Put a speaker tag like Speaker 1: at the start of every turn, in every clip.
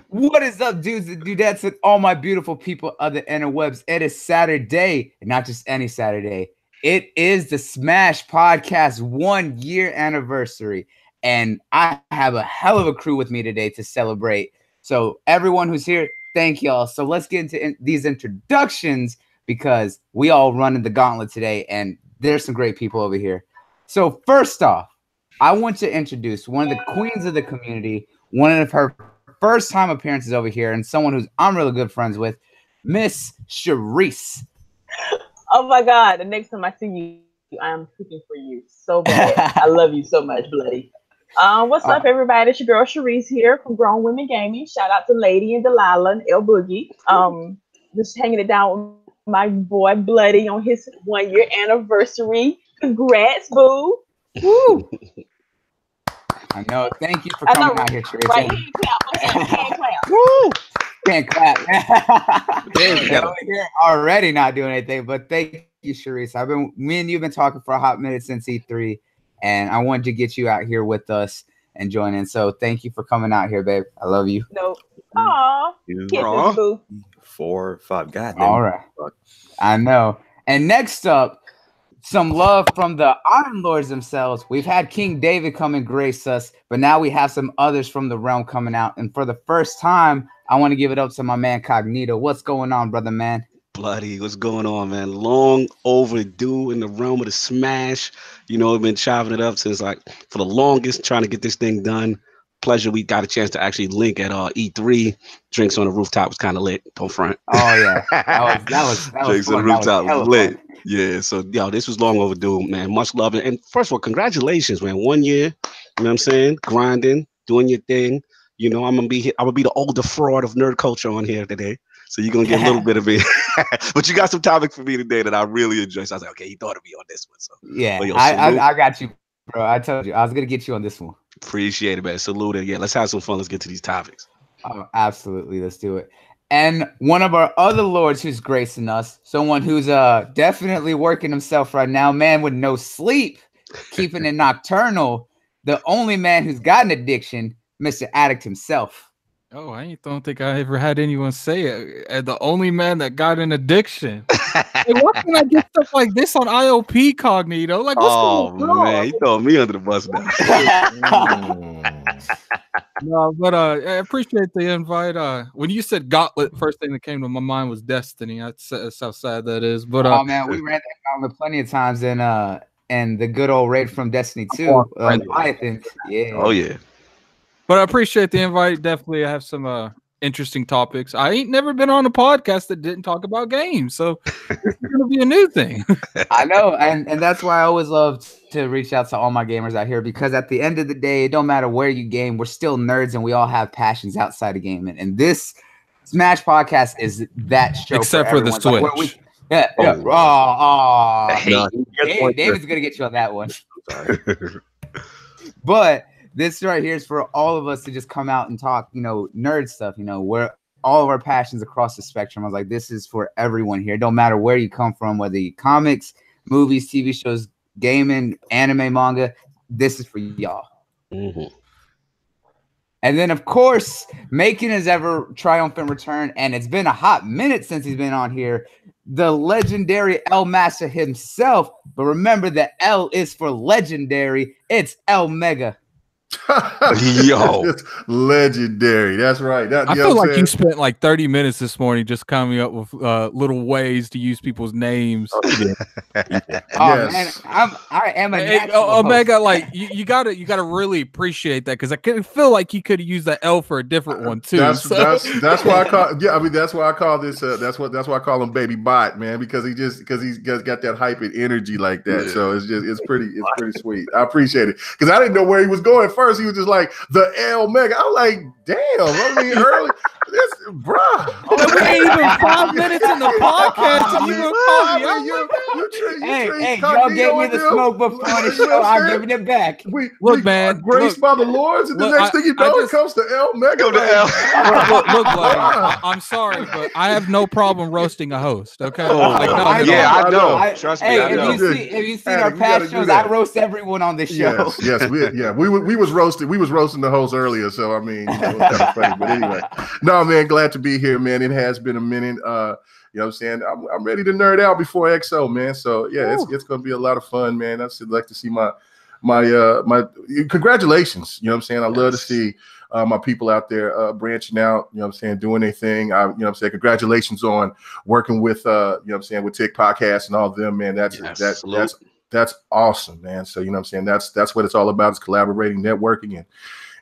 Speaker 1: What is up, dudes and dudettes, and all my beautiful people of the interwebs? It is Saturday, and not just any Saturday. It is the S.M.A.S.H podcast 1 year anniversary, and I have a hell of a crew with me today to celebrate. So everyone who's here, thank y'all. So let's get into these introductions because we all run in the gauntlet today, and there's some great people over here. So first off, I want to introduce one of the queens of the community, one of her first time appearances over here, and someone who's I'm really good friends with, Miss Chareece.
Speaker 2: Oh my God! The next time I see you, I am cooking for you so bad. I love you so much, bloody. What's up, everybody? It's your girl Chareece here from Grown Women Gaming. Shout out to Lady and Delilah and El Boogie. Just hanging it down with my boy Bloody on his 1 year anniversary. Congrats, boo! Woo!
Speaker 1: I know. Thank you for coming out here, Chareece.
Speaker 2: Right, can't clap.
Speaker 1: Woo! Can't clap. Over here already not doing anything, but thank you, Chareece. Me and you've been talking for a hot minute since E3, and I wanted to get you out here with us and join in. So thank you for coming out here, babe. I love you.
Speaker 2: No. Aw. Kisses, boo.
Speaker 3: 4 or 5. God damn.
Speaker 1: All right. I know. And next up, some love from the Iron Lords themselves. We've had KingDavid come and grace us, but now we have some others from the realm coming out. And for the first time, I want to give it up to my man Cognito. What's going on, brother man?
Speaker 3: Bloody, what's going on, man? Long overdue in the realm of the S.M.A.S.H. You know, I've been chopping it up since for the longest, trying to get this thing done. Pleasure we got a chance to actually link at E3. Drinks on the rooftop was kind of lit. Don't front.
Speaker 1: Oh yeah, that was
Speaker 3: Drinks on the rooftop was lit. Yeah, so yo, this was long overdue, man. Much love. And first of all, congratulations, man. 1 year, you know what I'm saying? Grinding, doing your thing. You know, I'm gonna be the older fraud of nerd culture on here today. So you're gonna get a little bit of it. But you got some topics for me today that I really enjoy. So I was like, okay, he thought of me on this one. So
Speaker 1: yeah, I got you, bro. I told you I was gonna get you on this one.
Speaker 3: Appreciate it, man. Salute it. Yeah, let's have some fun. Let's get to these topics.
Speaker 1: Oh, absolutely. Let's do it. And one of our other lords who's gracing us, someone who's definitely working himself right now, man with no sleep, keeping it nocturnal, the only man who's got an addiction, Mr. Addict himself.
Speaker 4: Oh, I don't think I ever had anyone say it. The only man that got an addiction. Hey, why can I get stuff like this on IOP, Cognito? Like, what's going on?
Speaker 3: Man, you throwing me under the bus now.
Speaker 4: No, but I appreciate the invite. When you said Gauntlet, first thing that came to my mind was Destiny. That's how sad that is. But
Speaker 1: oh man, we ran that gauntlet plenty of times in the good old raid from Destiny 2. I think, yeah.
Speaker 3: Oh yeah.
Speaker 4: But I appreciate the invite. Definitely, I have some interesting topics. I ain't never been on a podcast that didn't talk about games, so this is gonna be a new thing.
Speaker 1: I know, and that's why I always love to reach out to all my gamers out here, because at the end of the day, it don't matter where you game, we're still nerds, and we all have passions outside of gaming. And this S.M.A.S.H podcast is that show,
Speaker 4: except for the Switch.
Speaker 1: David's gonna get you on that one. But this right here is for all of us to just come out and talk, nerd stuff, where all of our passions across the spectrum. I was like, this is for everyone here. It don't matter where you come from, whether you comics, movies, TV shows, gaming, anime, manga. This is for y'all.
Speaker 3: Mm-hmm.
Speaker 1: And then, of course, making his ever triumphant return, and it's been a hot minute since he's been on here, the legendary L Master himself. But remember that L is for legendary. It's Kmega.
Speaker 3: Yo,
Speaker 5: it's legendary. That's right.
Speaker 4: I feel like you spent like 30 minutes this morning just coming up with little ways to use people's names.
Speaker 1: Man, I am a
Speaker 4: Kmega. Like you gotta really appreciate that, because I could feel like you could have used that L for a different one too.
Speaker 5: That's why I call. Yeah, I mean that's why I call this. That's why I call him Baby Bot, man, because he's got that hype and energy like that. Yeah. So it's pretty sweet. I appreciate it, because I didn't know where he was going first. He was just like the Kmega. I'm like, damn. I mean, early, bruh.
Speaker 4: We ain't even 5 minutes in the podcast, and you gonna call me out?
Speaker 1: Hey, y'all gave me the smoke before the show. I'm giving it back.
Speaker 5: We
Speaker 4: man,
Speaker 5: graced by the Lords, and the next thing you know, it comes to Kmega.
Speaker 3: Go to L.
Speaker 4: Look, buddy, I'm sorry, but I have no problem roasting a host. Okay,
Speaker 3: I know. Trust me, I know.
Speaker 1: If you seen our past shows, I roast everyone on this show.
Speaker 5: Yes, we was roasting. We was roasting the host earlier, so I mean, you know, it was kind of funny. But anyway, no, man, glad to be here, man. It has been a minute. You know what I'm saying? I'm ready to nerd out before XO, man. So yeah, it's gonna be a lot of fun, man. I'd like to see my congratulations. You know what I'm saying? I love to see my people out there branching out, you know what I'm saying, doing their thing. You know what I'm saying? Congratulations on working with you know what I'm saying, with Tick Podcast and all of them, man. That's awesome, man. So you know what I'm saying? That's what it's all about, is collaborating, networking,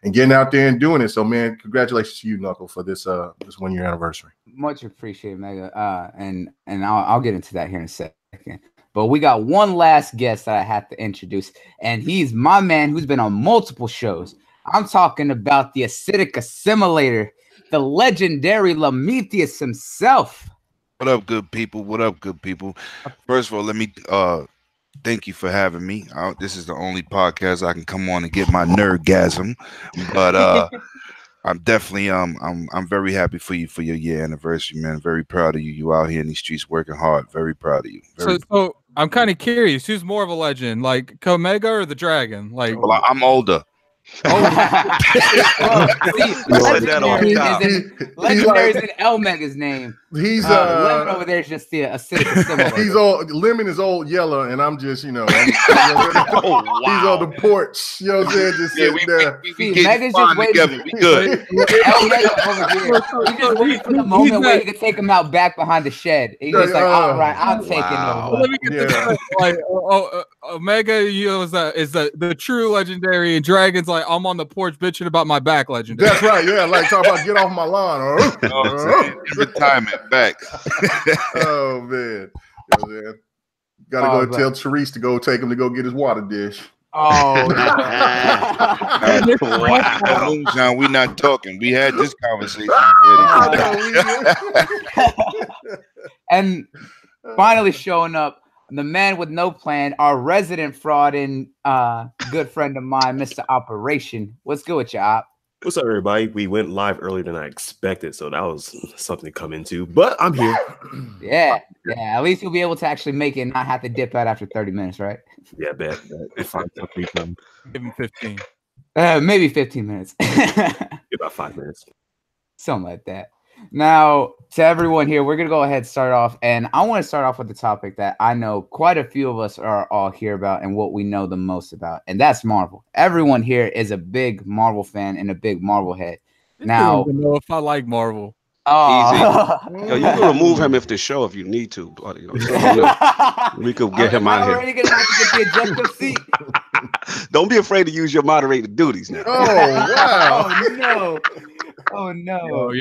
Speaker 5: and getting out there and doing it. So man, congratulations to you, Knuckle, for this 1 year anniversary.
Speaker 1: Much appreciated, Mega. And I'll get into that here in a second. But we got one last guest that I have to introduce, and he's my man who's been on multiple shows. I'm talking about the acidic assimilator, the legendary Prometheus himself.
Speaker 6: What up, good people? What up, good people? First of all, let me thank you for having me. This is the only podcast I can come on and get my nerdgasm. But I'm definitely I'm very happy for you for your year anniversary, man. Very proud of you. You out here in these streets working hard. Very proud of you.
Speaker 4: So I'm kind of curious, who's more of a legend, like Kmega or the Dragon? Like,
Speaker 6: well, I'm older.
Speaker 1: Legendary's in Kmega's name.
Speaker 5: He's
Speaker 1: Lemon over there is just the acidic assimilator.
Speaker 5: He's old. Lemon is old yellow, and I'm just, you know, he's on the porch. You know what I'm saying? Just sitting there.
Speaker 1: Mega's just waiting.
Speaker 6: We good.
Speaker 1: Kmega over here. He's just waiting for the moment where he can take him out back behind the shed. He's just like, all right, I'm taking over.
Speaker 4: Let me get this right. Like, Omega, you know, is the true legendary, and Dragon's like, I'm on the porch bitching about my back legendary.
Speaker 5: That's right. Yeah, like talk about get off my lawn.
Speaker 6: Retirement back.
Speaker 5: Oh man. Gotta go tell Chareece to go take him to go get his water dish.
Speaker 1: Oh,
Speaker 6: wow. Moonshine, we not talking. We had this conversation.
Speaker 1: And finally showing up, the man with no plan, our resident fraud and good friend of mine, Mr. Operation. What's good with you, Op?
Speaker 7: What's up, everybody? We went live earlier than I expected, so that was something to come into. But I'm here.
Speaker 1: Yeah. At least you'll be able to actually make it and not have to dip out after 30 minutes, right?
Speaker 7: Yeah, bet. If I
Speaker 4: give him 15.
Speaker 1: Maybe 15 minutes.
Speaker 7: About 5 minutes.
Speaker 1: Something like that. Now, to everyone here, we're going to go ahead and start off. And I want to start off with the topic that I know quite a few of us are all here about and what we know the most about. And that's Marvel. Everyone here is a big Marvel fan and a big Marvel head. Now,
Speaker 4: I don't even know if I like Marvel.
Speaker 3: Oh, yo, you can remove him if you need to. Buddy. We could get him out here.
Speaker 1: Gonna have to get the adjusted seat.
Speaker 3: Don't be afraid to use your moderator duties now.
Speaker 5: Oh wow!
Speaker 1: Oh no!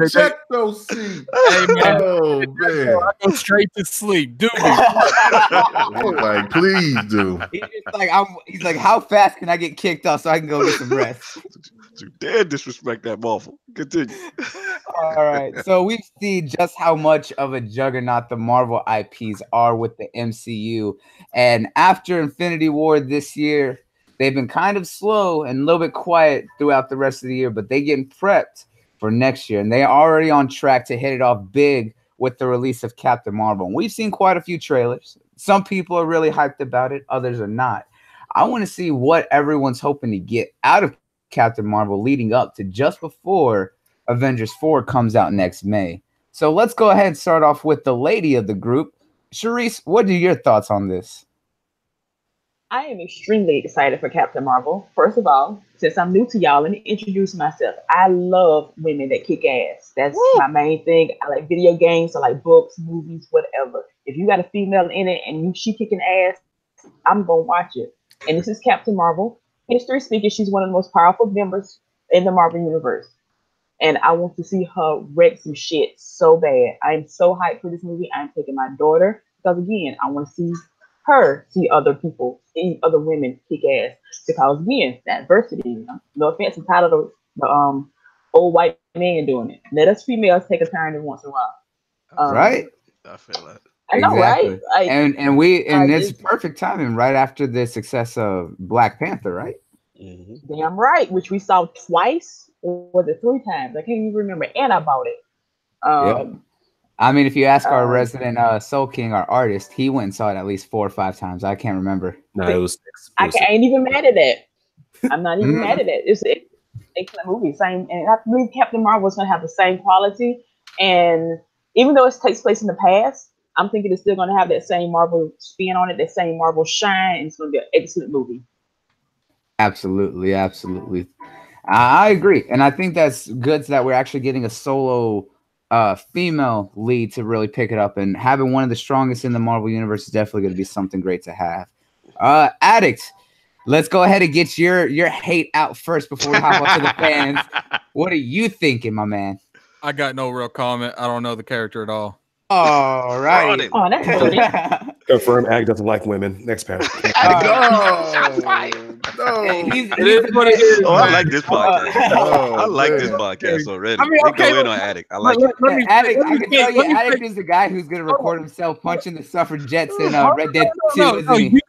Speaker 5: Check those seats.
Speaker 4: Hey man!
Speaker 5: Oh man!
Speaker 4: I go straight to sleep. Do me.
Speaker 5: Like, please do.
Speaker 1: He's like, how fast can I get kicked off so I can go get some rest?
Speaker 3: You dare disrespect that Marvel. Continue.
Speaker 1: All right. So we've seen just how much of a juggernaut the Marvel IPs are with the MCU. And after Infinity War this year, they've been kind of slow and a little bit quiet throughout the rest of the year, but they're getting prepped for next year. And they're already on track to hit it off big with the release of Captain Marvel. And we've seen quite a few trailers. Some people are really hyped about it. Others are not. I want to see what everyone's hoping to get out of Captain Marvel leading up to just before Avengers 4 comes out next May. So let's go ahead and start off with the lady of the group. Chareece, what are your thoughts on this?
Speaker 2: I am extremely excited for Captain Marvel. First of all, since I'm new to y'all, let me introduce myself. I love women that kick ass. That's my main thing. I like video games, I like books, movies, whatever. If you got a female in it and she kicking ass, I'm going to watch it. And this is Captain Marvel. History speaking, she's one of the most powerful members in the Marvel Universe. And I want to see her wreck some shit so bad. I am so hyped for this movie. I'm taking my daughter because, again, I want to see her see other people, see other women kick ass. Because, again, that diversity, you know? No offense, I'm tired of the old white man doing it. Let us females take a turn every once in a while.
Speaker 1: Right?
Speaker 3: I feel that.
Speaker 2: I know,
Speaker 1: Exactly.
Speaker 2: right? Like,
Speaker 1: And it's perfect timing right after the success of Black Panther, right?
Speaker 2: damn right, which we saw twice, or was it 3 times? I can't even remember. And I bought it.
Speaker 1: Yeah. I mean, if you ask our resident Soul King, our artist, he went and saw it at least 4 or 5 times. I can't remember.
Speaker 7: No, it was 6.
Speaker 2: I ain't even mad at that. I'm not even mad at that. It's an excellent movie. Same, and I believe Captain Marvel is going to have the same quality. And even though it takes place in the past, I'm thinking it's still going to have that same Marvel spin on it, that same Marvel shine, and it's going to be an excellent movie.
Speaker 1: Absolutely, absolutely. I agree, and I think that's good that we're actually getting a solo female lead to really pick it up, and having one of the strongest in the Marvel universe is definitely going to be something great to have. Addict, let's go ahead and get your hate out first before we hop up to the fans. What are you thinking, my man?
Speaker 4: I got no real comment. I don't know the character at all.
Speaker 1: All right.
Speaker 2: Oh, that's brilliant.
Speaker 7: Confirm Ag doesn't like women. Next panel.
Speaker 5: No.
Speaker 1: He's
Speaker 4: what it is.
Speaker 3: Oh, I like this podcast. I like this
Speaker 5: man.
Speaker 3: podcast already.
Speaker 4: I mean,
Speaker 3: We
Speaker 4: okay,
Speaker 3: go in on Addict. I like it.
Speaker 1: Addict, I can tell you, Addict is the guy who's going to record himself punching the suffragettes in Red Dead 2, isn't he?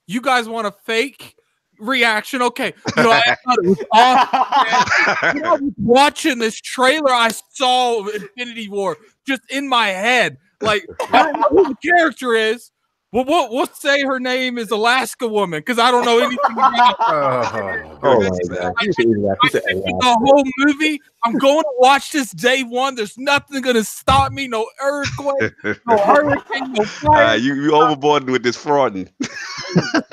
Speaker 4: You guys want a fake reaction? Okay. You know, I thought it was awesome. You know, I was watching this trailer, I saw Infinity War just in my head. Like, I don't know who the character is. Well, we'll say her name is Alaska Woman because I don't know anything about her.
Speaker 7: Oh my God.
Speaker 4: The whole movie, I'm going to watch this day one. There's nothing going to stop me. No earthquake, no hurricane, no fire.
Speaker 3: You overboard with this frauding.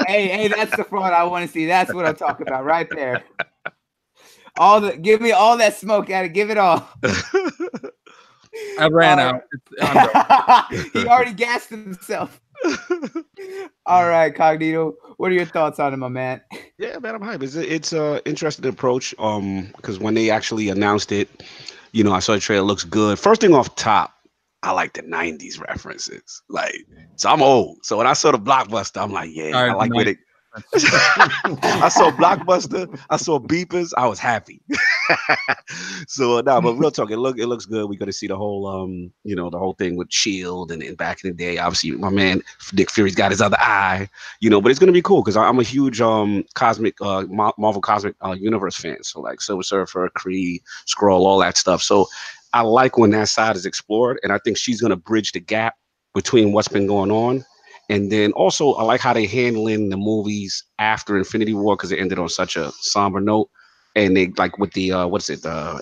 Speaker 1: Hey, that's the fraud I want to see. That's what I'm talking about right there. Give me all that smoke at it. Give it all.
Speaker 4: I ran out.
Speaker 1: He already gassed himself. All right, Cognito, what are your thoughts on it, my man?
Speaker 3: Yeah, man, I'm hyped. It's an interesting approach. Because when they actually announced it, you know, I saw the trailer. Looks good. First thing off top, I like the '90s references. Like, so I'm old. So when I saw the Blockbuster, I'm like, yeah, I like where they. I saw Blockbuster. I saw Beepers. I was happy. So but real talk, it looks good. We're gonna see the whole you know, the whole thing with Shield and back in the day. Obviously, my man Nick Fury's got his other eye, you know. But it's gonna be cool because I'm a huge cosmic Marvel Cosmic Universe fan. So like Silver Surfer, Kree, Skrull, all that stuff. So I like when that side is explored, and I think she's gonna bridge the gap between what's been going on. And then also, I like how they handling the movies after Infinity War because it ended on such a somber note. And they like with the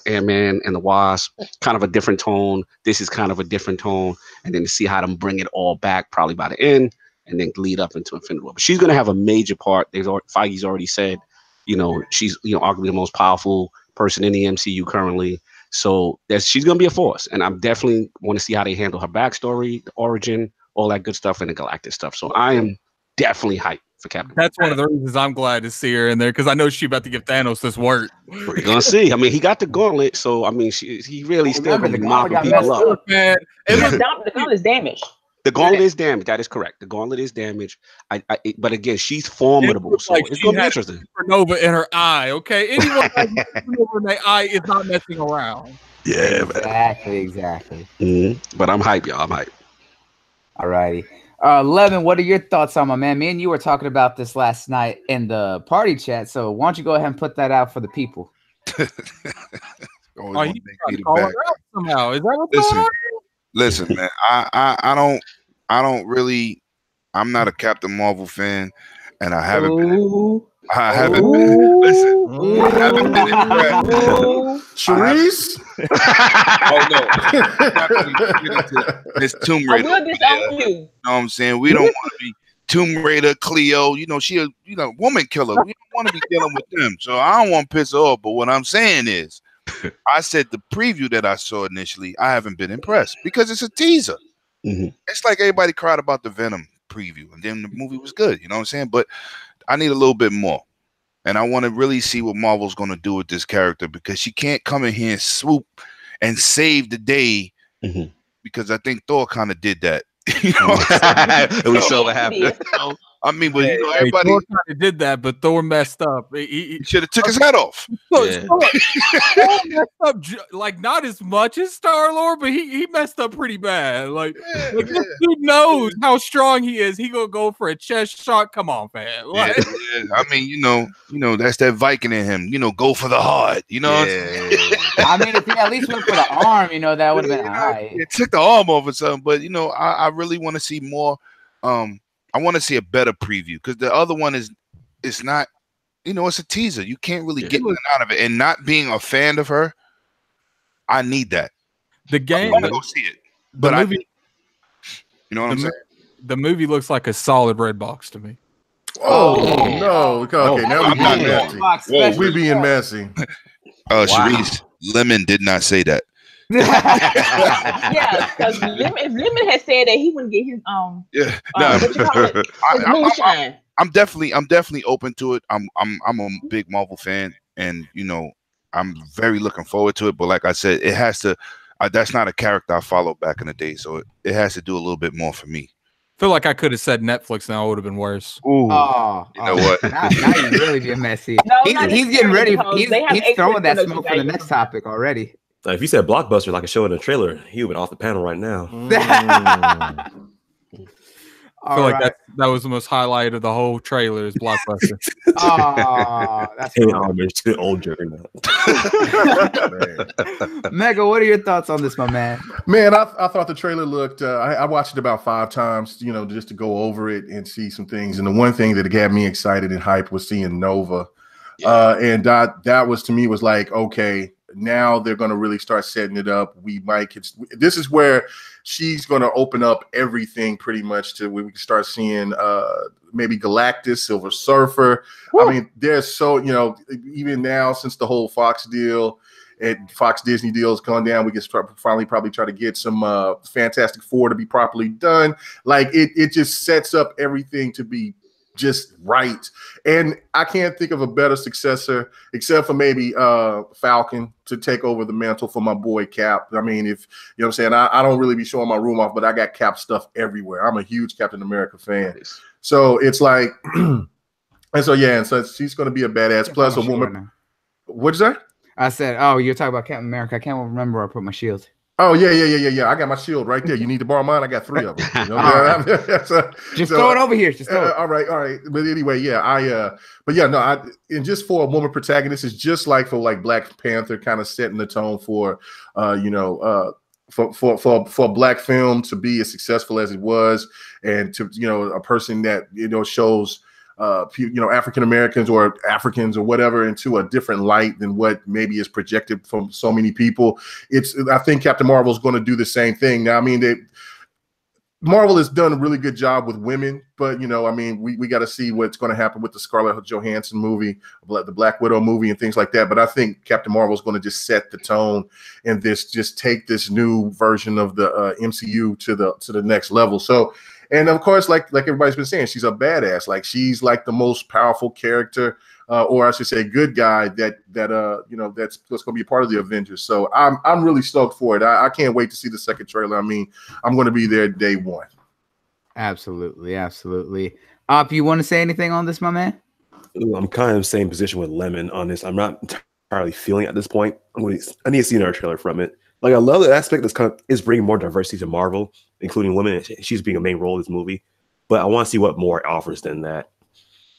Speaker 3: Ant-Man and the Wasp, kind of a different tone. This is kind of a different tone. And then to see how them bring it all back probably by the end and then lead up into Infinity War. But she's gonna have a major part. Feige's already said, you know, she's, you know, arguably the most powerful person in the MCU currently. So she's gonna be a force. And I'm definitely want to see how they handle her backstory, the origin, all that good stuff, and the galactic stuff. So I am definitely hyped for Captain.
Speaker 4: That's one of the reasons I'm glad to see her in there because I know she's about to give Thanos this work.
Speaker 3: We're gonna see. I mean, he got the gauntlet, so I mean, he really still gonna be mopping people up.
Speaker 2: Man. The gauntlet is damaged.
Speaker 3: The gauntlet is damaged. That is correct. The gauntlet is damaged. But again, she's formidable, so
Speaker 4: like
Speaker 3: it's gonna be interesting.
Speaker 4: Supernova in her eye. Okay, anyone has supernova in their eye is not messing around.
Speaker 3: Yeah,
Speaker 1: exactly.
Speaker 3: Mm-hmm. But I'm hyped, y'all. I'm hyped.
Speaker 1: All righty. Levin, what are your thoughts on my man? Me and you were talking about this last night in the party chat. So why don't you go ahead and put that out for the people?
Speaker 4: Oh, you to call it out somehow. Is that what's going on?
Speaker 6: Listen, man. I don't really. I'm not a Captain Marvel fan, and I haven't been. I haven't been. Listen, I haven't been impressed.
Speaker 5: Chareece?
Speaker 6: Oh no, it's Tomb Raider.
Speaker 2: I will disown you.
Speaker 6: You know what I'm saying? We don't want to be Tomb Raider, Cleo. You know, she a woman killer. We don't want to be dealing with them. So I don't want to piss her off. But what I'm saying is, I said the preview that I saw initially, I haven't been impressed because it's a teaser.
Speaker 3: Mm-hmm.
Speaker 6: It's like everybody cried about the Venom preview, and then the movie was good. You know what I'm saying? But I need a little bit more. And I want to really see what Marvel's going to do with this character because she can't come in here and swoop and save the day because I think Thor kind of did that. You know,
Speaker 3: and we saw what happened.
Speaker 6: I mean, but you know,
Speaker 4: Hey,
Speaker 6: everybody
Speaker 4: Thor kind of did that, but Thor messed up. He
Speaker 6: should have took his head off.
Speaker 4: Thor
Speaker 3: Yeah.
Speaker 4: messed up, like not as much as Star-Lord, but he messed up pretty bad. Like this dude knows how strong he is. He gonna go for a chest shot. Come on, man. Like,
Speaker 6: Yeah. I mean, you know, that's that Viking in him. You know, go for the heart. You know,
Speaker 1: I mean, if he at least went for the arm, you know, that would have been high.
Speaker 6: it took the arm off or something. But you know, I really want to see more. I want to see a better preview because the other one it's not, you know, it's a teaser. You can't really get nothing out of it. And not being a fan of her, I need that.
Speaker 4: the game,
Speaker 6: I want to go see it, but
Speaker 4: movie,
Speaker 6: you know what I'm saying?
Speaker 4: The movie looks like a solid red box to me.
Speaker 5: Oh no! Okay, now we being messy. We being messy.
Speaker 6: Chareece, Lemon did not say that.
Speaker 2: Yeah, because Lemon has said that he wouldn't get his
Speaker 6: Yeah,
Speaker 2: what you call it? His moonshine.
Speaker 6: I'm definitely open to it. I'm a big Marvel fan, and you know, I'm very looking forward to it. But like I said, it has to. That's not a character I followed back in the day, so it has to do a little bit more for me.
Speaker 4: I feel like I could have said Netflix, now it would have been worse.
Speaker 6: Ooh,
Speaker 1: you
Speaker 6: know what?
Speaker 1: Now you really being messy.
Speaker 2: No,
Speaker 1: he's getting ready.
Speaker 2: because
Speaker 1: He's throwing that smoke for the next topic already.
Speaker 7: If you said Blockbuster like a show in a trailer, he would have been off the panel right now.
Speaker 4: I feel like that was the most highlight of the whole trailer is Blockbuster.
Speaker 1: That's
Speaker 7: paying homage to old Juggernaut.
Speaker 1: Mega, what are your thoughts on this, my man?
Speaker 5: Man, I thought the trailer looked. I watched it about 5 times, you know, just to go over it and see some things. And the one thing that got me excited and hyped was seeing Nova, and that was to me was like, okay, now they're going to really start setting it up. This is where she's going to open up everything pretty much to where we can start seeing maybe Galactus, Silver Surfer. Woo. I mean, there's so, you know, even now since the whole Fox deal and Fox Disney deal has gone down, we can finally probably try to get some Fantastic Four to be properly done. Like it just sets up everything to be just right. And I can't think of a better successor except for maybe Falcon to take over the mantle for my boy Cap. I mean, if you know what I'm saying, I don't really be showing my room off, but I got Cap stuff everywhere. I'm a huge Captain America fan. So it's like, and so she's going to be a badass. Plus a woman. What'd you say?
Speaker 1: I said, oh, you're talking about Captain America. I can't remember where I put my shield.
Speaker 5: Oh, yeah. I got my shield right there. You need to borrow mine? I got 3 of them. You know
Speaker 1: just throw it over here. Just throw it.
Speaker 5: All right. But anyway, and just for a woman protagonist, it's just like for like Black Panther kind of setting the tone for, for Black film to be as successful as it was, and to, you know, a person that, you know, shows African Americans or Africans or whatever into a different light than what maybe is projected from so many people. I think Captain Marvel is going to do the same thing. Now, I mean, Marvel has done a really good job with women, but, you know, I mean, we got to see what's going to happen with the Scarlett Johansson movie, the Black Widow movie and things like that. But I think Captain Marvel is going to just set the tone and just take this new version of the MCU to the next level. So, and of course, like everybody's been saying, she's a badass. Like she's like the most powerful character, or I should say, good guy that's going to be a part of the Avengers. So I'm really stoked for it. I can't wait to see the second trailer. I mean, I'm going to be there day one.
Speaker 1: Absolutely. You want to say anything on this, my man?
Speaker 7: I'm kind of in the same position with Lemon on this. I'm not entirely feeling it at this point. I need to see another trailer from it. Like, I love the aspect is bringing more diversity to Marvel, including women. She's being a main role in this movie, but I want to see what more it offers than that.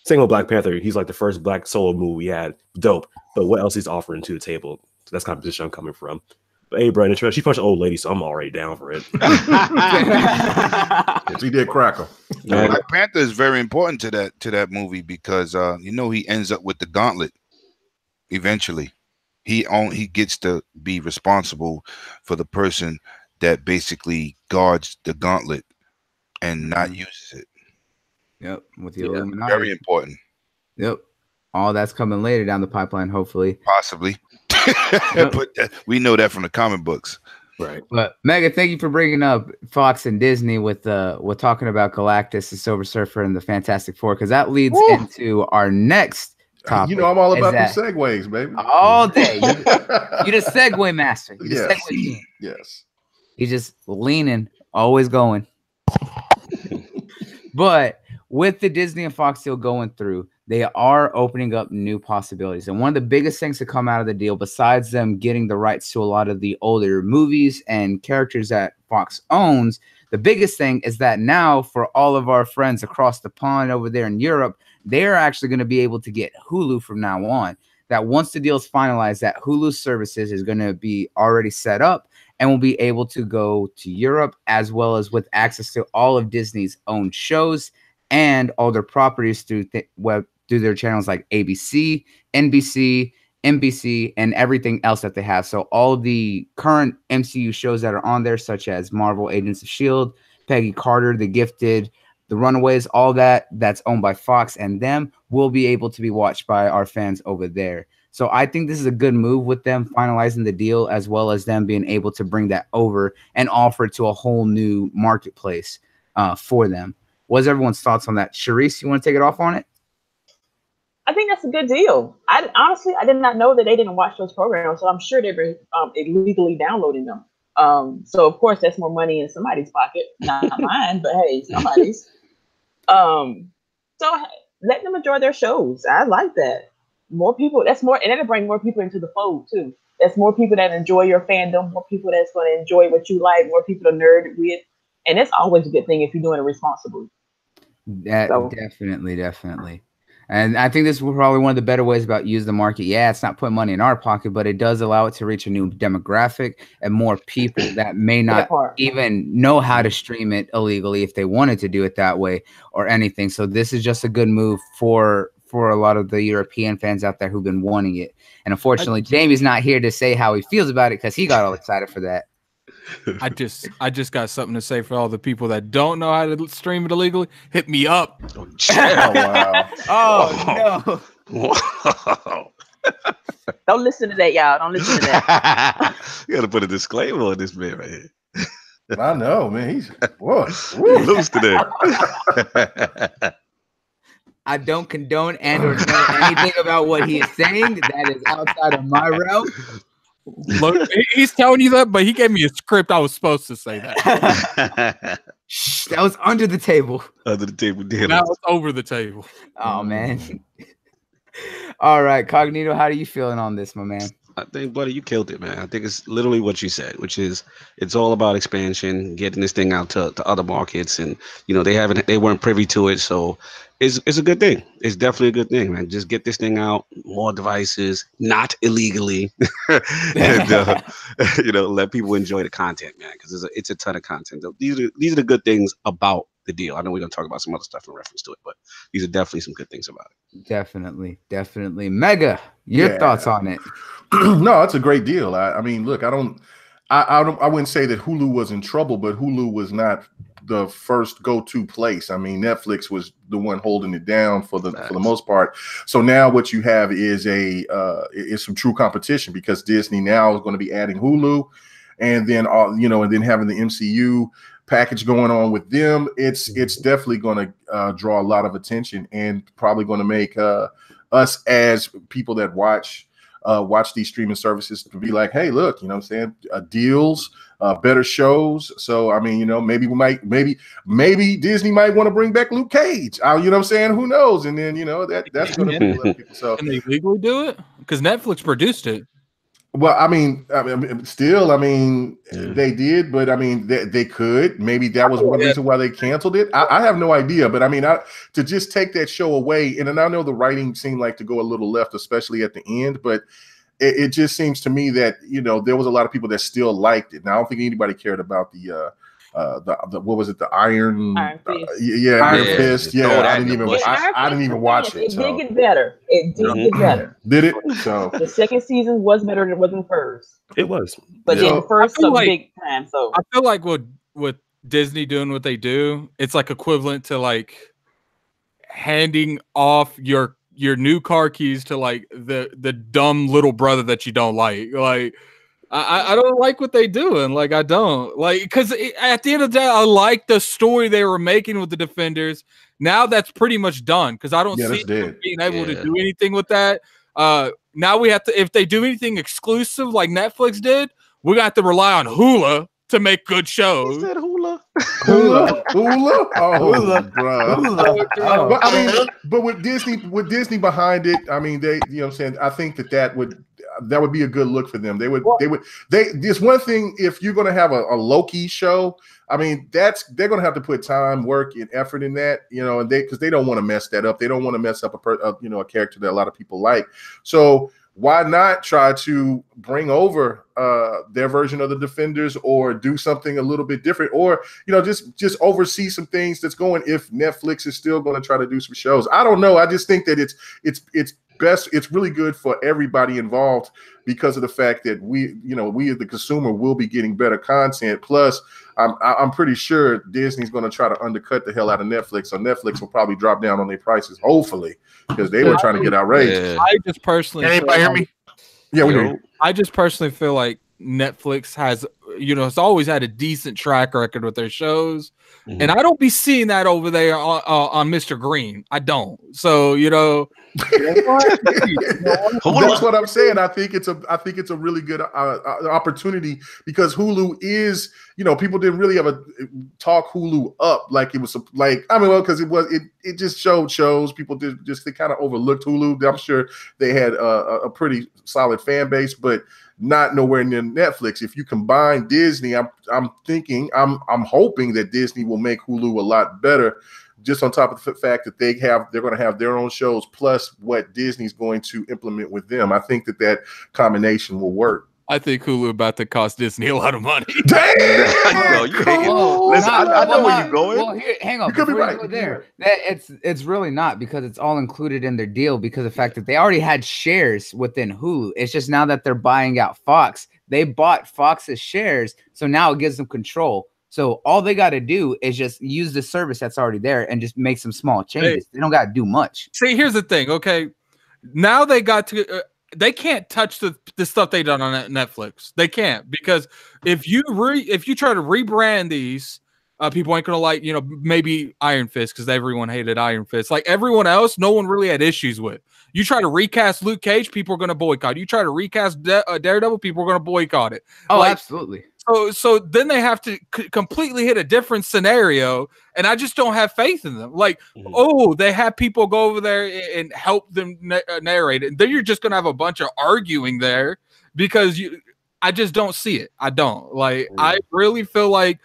Speaker 7: Same with Black Panther. He's like the first Black solo movie we had. Dope. But what else he's offering to the table? So that's kind of position I'm coming from. But hey, Brian, she punched an old lady, so I'm already down for it.
Speaker 5: She did crackle.
Speaker 6: Black Panther is very important to that movie because he ends up with the gauntlet eventually. He gets to be responsible for the person that basically guards the gauntlet and not uses it.
Speaker 1: Yep, with the Illuminati.
Speaker 6: Very important.
Speaker 1: Yep, all that's coming later down the pipeline, hopefully.
Speaker 6: Possibly, but we know that from the comic books,
Speaker 7: right?
Speaker 1: But Mega, thank you for bringing up Fox and Disney with talking about Galactus, the Silver Surfer, and the Fantastic Four, because that leads into our next topic.
Speaker 5: You know, I'm all about the segues, baby.
Speaker 1: All day. You the segue master. You the segue king.
Speaker 5: Yes.
Speaker 1: He's just leaning, always going. But with the Disney and Fox deal going through, they are opening up new possibilities. And one of the biggest things to come out of the deal, besides them getting the rights to a lot of the older movies and characters that Fox owns, the biggest thing is that now for all of our friends across the pond over there in Europe, they're actually going to be able to get Hulu from now on. That once the deal is finalized, that Hulu services is going to be already set up and will be able to go to Europe, as well as with access to all of Disney's own shows and all their properties through through their channels like ABC, NBC, NBC, and everything else that they have. So all the current MCU shows that are on there, such as Marvel, Agents of S.H.I.E.L.D., Peggy Carter, The Gifted, The Runaways, all that's owned by Fox, and them will be able to be watched by our fans over there. So I think this is a good move with them finalizing the deal, as well as them being able to bring that over and offer it to a whole new marketplace for them. What's everyone's thoughts on that? Chareece, you want to take it off on it?
Speaker 2: I think that's a good deal. Honestly, I did not know that they didn't watch those programs, so I'm sure they were illegally downloading them. So of course that's more money in somebody's pocket, not mine, but hey, somebody's. So let them enjoy their shows. I like that. More people, that's more, and that'll bring more people into the fold too. That's more people that enjoy your fandom, more people that's going to enjoy what you like, more people to nerd with, and that's always a good thing if you're doing it responsibly.
Speaker 1: Definitely. And I think this is probably one of the better ways about use the market. Yeah, it's not putting money in our pocket, but it does allow it to reach a new demographic and more people that may not even know how to stream it illegally if they wanted to do it that way or anything. So this is just a good move for a lot of the European fans out there who've been wanting it. And unfortunately, Jamie's not here to say how he feels about it because he got all excited for that.
Speaker 4: I just got something to say for all the people that don't know how to stream it illegally. Hit me up.
Speaker 5: Oh, wow.
Speaker 1: Oh no.
Speaker 3: Wow.
Speaker 2: Don't listen to that, y'all. Don't listen to that.
Speaker 3: You gotta put a disclaimer on this man right here.
Speaker 5: I know, man. He's
Speaker 3: loose today.
Speaker 1: I don't condone and or know anything about what he is saying. That is outside of my realm.
Speaker 4: Look, he's telling you that, but he gave me a script. I was supposed to say that.
Speaker 1: Shh, that was under the table.
Speaker 3: Under the table, damn.
Speaker 4: That was over the table.
Speaker 1: Oh man. All right, Cognito, how are you feeling on this, my man?
Speaker 3: I think, buddy, you killed it, man. I think it's literally what you said, which is it's all about expansion, getting this thing out to other markets, and they weren't privy to it, so it's a good thing. It's definitely a good thing, man. Just get this thing out, more devices, not illegally, and let people enjoy the content, man, because it's a ton of content. These are the good things about the deal. I know we're gonna talk about some other stuff in reference to it, but these are definitely some good things about it.
Speaker 1: Definitely. Mega, your thoughts on it?
Speaker 5: No, it's a great deal. I mean, look, I wouldn't say that Hulu was in trouble, but Hulu was not the first go-to place. I mean, Netflix was the one holding it down for the most part. So now what you have is some true competition, because Disney now is going to be adding Hulu, and then and then having the MCU package going on with them. It's definitely going to draw a lot of attention, and probably going to make us as people that watch these streaming services to be like, hey, look, you know what I'm saying? Deals, better shows. So, I mean, maybe Disney might want to bring back Luke Cage. You know what I'm saying? Who knows? And then, that's going to be a lot of people. So,
Speaker 4: can they legally do it? Because Netflix produced it.
Speaker 5: Well, I mean, they did, but I mean, they could. Maybe that was one reason why they canceled it. I have no idea, but I mean, to just take that show away, and I know the writing seemed like to go a little left, especially at the end, but it just seems to me that there was a lot of people that still liked it. Now, I don't think anybody cared about the what was it? The Iron Fist. Iron Fist. Yeah, I didn't even watch it.
Speaker 2: It did get better. It did get better.
Speaker 5: Did it? So
Speaker 2: the second season was better than it was in the first.
Speaker 7: It was,
Speaker 2: but then the first big time. So
Speaker 4: I feel like with Disney doing what they do, it's like equivalent to like handing off your new car keys to like the dumb little brother that you don't like. Like, I don't like what they doing. Like, I don't like, because at the end of the day, I like the story they were making with the Defenders. Now that's pretty much done, because I don't see them being able to do anything with that. Now we have to, if they do anything exclusive like Netflix did, we got to rely on Hulu to make good shows.
Speaker 3: He said Hulu. Hula?
Speaker 5: Hula? Oh,
Speaker 1: Hula.
Speaker 5: bruh.
Speaker 1: Hula. Oh.
Speaker 5: But I mean, but with Disney behind it, I mean, they, you know what I'm saying? I think that would be a good look for them. There's one thing, if you're going to have a Loki show, I mean, they're going to have to put time, work, and effort in that, you know, and because they don't want to mess that up. They don't want to mess up a character that a lot of people like. So why not try to bring over their version of the Defenders, or do something a little bit different, or, you know, just oversee some things that's going, if Netflix is still going to try to do some shows. I don't know. I just think that it's best. It's really good for everybody involved, because of the fact that we as the consumer will be getting better content. Plus, I'm pretty sure Disney's going to try to undercut the hell out of Netflix, so Netflix will probably drop down on their prices, hopefully, because they were trying to get outrageous.
Speaker 4: I just personally,
Speaker 8: anybody hear me?
Speaker 5: Yeah, we do.
Speaker 4: I just personally feel like Netflix has, it's always had a decent track record with their shows, and I don't be seeing that over there on Mr. Green. I don't. So
Speaker 5: that's what I'm saying. I think it's a really good opportunity, because Hulu is, people didn't really ever talk Hulu up like it was because it just showed shows. People they kind of overlooked Hulu. I'm sure they had a pretty solid fan base, but not nowhere near Netflix. If you combine Disney, I'm hoping that Disney will make Hulu a lot better, just on top of the fact that they're going to have their own shows, plus what Disney's going to implement with them. I think that combination will work.
Speaker 4: I think Hulu about to cost Disney a lot of money.
Speaker 5: Damn!
Speaker 3: Listen, I know where you're going.
Speaker 1: Well, hang on.
Speaker 5: You could be
Speaker 1: Before
Speaker 5: right.
Speaker 1: you go there, it's really not, because it's all included in their deal, because of the fact that they already had shares within Hulu. It's just now that they're buying out Fox. They bought Fox's shares, so now it gives them control. So all they got to do is just use the service that's already there and just make some small changes. They don't got to do much.
Speaker 4: See, here's the thing. Okay, now they got to. They can't touch the stuff they done on Netflix. They can't, because if you try to rebrand these, people ain't gonna like, maybe Iron Fist, because everyone hated Iron Fist. Like everyone else, no one really had issues with. You try to recast Luke Cage, people are gonna boycott. You try to recast Daredevil, people are gonna boycott it.
Speaker 1: Oh, absolutely.
Speaker 4: So then they have to completely hit a different scenario, and I just don't have faith in them. Like, they have people go over there and help them narrate it. And then you're just gonna have a bunch of arguing there, because I just don't see it. I don't. Like, I really feel like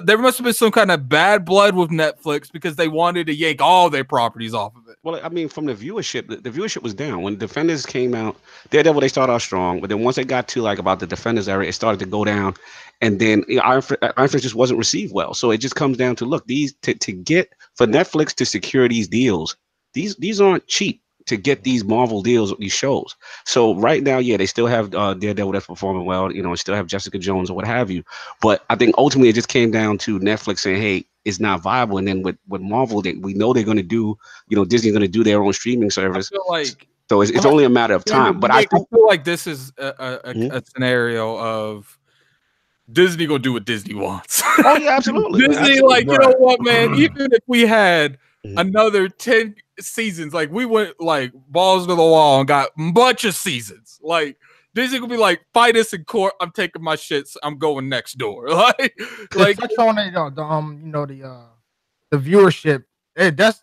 Speaker 4: there must have been some kind of bad blood with Netflix, because they wanted to yank all their properties off of it.
Speaker 3: Well, I mean, from the viewership was down. When Defenders came out, Daredevil, they started off strong, but then once they got to like about the Defenders era, it started to go down, and then Iron Fist just wasn't received well. So it just comes down to, look, these to get for Netflix to secure these deals, these aren't cheap to get these Marvel deals with these shows. So right now, they still have Daredevil that's performing well, still have Jessica Jones or what have you. But I think ultimately it just came down to Netflix saying, hey, it's not viable. And then with Marvel, we know they're going to do, Disney's going to do their own streaming service.
Speaker 4: I feel like,
Speaker 3: so it's only a matter of time. But I
Speaker 4: feel like this is a scenario of Disney going to do what Disney wants.
Speaker 3: Oh, yeah, absolutely.
Speaker 4: Disney, like, you know what, man? Even if we had another 10 seasons, like, we went like balls to the wall and got a bunch of seasons, like, Disney could be like, fight us in court, I'm taking my shits, I'm going next door. like
Speaker 8: touch on it, the viewership, it does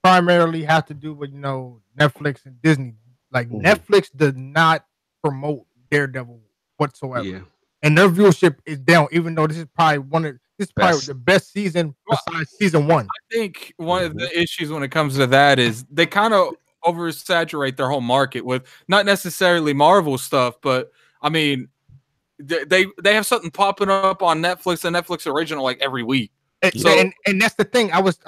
Speaker 8: primarily have to do with Netflix and Disney. Like, Netflix does not promote Daredevil whatsoever, and their viewership is down, even though this is probably the best season besides season 1.
Speaker 4: I think one of the issues when it comes to that is they kind of oversaturate their whole market with not necessarily Marvel stuff, but I mean, they have something popping up on Netflix and Netflix original like every week.
Speaker 8: And that's the thing. I was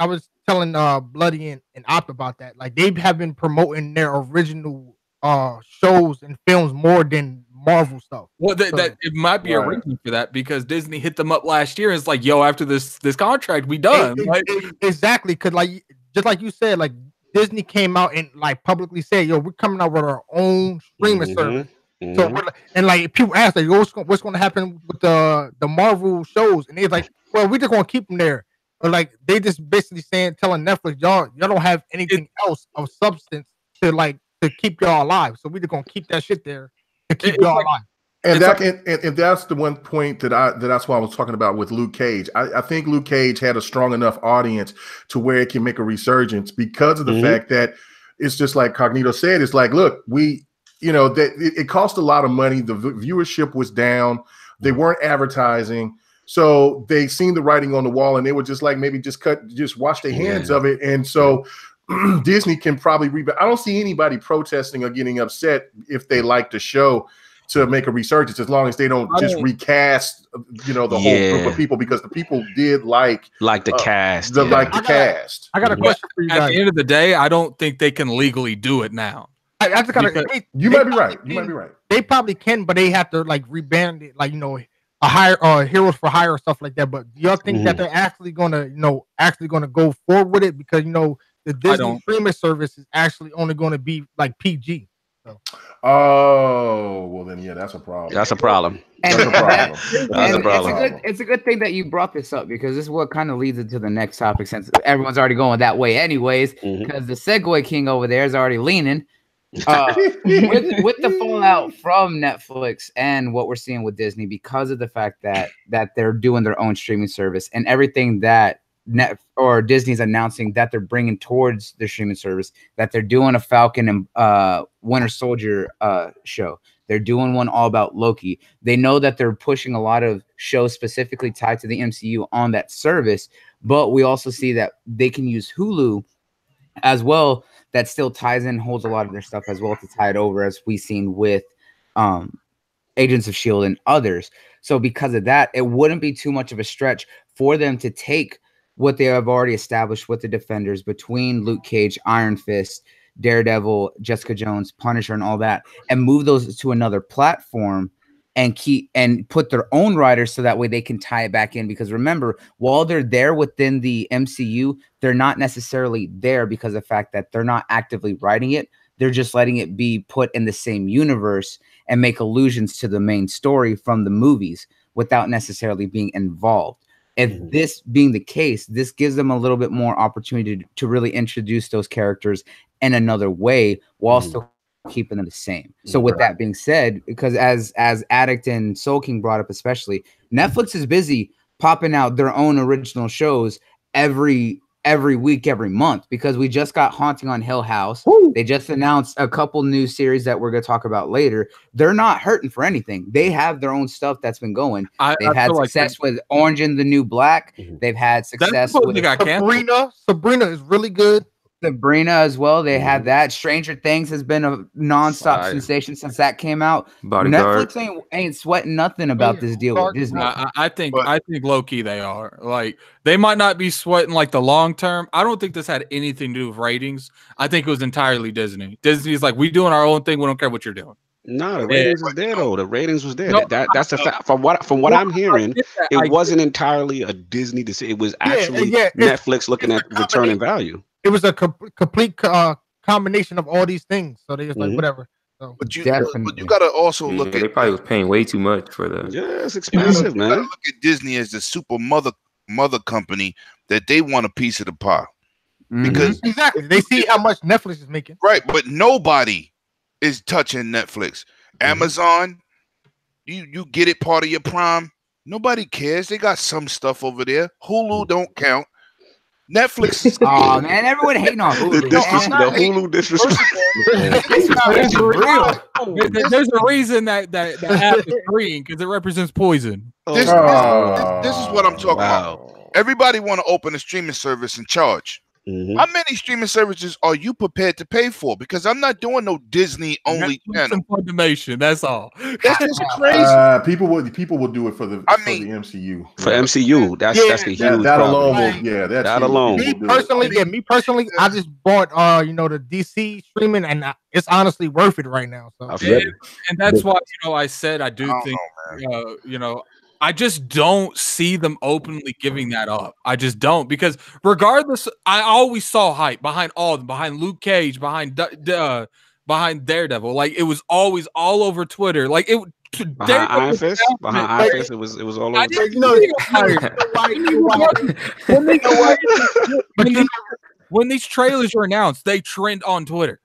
Speaker 8: telling Bloody and Op about that. Like, they have been promoting their original shows and films more than Marvel stuff.
Speaker 4: Well, that it might be a reason for that, because Disney hit them up last year and it's like, yo, after this contract, we done.
Speaker 8: Exactly, because just like you said, like, Disney came out and like publicly said, "Yo, we're coming out with our own streaming service." So people ask, like, what's going to happen with the Marvel shows? And they're like, "Well, we're just going to keep them there." But like, they just basically telling Netflix, y'all don't have anything else of substance to keep y'all alive. So we're just going to keep that shit there to keep y'all alive.
Speaker 5: And that's the one point that's why I was talking about with Luke Cage. I think Luke Cage had a strong enough audience to where it can make a resurgence because of the fact that it's just like Cognito said. It's like, look, it cost a lot of money. The viewership was down. They weren't advertising. So they seen the writing on the wall and they were just like, maybe just wash their hands of it. And so Disney can probably rebound. I don't see anybody protesting or getting upset if they like the show to make a resurgence, as long as they don't just recast, the whole group of people, because the people did like
Speaker 3: the cast.
Speaker 5: Cast.
Speaker 8: I got a question for you guys.
Speaker 4: At the end of the day, I don't think they can legally do it now.
Speaker 5: You might be right. You might be right.
Speaker 8: They probably can, but they have to rebrand it, a hire Heroes for Hire or stuff like that. But do y'all think that they're actually gonna go forward with it? Because the Disney streaming service is actually only going to be PG. So.
Speaker 5: Oh, well then, yeah, that's a problem.
Speaker 3: That's a problem.
Speaker 1: It's a good thing that you brought this up, because this is what kind of leads into the next topic, since everyone's already going that way anyways, because the Segway King over there is already leaning. With the fallout from Netflix and what we're seeing with Disney, because of the fact that they're doing their own streaming service and everything that Disney's announcing that they're bringing towards their streaming service, that they're doing a Falcon and Winter Soldier show. They're doing one all about Loki. They know that they're pushing a lot of shows specifically tied to the MCU on that service, but we also see that they can use Hulu as well. That still ties in, holds a lot of their stuff as well to tie it over, as we've seen with Agents of S.H.I.E.L.D. and others. So because of that, it wouldn't be too much of a stretch for them to take what they have already established with the Defenders between Luke Cage, Iron Fist, Daredevil, Jessica Jones, Punisher, and all that, and move those to another platform and put their own writers, so that way they can tie it back in. Because remember, while they're there within the MCU, they're not necessarily there because of the fact that they're not actively writing it. They're just letting it be put in the same universe and make allusions to the main story from the movies without necessarily being involved. If this being the case, this gives them a little bit more opportunity to really introduce those characters in another way while still keeping them the same. So with that being said, because as Addict and Soul King brought up, especially, Netflix is busy popping out their own original shows every week, every month, because we just got Haunting on Hill House. Woo! They just announced a couple new series that we're going to talk about later. They're not hurting for anything. They have their own stuff that's been going. They've had success with Orange and the New Black. They've had success with
Speaker 8: Sabrina is really good.
Speaker 1: Sabrina as well. They had that. Stranger Things has been a non-stop sensation since that came out.
Speaker 9: Bodyguard.
Speaker 1: Netflix ain't sweating nothing about this deal with Disney.
Speaker 4: I think low-key they are. They might not be sweating the long term. I don't think this had anything to do with ratings. I think it was entirely Disney. Disney's we doing our own thing. We don't care what you're doing.
Speaker 3: No, the ratings was there though. The ratings was there. That's the fact. From what I'm hearing, it wasn't entirely a Disney decision. It was actually Netflix looking at returning value.
Speaker 8: It was a complete combination of all these things. So they was whatever. So.
Speaker 6: But you got to also look at.
Speaker 9: They probably was paying way too much for the.
Speaker 3: Yeah, it's expensive, man.
Speaker 6: You gotta look at Disney as the super mother company that they want a piece of the pie. Because
Speaker 8: exactly, they see how much Netflix is making.
Speaker 6: Right, but nobody is touching Netflix. Amazon, you get it part of your Prime. Nobody cares. They got some stuff over there. Hulu don't count. Netflix.
Speaker 1: Oh man, everyone hating on Hulu.
Speaker 3: The Hulu disrespect.
Speaker 4: There's a reason that app is green, because it represents poison.
Speaker 6: This is what I'm talking about. Everybody want to open a streaming service and charge. How many streaming services are you prepared to pay for? Because I'm not doing no Disney only channel.
Speaker 4: Funimation, that's all.
Speaker 6: That's just crazy.
Speaker 5: People will do it for the MCU.
Speaker 3: For MCU, that's the huge
Speaker 5: that
Speaker 3: problem.
Speaker 5: alone. That
Speaker 3: alone.
Speaker 8: Me personally, I just bought the DC streaming, and it's honestly worth it right now. So
Speaker 4: and that's why I said I do think I just don't see them openly giving that up. I just don't, because regardless, I always saw hype behind all of them, behind Luke Cage, behind Daredevil. It was always all over Twitter.
Speaker 3: Behind Iron Fist, it was all over.
Speaker 4: When these trailers were announced, they trend on Twitter.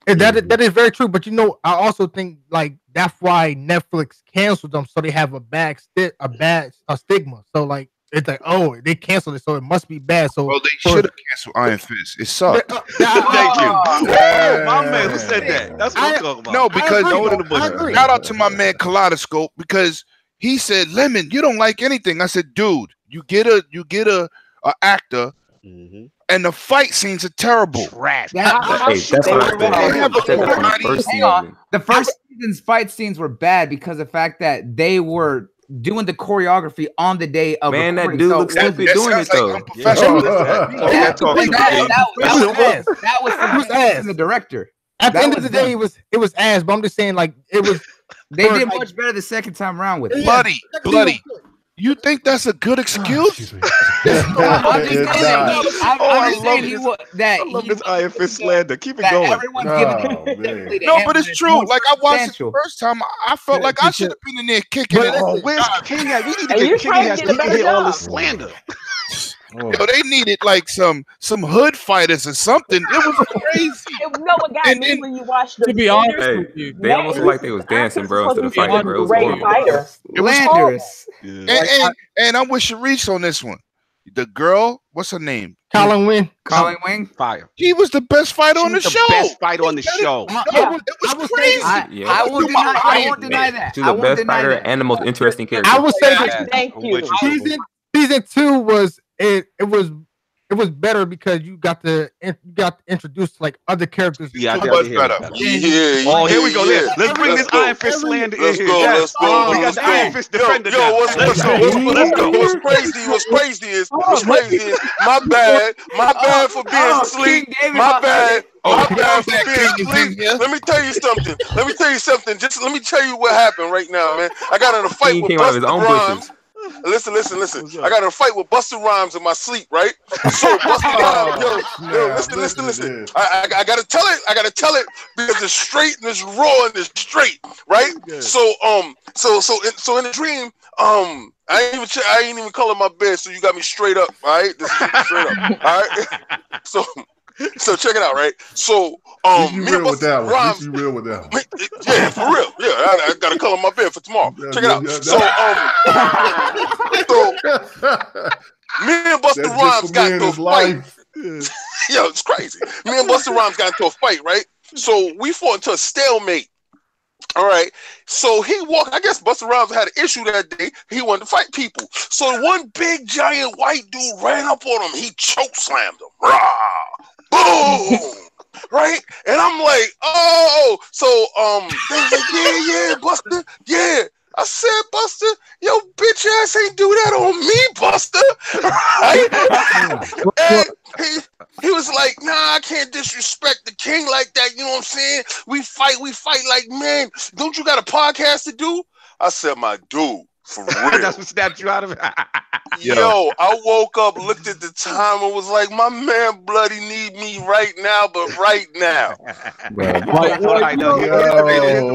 Speaker 8: That is very true. But I also think like that's why Netflix canceled them, so they have a bad stigma. So like it's like, oh, they canceled it, so it must be bad. So
Speaker 6: Well, they should have canceled Iron Fist. It sucked.
Speaker 3: Thank you.
Speaker 5: Yeah.
Speaker 3: My man, who said that? That's what I'm talking about.
Speaker 6: No, because
Speaker 8: I agree.
Speaker 6: shout out to my man Kaleidoscope, because he said, Lemon, you don't like anything. I said, dude, you get a actor, and the fight scenes are terrible.
Speaker 3: Trash.
Speaker 9: That's what I said.
Speaker 1: Hang on. The first season's fight scenes were bad because of the fact that they were doing the choreography on the day of
Speaker 9: Man, that
Speaker 1: recording.
Speaker 9: dude
Speaker 1: So
Speaker 9: looks stupid doing it though.
Speaker 6: Unprofessional.
Speaker 1: that was from the director.
Speaker 8: At the
Speaker 1: That
Speaker 8: end of
Speaker 1: was
Speaker 8: the day,
Speaker 1: them.
Speaker 8: it was ass. But I'm just saying, like it was.
Speaker 1: They did
Speaker 8: like-
Speaker 1: much better the second time around with it.
Speaker 6: Bloody. You think that's a good excuse?
Speaker 1: I'm just saying that
Speaker 3: I love this Iron Fist slander. Keep it going.
Speaker 1: everyone's giving
Speaker 6: No, but it's true. Like I watched it the first time, I felt like I should have been in there kicking it.
Speaker 3: Oh, where's King at? We need to
Speaker 2: And you're
Speaker 3: get King
Speaker 2: trying to
Speaker 3: has
Speaker 2: get
Speaker 3: to
Speaker 2: a better
Speaker 3: hear all
Speaker 2: job.
Speaker 3: the slander.
Speaker 6: Yo, they needed like some hood fighters or something. It was crazy.
Speaker 2: You know what got me when you watched the
Speaker 4: To be honest
Speaker 2: Defenders?
Speaker 4: with you,
Speaker 9: They almost looked like they was dancing, bro, instead of fighting, bro. It was
Speaker 2: Great
Speaker 9: horrible.
Speaker 2: fighter.
Speaker 6: It was
Speaker 1: Landers.
Speaker 6: And I'm with Chareece on this one. The girl, what's her name?
Speaker 8: Colin Wynn.
Speaker 1: Colin Wing.
Speaker 3: Fire.
Speaker 6: She was the best fighter on the
Speaker 3: She was
Speaker 6: show.
Speaker 3: the best fighter on the show.
Speaker 6: It was crazy.
Speaker 1: I won't deny that.
Speaker 9: She was the best fighter and the most interesting character.
Speaker 8: I would say that
Speaker 2: Thank you.
Speaker 8: season 2 was it was better because you got introduced to like other characters.
Speaker 3: Yeah, I
Speaker 6: It
Speaker 3: got
Speaker 6: was
Speaker 3: to hear
Speaker 6: better.
Speaker 3: that.
Speaker 10: Yeah.
Speaker 3: Oh, here we go.
Speaker 10: Yeah.
Speaker 3: Let's bring this Iron Fist slander in here.
Speaker 10: Let's go.
Speaker 3: We got the Iron Fist defender.
Speaker 10: Yo, what's crazy is my bad for being asleep. My bad for being asleep. Let me tell you something. Just let me tell you what happened right now, man. I got in a fight
Speaker 9: He
Speaker 10: with
Speaker 9: came out of his
Speaker 10: Busta
Speaker 9: own
Speaker 10: Rhymes.
Speaker 9: bushes.
Speaker 10: Listen. I got in a fight with Busta Rhymes in my sleep, right? So Busta Rhymes, yo, listen. I gotta tell it because it's straight and it's raw and it's straight, right? So in the dream, I ain't even color my bed, so you got me straight up, all right? This is straight up, all right? So check it out, right? So
Speaker 5: You real with that one. You real with that one.
Speaker 10: Yeah, for real. Yeah, I gotta color my bed for tomorrow. Check it out. So me and Busta Rhymes got into a fight. Yo, it's crazy. Me and Busta Rhymes got into a fight, right? So we fought into a stalemate. All right. So he walked. I guess Busta Rhymes had an issue that day. He wanted to fight people. So one big giant white dude ran up on him. He choke slammed him. Rah! Boom! Right? And I'm like, oh. So they was like, yeah, Busta. Yeah. I said, Busta, yo, bitch ass ain't do that on me, Busta. Right? And he was like, nah, I can't disrespect the king like that. You know what I'm saying? We fight like, man, don't you got a podcast to do? I said, my dude, for real.
Speaker 3: That's what snapped you out of it.
Speaker 10: Yo, I woke up, looked at the time, and was like, my man bloody need me right now, but right now.
Speaker 3: You gotta come in here and you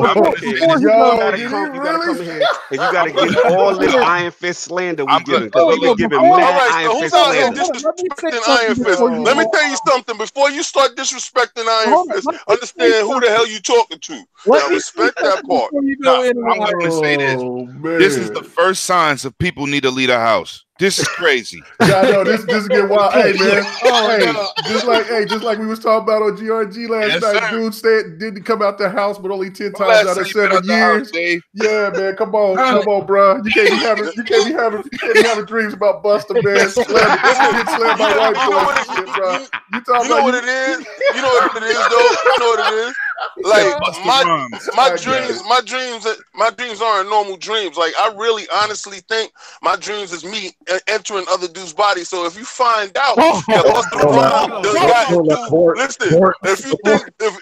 Speaker 3: gotta get all this Iron Fist slander we giving, because we've been giving mad Iron Fist slander.
Speaker 10: Disrespecting Iron Fist. Let me tell you something. Before you start disrespecting Iron Fist, understand who the hell you talking to. Now respect that part.
Speaker 6: I'm going to say this. This is the first signs of people need to leave the house. This is crazy.
Speaker 5: Yeah, I know this get wild. Hey man, just like we was talking about on GRG last night.
Speaker 6: Sir.
Speaker 5: Dude said didn't come out the house, but only 10 times out of 7 years. Yeah, man, come on, bro. You can't be having dreams about Busta, man. Get slammed by white boys, shit, bro.
Speaker 10: You know what it is? You know what it is, though. You know what it is. Like my dreams aren't normal dreams. Like I really honestly think my dreams is me entering other dudes' bodies. So if you find out that Busta Rhymes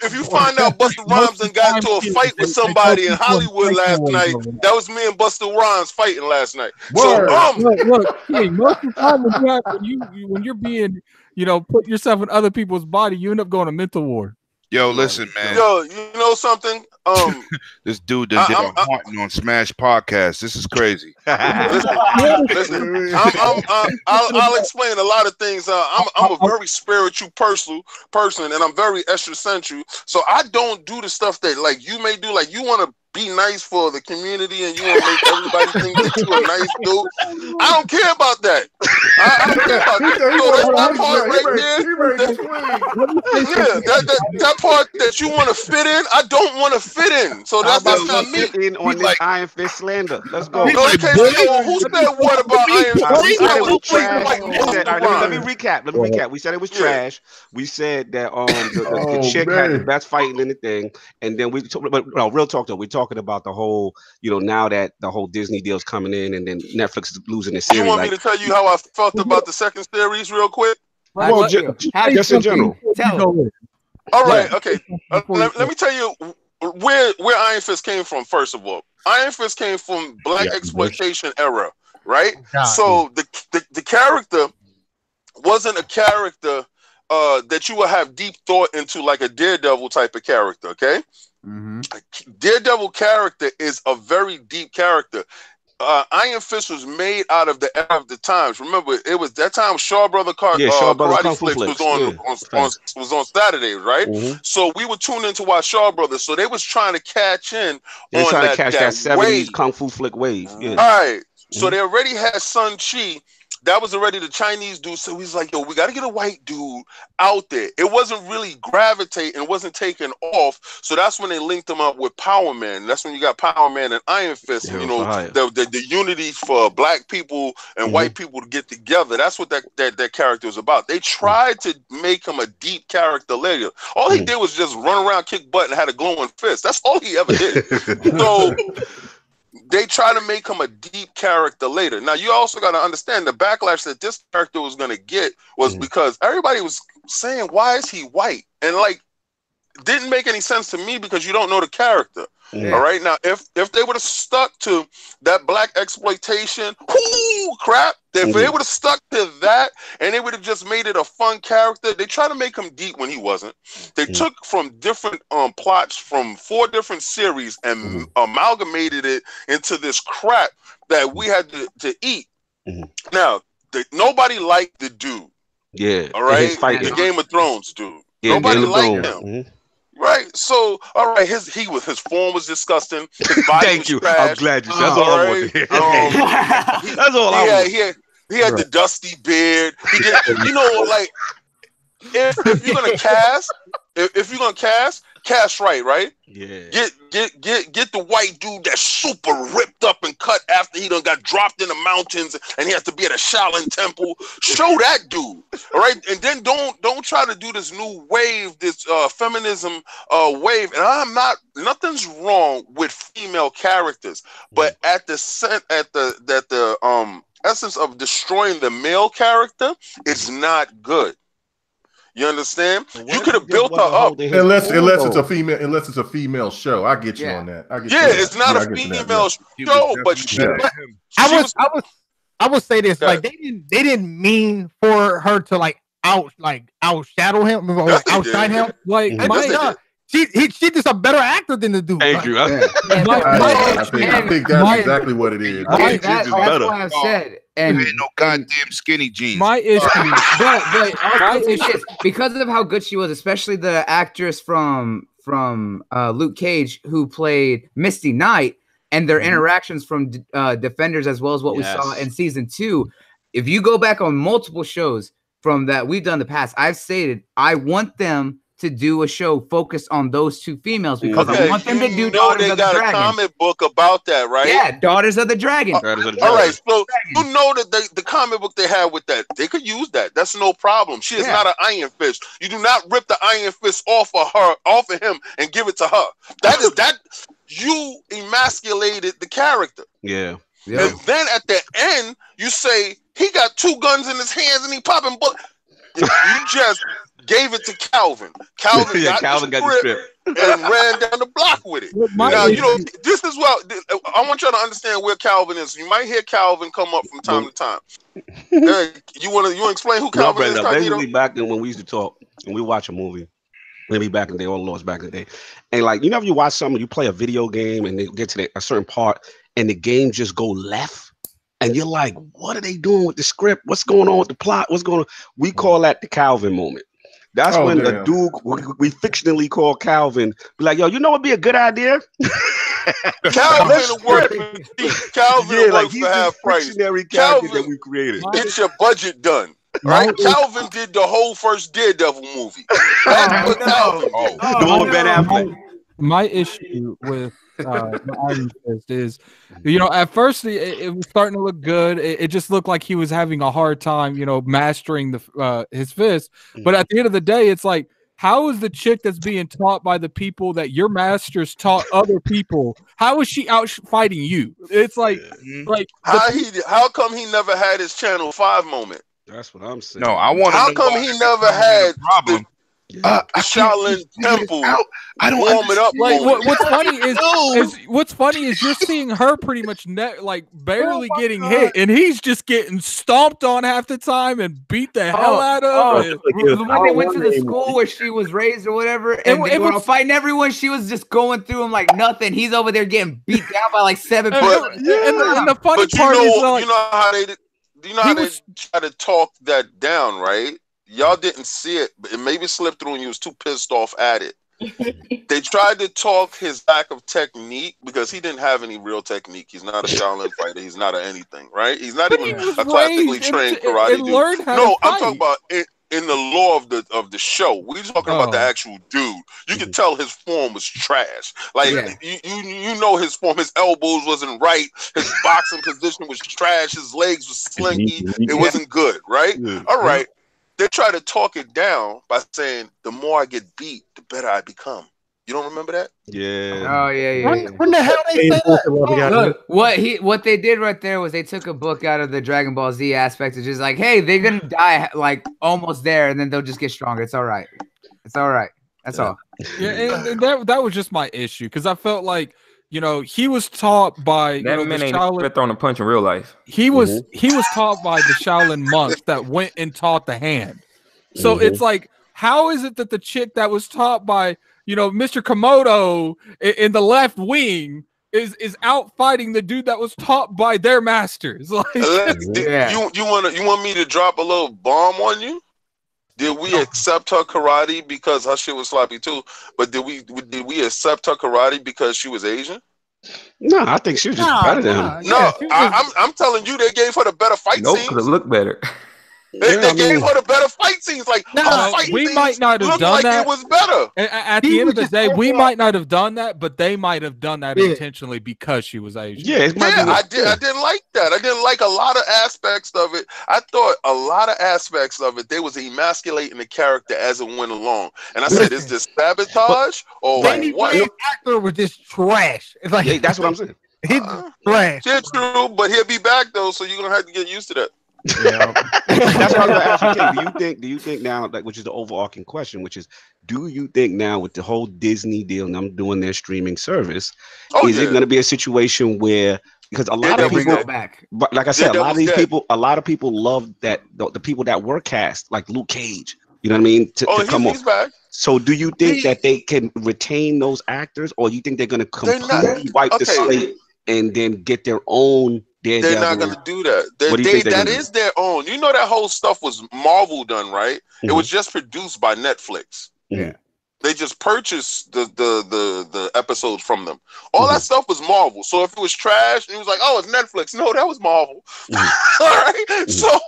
Speaker 10: if you find out Busta Rhymes and got into a fight with somebody in Hollywood last night, that was me and Busta Rhymes fighting last night.
Speaker 4: Look, King, most of the time when you're being, put yourself in other people's body, you end up going to mental ward.
Speaker 6: Yo, listen, man.
Speaker 10: Yo, you know something?
Speaker 6: This dude done did a haunting on Smash podcast. This is crazy.
Speaker 10: Listen, I'll explain a lot of things. I'm a very spiritual person, and I'm very extrasensual. So I don't do the stuff that like you may do. Like you want to be nice for the community and you want to make everybody think that you're a nice dude. I don't care about that. I don't care about that. So that part right there, that part that you want to fit in, I don't want to fit in. So that's not me.
Speaker 3: In on this Iron Fist slander. Let's go.
Speaker 10: Okay, so who said what about Iron Fist?
Speaker 3: We said it was trash. Let me recap. We said it was trash. We said that the chick had the best fighting in the thing, and then real talk though, we talking about the whole, now that the whole Disney deal's coming in, and then Netflix is losing the series.
Speaker 10: You want me to tell you how I felt about the second series real quick?
Speaker 3: Well, just in general.
Speaker 10: All right, okay. Let me tell you where Iron Fist came from. First of all, Iron Fist came from Black exploitation era, right? So the character wasn't a character that you would have deep thought into, like a Daredevil type of character. Okay. Mm-hmm. Daredevil character is a very deep character. Iron Fist was made out of the era of the times. Remember, it was that time Shaw Brother Karate Flicks was on Saturdays, right? Mm-hmm. So we would tune in to watch Shaw Brothers. So they was trying to catch in on that 70s
Speaker 3: wave. Kung Fu flick wave. Yeah.
Speaker 10: All right. So they already had Sun-Chi. That was already the Chinese dude. So he's like, yo, we got to get a white dude out there. It wasn't really gravitating. It wasn't taking off. So that's when they linked him up with Power Man. That's when you got Power Man and Iron Fist. Yeah, the unity for black people and white people to get together. That's what that character was about. They tried to make him a deep character later. All he did was just run around, kick butt, and had a glowing fist. That's all he ever did. So they try to make him a deep character later. Now, you also got to understand the backlash that this character was going to get was because everybody was saying, why is he white? And like, didn't make any sense to me because you don't know the character. Yeah. All right. Now, if they would have stuck to that black exploitation, crap, if they would have stuck to that and they would have just made it a fun character, they tried to make him deep when he wasn't. They took from different plots from 4 different series and amalgamated it into this crap that we had to eat. Now, nobody liked the dude.
Speaker 3: Yeah.
Speaker 10: All right. The Game of Thrones dude. Yeah, nobody liked him. Right, so all right, his form was disgusting. His body
Speaker 3: Thank
Speaker 10: was
Speaker 3: you.
Speaker 10: trash.
Speaker 3: I'm glad you. That's all I want to hear. That's all I want.
Speaker 10: He had the dusty beard. He did, like if you're gonna cast right?
Speaker 3: Yeah.
Speaker 10: Get the white dude that's super ripped up and cut after he done got dropped in the mountains and he has to be at a Shaolin temple. Show that dude, all right? And then don't try to do this new wave, this feminism wave. And nothing's wrong with female characters, but at the essence of destroying the male character, it's not good. You understand? You could have built her up
Speaker 5: unless it's a female show. I get you on that.
Speaker 10: It's not a female show, but
Speaker 8: I would say this: like they didn't mean for her to outshadow him, or outshine him. Like she's just a better actor than the dude.
Speaker 3: Thank you.
Speaker 5: I think that's exactly what it is.
Speaker 1: That's what I said. And
Speaker 6: ain't no goddamn skinny jeans.
Speaker 4: My issue,
Speaker 1: is because of how good she was, especially the actress from Luke Cage who played Misty Knight, and their interactions from Defenders, as well as what we saw in season 2. If you go back on multiple shows from that we've done in the past, I've stated I want them to do a show focused on those 2 females because I want them to do Daughters of the Dragon.
Speaker 10: They got a comic book about that, right?
Speaker 1: Yeah, Daughters of the Dragon.
Speaker 10: All right, so you know that the comic book they have with that, they could use that. That's no problem. She is not an Iron Fist. You do not rip the Iron Fist off of him, and give it to her. That you emasculated the character.
Speaker 3: Yeah.
Speaker 10: And then at the end, you say he got 2 guns in his hands and he popping bullets. You just gave it to Calvin. Calvin got the script and ran down the block with it. Now, this is I want y'all to understand where Calvin is. You might hear Calvin come up from time to time. You want to explain who Calvin is?
Speaker 3: Basically, back then when we used to talk and we watch a movie, Maybe back in the day, all Lords back in the day. And like, you know, if you watch something, you play a video game and they get to a certain part and the game just go left. And you're like, what are they doing with the script? What's going on with the plot? What's going on? We call that the Calvin moment. That's when the dude we fictionally call Calvin be like, yo, you know what'd be a good idea?
Speaker 10: Calvin worked for half price. Calvin
Speaker 3: that we created.
Speaker 10: Get your budget done. Right? Calvin did the whole first Daredevil movie. That's what Calvin did.
Speaker 3: The one with Ben Affleck.
Speaker 4: My issue with my Iron Fist is, you know, at first it was starting to look good. It just looked like he was having a hard time, you know, mastering his fist. But at the end of the day, it's like, how is the chick that's being taught by the people that your masters taught other people? How is she out fighting you? It's like
Speaker 10: how come he never had his Channel 5 moment?
Speaker 3: That's what I'm saying.
Speaker 6: No, I want to.
Speaker 10: How come he never had
Speaker 6: problem?
Speaker 10: Shaolin Temple?
Speaker 6: I don't
Speaker 10: warm it up.
Speaker 4: Like what's funny is you're seeing her pretty much barely getting hit, and he's just getting stomped on half the time and beat the hell out of.
Speaker 1: When they went to the school where she was raised or whatever, and they were fighting everyone, she was just going through him like nothing. He's over there getting beat down by like 7 people.
Speaker 4: And the funny part is,
Speaker 10: you know how they try to talk that down, right? Y'all didn't see it, but it maybe slipped through and you was too pissed off at it. They tried to talk his lack of technique because he didn't have any real technique. He's not a Shaolin fighter. He's not anything, right? He's not even a classically trained karate dude. No, I'm talking about in the lore of the show. We're talking about the actual dude. You can tell his form was trash. Like you know his form. His elbows wasn't right. His boxing position was trash. His legs was slinky. It wasn't good, right? All right. They try to talk it down by saying, the more I get beat, the better I become. You don't remember that?
Speaker 3: Yeah.
Speaker 1: Oh, yeah.
Speaker 8: When the hell they say that?
Speaker 1: Look, what they did right there was they took a book out of the Dragon Ball Z aspect of just like, hey, they're going to die like almost there, and then they'll just get stronger. It's all right. It's all right. That's all.
Speaker 4: Yeah, and that was just my issue, because I felt like, you know, he was taught by
Speaker 9: that man ain't throwing a punch in real life.
Speaker 4: He was taught by the Shaolin monks that went and taught the hand. So it's like, how is it that the chick that was taught by, you know, Mr. Komodo in the left wing is out fighting the dude that was taught by their masters? Like,
Speaker 10: you want me to drop a little bomb on you? Did we accept her karate because her shit was sloppy too? But did we accept her karate because she was Asian?
Speaker 3: No, I think she was just better than him.
Speaker 10: No, I'm telling you, they gave her the better fight scenes.
Speaker 9: Could have looked better.
Speaker 10: They gave her the better fight scenes. Like
Speaker 4: we might not have done that.
Speaker 10: It was better.
Speaker 4: At the end of the day, we might not have done that, but they might have done that intentionally because she was Asian.
Speaker 10: I didn't like that. I didn't like a lot of aspects of it. I thought a lot of aspects of it, they was emasculating the character as it went along. And I said, is this sabotage or what?
Speaker 8: The actor was just trash. It's like
Speaker 3: that's what I'm saying.
Speaker 8: He's trash.
Speaker 10: It's true, but he'll be back though, so you're gonna have to get used to that.
Speaker 3: Yeah. That's what I was gonna ask you. Do you think now, like, which is the overarching question, which is, do you think now with the whole Disney deal and them doing their streaming service, is it gonna be a situation where, because a lot of people, but like I said, a lot of people love that the people that were cast, like Luke Cage, you know what I mean, to come on.
Speaker 10: Back.
Speaker 3: So do you think that they can retain those actors, or you think they're gonna completely wipe the slate and then get their own?
Speaker 10: They're not going to do that. That is their own. You know, that whole stuff was Marvel done, right? It was just produced by Netflix.
Speaker 1: Yeah.
Speaker 10: They just purchased the episodes from them. All that stuff was Marvel. So if it was trash, and it was like, oh, it's Netflix. No, that was Marvel. All right. So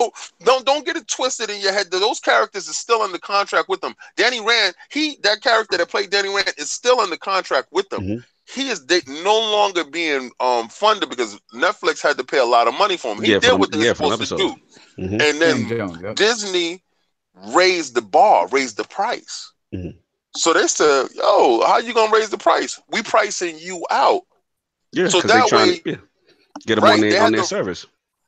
Speaker 10: don't get it twisted in your head. Those characters are still under contract with them. Danny Rand, that character that played Danny Rand is still under contract with them. He is no longer being funded because Netflix had to pay a lot of money for him. He did what they were supposed to do. And then Disney raised the bar, raised the price. So they said, yo, how you going to raise the price? We pricing you out.
Speaker 3: Yeah,
Speaker 10: so that way,
Speaker 3: get them on their service.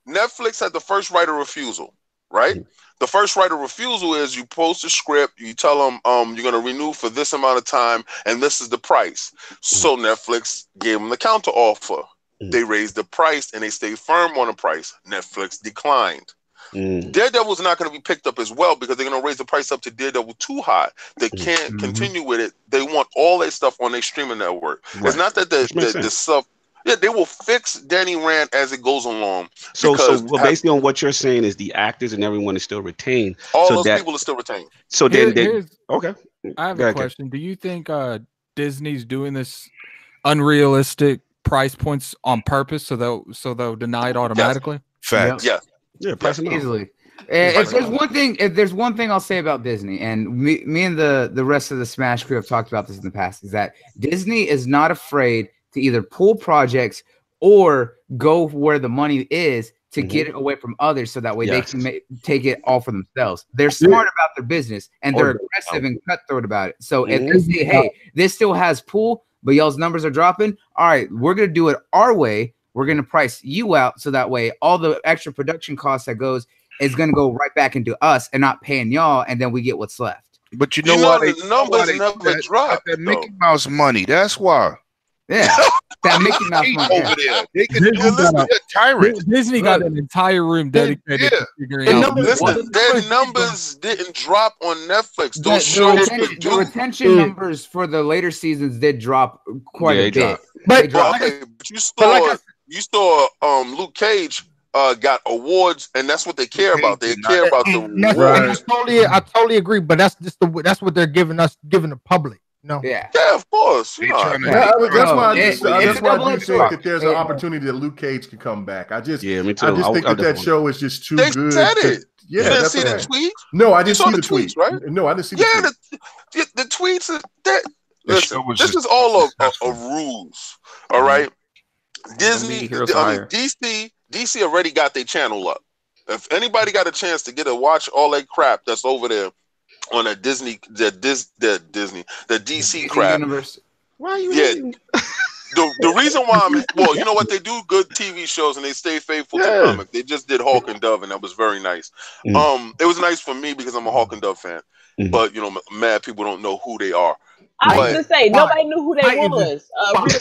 Speaker 10: Netflix had the first right of refusal, right? The first right of refusal is you post a script, you tell them you're going to renew for this amount of time, and this is the price. So Netflix gave them the counter offer. They raised the price, and they stayed firm on the price. Netflix declined. Daredevil's not going to be picked up as well because they're going to raise the price up to Daredevil too high. They can't continue with it. They want all their stuff on their streaming network. Right. It's not that the stuff. Yeah, they will fix Danny Rand as it goes along.
Speaker 3: So basically on what you're saying is the actors and everyone is still retained.
Speaker 10: All those people are still retained.
Speaker 3: So then, okay.
Speaker 4: I have a question. Do you think Disney's doing this unrealistic price points on purpose so they'll deny it automatically?
Speaker 6: Facts.
Speaker 3: Yeah, price
Speaker 1: easily. If there's one thing I'll say about Disney, and me and the rest of the Smash crew have talked about this in the past, is that Disney is not afraid to either pull projects or go where the money is to get it away from others, so that way they can take it all for themselves. They're smart about their business, and they're aggressive and cutthroat about it. So if they say, hey, this still has pull, but y'all's numbers are dropping, all right, we're going to do it our way. We're going to price you out, so that way all the extra production costs that goes is going to go right back into us and not paying y'all, and then we get what's left.
Speaker 6: But you know what? The numbers never drop. That Mickey Mouse money. That's why.
Speaker 1: Yeah, that Mickey Mouse money
Speaker 6: over there. They can listen to a tyrant.
Speaker 4: Disney got an entire room dedicated to figuring out.
Speaker 10: Their numbers didn't drop on Netflix.
Speaker 1: The retention numbers for the later seasons did drop quite a bit.
Speaker 10: But you saw Luke Cage got awards, and that's what they care about. They care about the awards.
Speaker 8: I totally agree, but that's what they're giving the public. No.
Speaker 10: Yeah, of course.
Speaker 5: That's why I do think that there's an opportunity that Luke Cage can come back. I just think that show is just too good.
Speaker 10: They said it.
Speaker 5: Yeah,
Speaker 10: you didn't see the tweet?
Speaker 5: No, I didn't see the
Speaker 10: tweets, right?
Speaker 5: No, I didn't see the tweet.
Speaker 10: The tweets. Listen, this is all a ruse. All right, Disney, DC already got their channel up. If anybody got a chance to get to watch all that crap that's over there on a Disney, the DC crap.
Speaker 3: Universe. Why are you?
Speaker 10: Yeah. The reason why you know what, they do good TV shows and they stay faithful to comic. They just did Hawk and Dove, and that was very nice. It was nice for me because I'm a Hawk and Dove fan, but mad people don't know who they are.
Speaker 2: I was gonna say nobody knew who they was.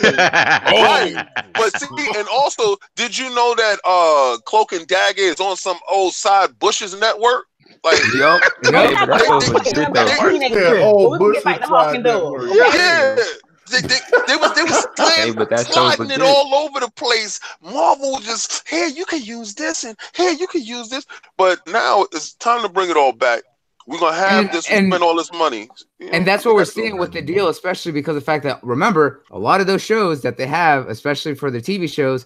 Speaker 2: Really.
Speaker 10: Right. But see, and also, did you know that Cloak and Dagger is on some old side Bush's network? Like,
Speaker 2: yeah. They was
Speaker 10: sliding it all over the place. Marvel just, here you can use this, and here you can use this. But now it's time to bring it all back. We're gonna have spend all this money.
Speaker 1: And that's what we're seeing with the deal, especially because of the fact that, remember, a lot of those shows that they have, especially for the TV shows,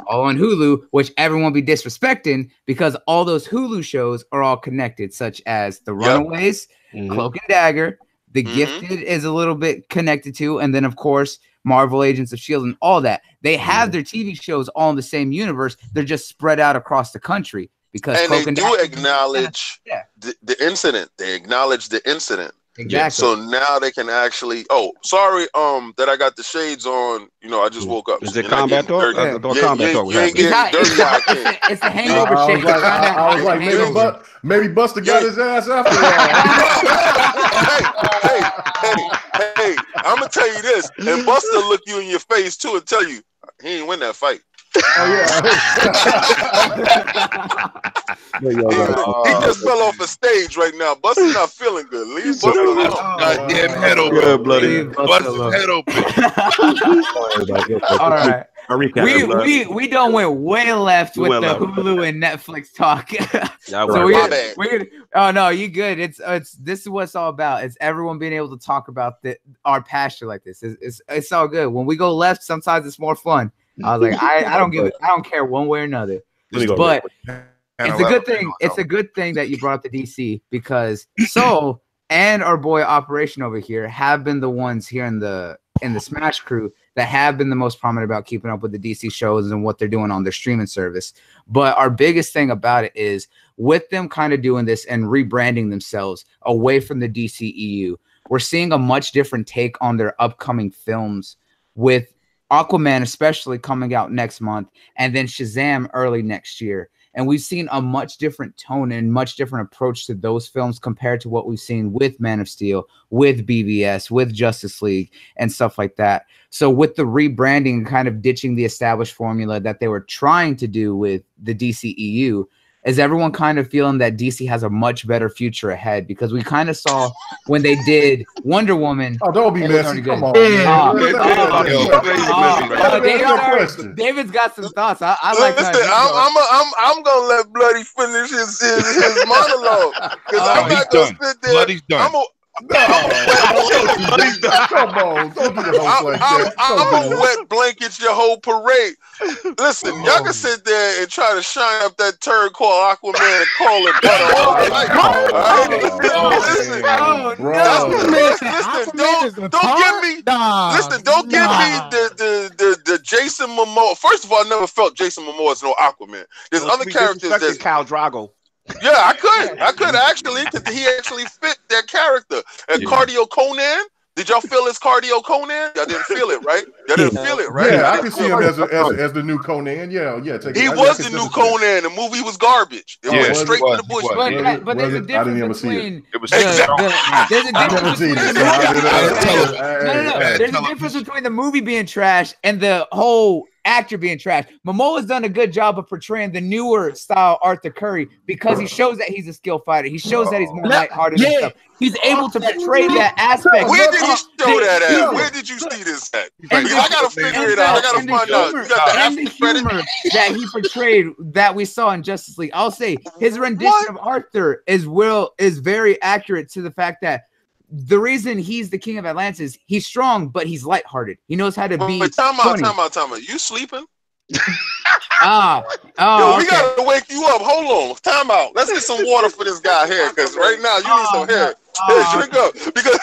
Speaker 1: all on Hulu, which everyone be disrespecting because all those Hulu shows are all connected, such as The Runaways, Cloak and Dagger, The Gifted is a little bit connected to, and then of course Marvel Agents of S.H.I.E.L.D. and all that. They have their TV shows all in the same universe. They're just spread out across the country because
Speaker 10: Cloak and Dagger acknowledge the incident. They acknowledge the incident.
Speaker 1: Exactly.
Speaker 10: So now they can actually. Oh, sorry. That I got the shades on. I just woke up.
Speaker 3: Is it combat talk? Combat talk.
Speaker 1: It's the hangover shade.
Speaker 5: I was like, maybe Buster got his ass after
Speaker 10: all. Hey! I'm gonna tell you this, and Buster look you in your face too and tell you he ain't win that fight. He just fell off the stage right now. Buster's not feeling good. Leave Buster alone.
Speaker 6: Goddamn head open, bloody. Buster's head open.
Speaker 1: All right. We don't went way left with the Hulu and Netflix talk. Oh no, you good. It's this is what it's all about. It's everyone being able to talk about our passion like this. It's all good. When we go left, sometimes it's more fun. I was like, I don't care one way or another. But it's a good thing. It's a good thing that you brought up the DC because Soul and our boy Operation over here have been the ones here in the Smash crew that have been the most prominent about keeping up with the DC shows and what they're doing on their streaming service. But our biggest thing about it is with them kind of doing this and rebranding themselves away from the DCEU, we're seeing a much different take on their upcoming films, with Aquaman especially coming out next month, and then Shazam early next year. And we've seen a much different tone and much different approach to those films compared to what we've seen with Man of Steel, with BVS, with Justice League, and stuff like that. So with the rebranding, kind of ditching the established formula that they were trying to do with the DCEU, is everyone kind of feeling that DC has a much better future ahead? Because we kind of saw when they did Wonder Woman.
Speaker 5: Oh, don't be messy. Come on,
Speaker 1: man. David's got some thoughts. I like.
Speaker 10: Listen, I'm gonna let Bloody finish his monologue because I'm not gonna sit there.
Speaker 6: Bloody's done.
Speaker 5: Come on, don't do the host like that.
Speaker 10: I'm gonna wet blanket your whole parade. Listen, y'all can sit there and try to shine up that turd called Aquaman and call it butter all night. Don't give me the Jason Momoa. First of all, I never felt Jason Momoa as no Aquaman. There's other characters that
Speaker 3: Khal Drogo.
Speaker 10: Yeah, I could actually, because he actually fit their character. And Cardio Conan, did y'all feel his Cardio Conan? Y'all didn't feel it, right? Y'all didn't feel it, right?
Speaker 5: Yeah, I can see him as the new Conan. Yeah.
Speaker 10: He was the new Conan. The movie was garbage. It went straight to the bush.
Speaker 1: But there's a difference between. There's a difference between the movie being trash and the whole actor being trash. Momoa's done a good job of portraying the newer style Arthur Curry because he shows that he's a skill fighter. He shows that he's more lighthearted and stuff. He's able to portray that aspect.
Speaker 10: Where did he show that at? Where did you see this at? I gotta figure it out. I gotta find out. You got the
Speaker 1: humor that he portrayed that we saw in Justice League. I'll say his rendition of Arthur is very accurate to the fact that the reason he's the king of Atlantis is he's strong, but he's lighthearted. He knows how to be.
Speaker 10: Time out. You sleeping?
Speaker 1: We
Speaker 10: gotta wake you up. Hold on. Time out. Let's get some water for this guy here, because right now you need some hair. Drink up. Because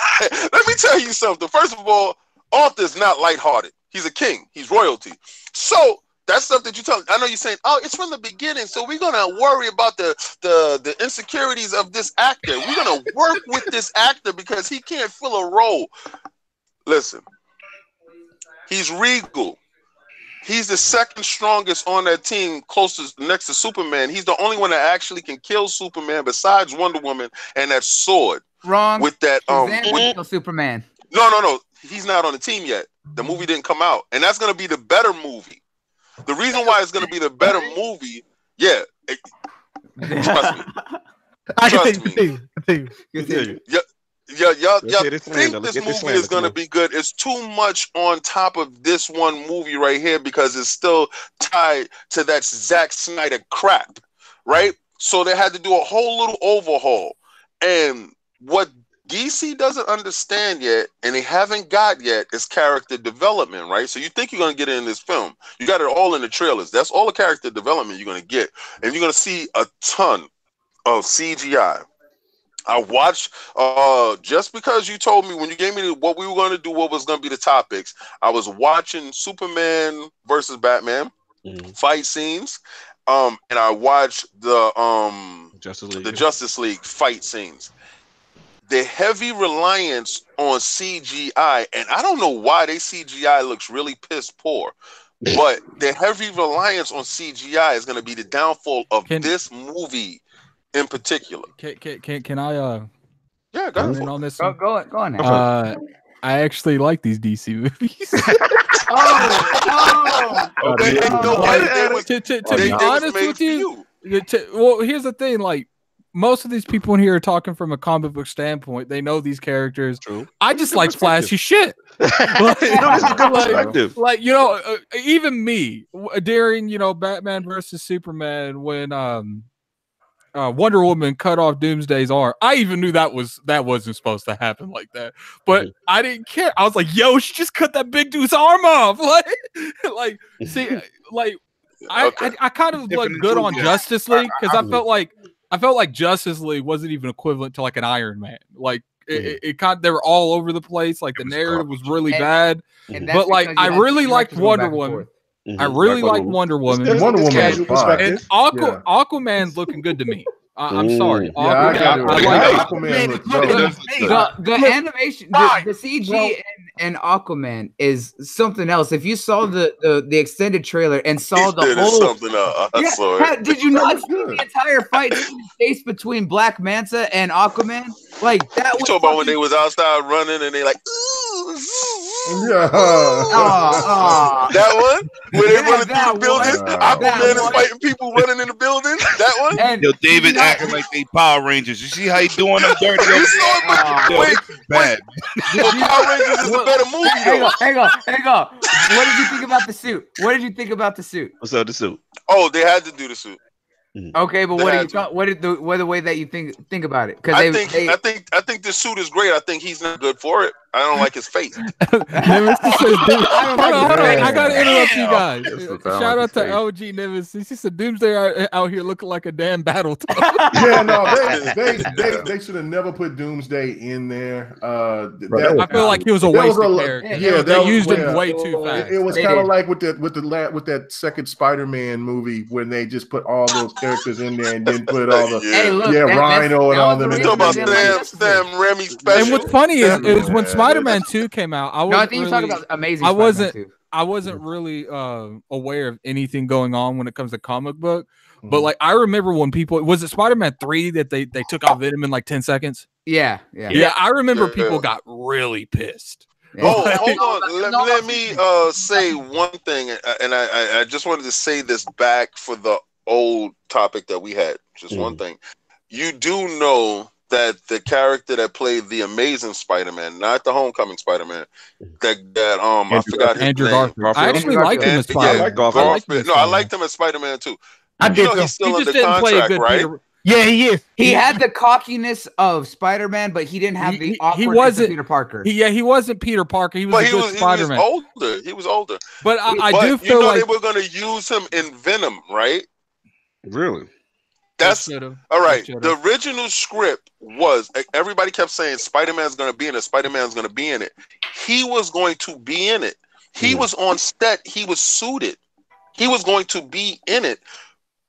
Speaker 10: let me tell you something. First of all, Arthur's not lighthearted. He's a king. He's royalty. So that's stuff that you tell. I know you're saying, oh, it's from the beginning, so we're gonna worry about the insecurities of this actor. We're gonna work with this actor because he can't fill a role. Listen, he's regal. He's the second strongest on that team, closest next to Superman. He's the only one that actually can kill Superman besides Wonder Woman and that sword.
Speaker 1: Wrong.
Speaker 10: With that
Speaker 1: Superman.
Speaker 10: No. He's not on the team yet. The movie didn't come out, and that's gonna be the better movie. The reason why it's going to be the better movie, trust me. Y'all think this movie is going to be good. It's too much on top of this one movie right here because it's still tied to that Zack Snyder crap, right? So they had to do a whole little overhaul. And what DC doesn't understand yet, and they haven't got yet, is character development, right? So you think you're going to get it in this film. You got it all in the trailers. That's all the character development you're going to get. And you're going to see a ton of CGI. I watched, just because you told me when you gave me what we were going to do, what was going to be the topics, I was watching Superman versus Batman fight scenes, and I watched the Justice League fight scenes. The heavy reliance on CGI, and I don't know why they CGI looks really piss poor, but the heavy reliance on CGI is going to be the downfall of this movie in particular.
Speaker 4: Can I?
Speaker 10: Yeah, go ahead.
Speaker 4: On this.
Speaker 1: Go on.
Speaker 4: I actually like these DC movies. To be honest with you, well, here's the thing, like. Most of these people in here are talking from a comic book standpoint. They know these characters. True. I just like flashy shit. Even me during Batman versus Superman when Wonder Woman cut off Doomsday's arm. I even knew that wasn't supposed to happen like that, but I didn't care. I was like, "Yo, she just cut that big dude's arm off!" I kind of look good on Justice League because I felt like Justice League wasn't even equivalent to like an Iron Man. Like it they were all over the place. Like the narrative was really bad. But like I really liked Wonder Woman. I really liked Wonder Woman. And Aquaman's looking good to me. I'm sorry.
Speaker 1: Aquaman. The animation, the CG and Aquaman is something else. If you saw the extended trailer and saw the whole, did you not see the entire fight space between Black Manta and Aquaman? Like that.
Speaker 10: You talking about when they was outside running and they like,
Speaker 5: that
Speaker 10: one where they running through the building. Aquaman is fighting people running in the building. That one.
Speaker 1: And
Speaker 6: yo, David acting like they Power Rangers. You see how he doing them dirty?
Speaker 10: You saw it,
Speaker 6: Yo,
Speaker 10: wait,
Speaker 6: this is bad.
Speaker 10: but Power Rangers is a better movie though.
Speaker 1: Hang on. What did you think about the suit? What did you think about the suit?
Speaker 3: What's up, the suit?
Speaker 10: Oh, they had to do the suit.
Speaker 1: Okay, but
Speaker 10: They
Speaker 1: what do
Speaker 10: had
Speaker 1: you
Speaker 10: to.
Speaker 1: thought? What the way that you think about it? Because
Speaker 10: I think the suit is great. I think he's not good for it. I don't like his face.
Speaker 4: Nemesis said, hold on. I gotta interrupt you guys.
Speaker 5: That's
Speaker 4: Shout out to
Speaker 5: face.
Speaker 4: OG Nemesis. He said Doomsday out here looking like a damn battle tank.
Speaker 5: Yeah, no, they should have never put Doomsday in there.
Speaker 4: I feel like he was a wasted character.
Speaker 5: Yeah,
Speaker 4: they used him way too fast.
Speaker 5: It was kind of like with that second Spider-Man movie when they just put all those characters in there and then put all the Rhino and all them.
Speaker 10: You talking about Sam Raimi special?
Speaker 4: And what's funny is when Spider-Man 2 came out, I think you're talking about
Speaker 1: Amazing.
Speaker 4: I wasn't really aware of anything going on when it comes to comic book. But like I remember when people was it Spider-Man 3 that they took out Venom in like 10 seconds?
Speaker 1: Yeah.
Speaker 4: I remember people got really pissed.
Speaker 10: Oh, hold on. Let me say one thing, and I just wanted to say this back for the old topic that we had. Just one thing. You do know that the character that played the Amazing Spider-Man, not the Homecoming Spider-Man, I forgot his
Speaker 4: Andrew
Speaker 10: name.
Speaker 4: Garfield. I actually liked him as Spider-Man.
Speaker 10: I liked him as Spider-Man too.
Speaker 8: I did.
Speaker 10: He's still under contract, right?
Speaker 8: Yeah, he is.
Speaker 1: He had the cockiness of Spider-Man, but he didn't have the awkwardness
Speaker 4: he wasn't
Speaker 1: of Peter Parker.
Speaker 4: He wasn't Peter Parker. He was a good Spider-Man.
Speaker 10: He was older.
Speaker 4: But I do feel like
Speaker 10: they were going to use him in Venom, right?
Speaker 3: Really?
Speaker 10: That's all right. The original script was everybody kept saying Spider-Man's going to be in it. Spider-Man's going to be in it. He was going to be in it. He was on set. He was suited. He was going to be in it.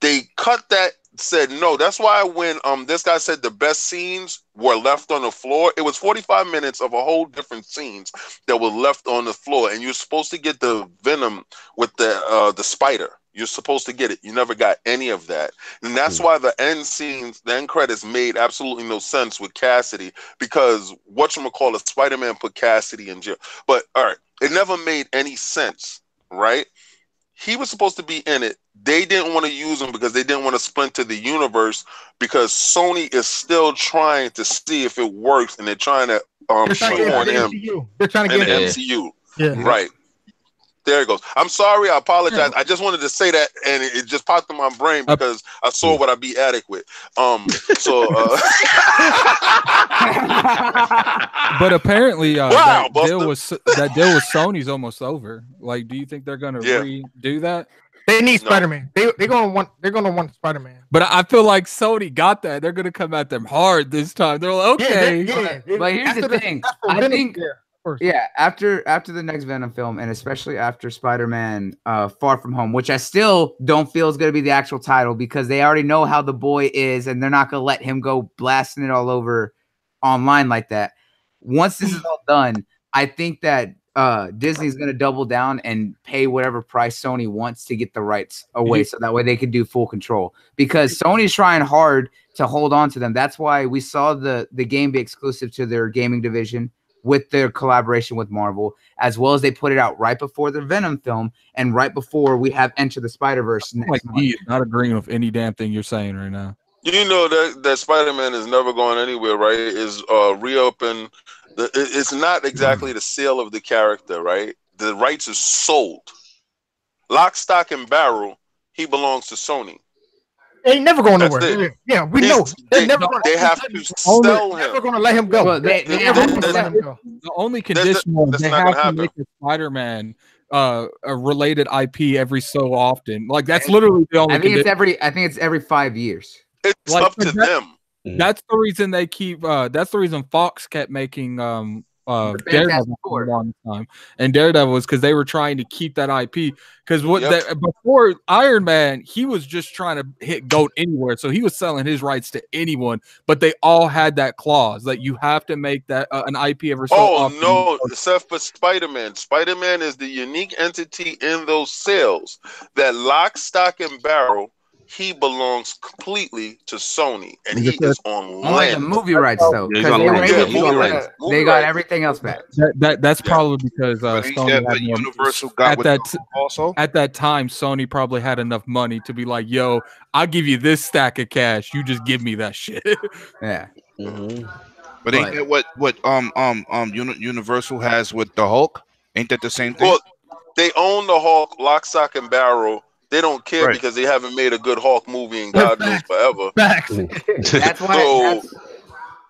Speaker 10: They cut that. Said no. That's why when this guy said the best scenes were left on the floor, it was 45 minutes of a whole different scenes that were left on the floor, and you're supposed to get the Venom with the spider. You're supposed to get it. You never got any of that, and that's why the end scenes, the end credits made absolutely no sense with Cassidy, because whatchamacallit, Spider-Man put Cassidy in jail. But all right, it never made any sense, right? He was supposed to be in it. They didn't want to use him because they didn't want to splinter the universe, because Sony is still trying to see if it works, and they're trying to shoehorn him
Speaker 8: They're trying to get
Speaker 10: in the MCU. Yeah. Right. There it goes. I'm sorry. I apologize. I just wanted to say that, and it just popped in my brain because I saw what I be adequate.
Speaker 4: But apparently, that deal with Sony's almost over. Like, do you think they're gonna redo that?
Speaker 8: They need Spider-Man. They're gonna want Spider-Man.
Speaker 4: But I feel like Sony got that. They're gonna come at them hard this time. They're like, okay.
Speaker 1: But here's the thing. I think. Yeah, after the next Venom film, and especially after Spider-Man Far From Home, which I still don't feel is going to be the actual title, because they already know how the boy is, and they're not going to let him go blasting it all over online like that. Once this is all done, I think that Disney's going to double down and pay whatever price Sony wants to get the rights away, so that way they can do full control. Because Sony's trying hard to hold on to them. That's why we saw the game be exclusive to their gaming division, with their collaboration with Marvel, as well as they put it out right before the Venom film and right before we have Enter the Spider-Verse next month.
Speaker 4: He is not agreeing with any damn thing you're saying right now.
Speaker 10: You know that Spider-Man is never going anywhere, right? Is reopen. It's not exactly the sale of the character, right? The rights is sold. Lock, stock, and barrel, he belongs to Sony.
Speaker 8: Ain't never going nowhere. Yeah, we know.
Speaker 10: They have to sell him.
Speaker 8: Never going to let him go.
Speaker 1: Well,
Speaker 4: the only condition is they have to make a Spider-Man a related IP every so often. Like that's literally the only.
Speaker 1: I think it's every 5 years.
Speaker 10: It's up to them.
Speaker 4: That's the reason they keep. That's the reason Fox kept making Daredevil for a long time, and Daredevil was because they were trying to keep that IP. Because before Iron Man, he was just trying to hit GOAT anywhere, so he was selling his rights to anyone. But they all had that clause that you have to make that an IP ever so often.
Speaker 10: Oh no, except for Spider-Man. Spider-Man is the unique entity in those sales that Lock, Stock, and Barrel he belongs completely to Sony, and he is on
Speaker 1: Only the
Speaker 10: land.
Speaker 1: movie rights though,
Speaker 3: Yeah, he's
Speaker 1: because
Speaker 3: on
Speaker 1: they were
Speaker 3: land.
Speaker 1: able
Speaker 3: Yeah,
Speaker 1: to
Speaker 3: he's on
Speaker 1: get
Speaker 3: land.
Speaker 1: rid of-
Speaker 10: Movie
Speaker 1: they got
Speaker 10: rights.
Speaker 1: everything else back.
Speaker 4: That's probably because
Speaker 6: But he
Speaker 4: Sony
Speaker 6: said,
Speaker 4: had
Speaker 6: but
Speaker 4: more.
Speaker 6: Universal got
Speaker 4: At
Speaker 6: with
Speaker 4: that
Speaker 6: the also.
Speaker 4: at that time, Sony probably had enough money to be like, "Yo, I'll give you this stack of cash. You just give me that shit."
Speaker 1: Yeah.
Speaker 6: But ain't that what Universal has with the Hulk? Ain't that the same thing?
Speaker 10: Well, they own the Hulk, lock, stock, and barrel. They don't care
Speaker 6: Right.
Speaker 10: because they haven't made a good Hulk movie in God knows forever.
Speaker 1: That's why.
Speaker 10: So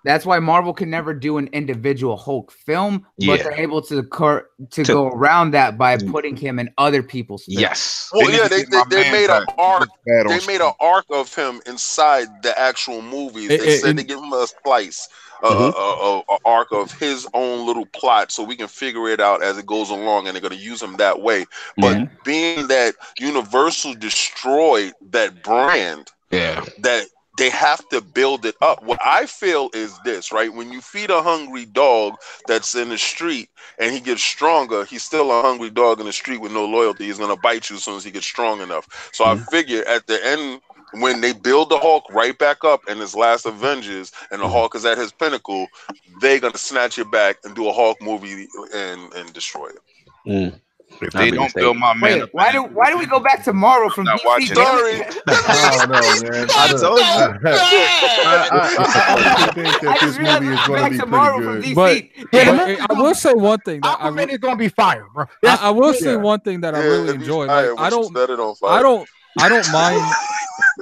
Speaker 1: That's why Marvel can never do an individual Hulk film, but they're able to go around that by putting him in other people's films.
Speaker 3: Yes.
Speaker 10: well, yeah, they made an arc. They made an arc of him inside the actual movies. They said they give him a slice, a arc of his own little plot, so we can figure it out as it goes along, and they're going to use him that way. But being that Universal destroyed that brand, that they have to build it up. What I feel is this, right? When you feed a hungry dog that's in the street and he gets stronger, he's still a hungry dog in the street with no loyalty. He's going to bite you as soon as he gets strong enough. So I figure at the end, when they build the Hulk right back up in his last Avengers and the Hulk is at his pinnacle, they're going to snatch it back and do a Hulk movie and destroy it.
Speaker 6: If they don't build my man,
Speaker 1: wait, why do we go back to Marvel from DC?
Speaker 10: Sorry.
Speaker 5: Oh no, man! I told you. I think that this movie is going to be pretty good.
Speaker 4: But I will say one thing that
Speaker 8: Aquaman is going to be fire, bro.
Speaker 4: I will say one thing that I really enjoy. Like,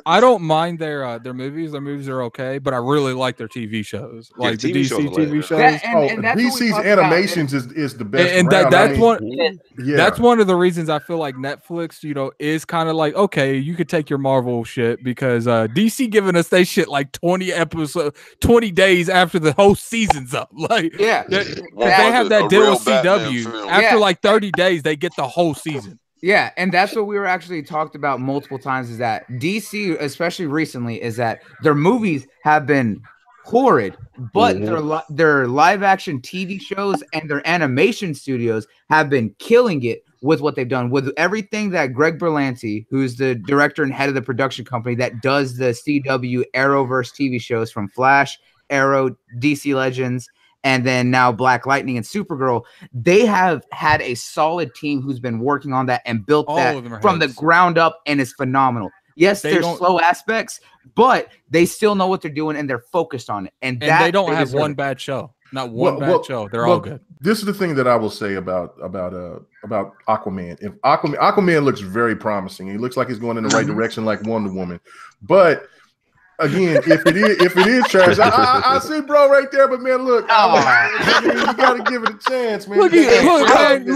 Speaker 4: I don't mind their movies. Their movies are okay, but I really like their TV shows, like the DC TV shows.
Speaker 5: DC's animations is the best,
Speaker 4: and that's one of the reasons I feel like Netflix, is kind of like, okay, you could take your Marvel shit because DC giving us they shit like 20 episodes, 20 days after the whole season's up. Like, they have that deal with CW. After like 30 days, they get the whole season.
Speaker 1: Yeah, and that's what we were actually talked about multiple times, is that DC, especially recently, is that their movies have been horrid, but their live action TV shows and their animation studios have been killing it with what they've done. With everything that Greg Berlanti, who's the director and head of the production company that does the CW Arrowverse TV shows from Flash, Arrow, DC Legends, and then now Black Lightning and Supergirl, they have had a solid team who's been working on that and built that from the ground up, and it's phenomenal. Yes, there's slow aspects, but they still know what they're doing and they're focused on it. And
Speaker 4: they don't have one bad show. Not one bad show. They're all good.
Speaker 5: This is the thing that I will say about Aquaman. If Aquaman looks very promising. He looks like he's going in the right direction, like Wonder Woman. But again, if it is trash, I see bro right there, but man, look, I mean, you got to give it a chance, man.
Speaker 4: Look, you can't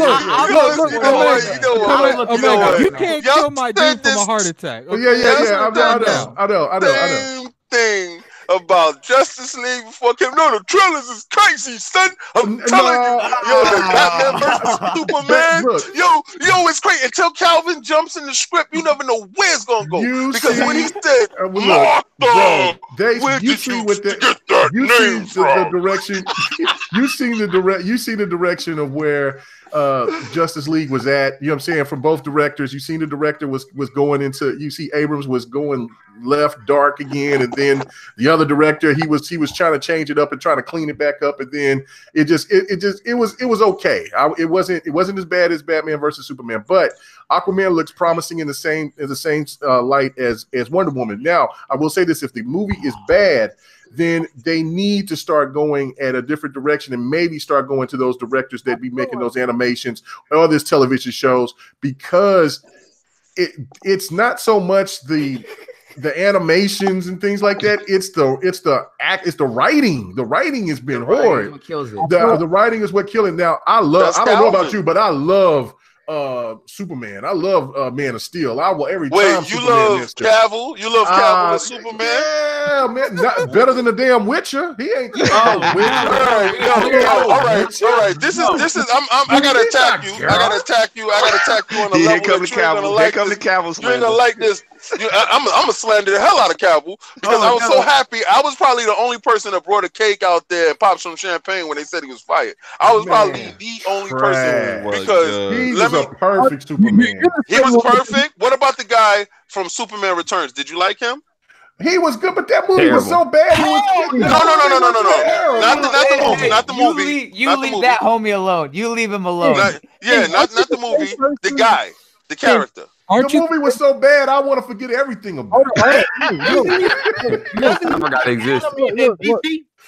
Speaker 4: kill my dude from a heart attack.
Speaker 5: I know.
Speaker 10: Same thing about Justice League before it came. No, the trailers is crazy, son. I'm telling you, the Batman versus Superman. Yo, it's crazy. Until Calvin jumps in the script, you never know where it's gonna go. Because when he said, Martha, where did you get that name from?
Speaker 5: You see the direction of where Justice League was at. You know what I'm saying? From both directors, you seen the director was going into. You see Abrams was going left dark again, and then the other director he was trying to change it up and trying to clean it back up, and then it was okay. It wasn't as bad as Batman versus Superman, but Aquaman looks promising in the same light as Wonder Woman. Now, I will say this: if the movie is bad, then they need to start going at a different direction and maybe start going to those directors that be making those animations or these television shows, because it's not so much the animations and things like that. It's the writing. The writing has been horrid. The writing is what killing. Now I don't know about you, but I love Superman. I love Man of Steel. I will every time.
Speaker 10: Wait, you love Cavill? You love Cavill and Superman?
Speaker 5: Yeah, man, not better than the damn Witcher. He ain't. Witcher.
Speaker 10: All right. This is. I gotta attack you. I gotta attack you on the level that you're gonna like. You're gonna like this. I'm gonna slander the hell out of Cavill because I was so happy. I was probably the only person that brought a cake out there and popped some champagne when they said he was fired. I was probably the only person because
Speaker 5: he was a perfect Superman.
Speaker 10: He was perfect. What about the guy from Superman Returns? Did you like him?
Speaker 5: He was good, but that movie was so bad.
Speaker 10: No. Not the movie.
Speaker 1: You leave that homie alone. You leave him alone.
Speaker 10: Not the movie. The guy, the character.
Speaker 5: The movie was so bad, I want to forget everything about it.
Speaker 9: I forgot it exists.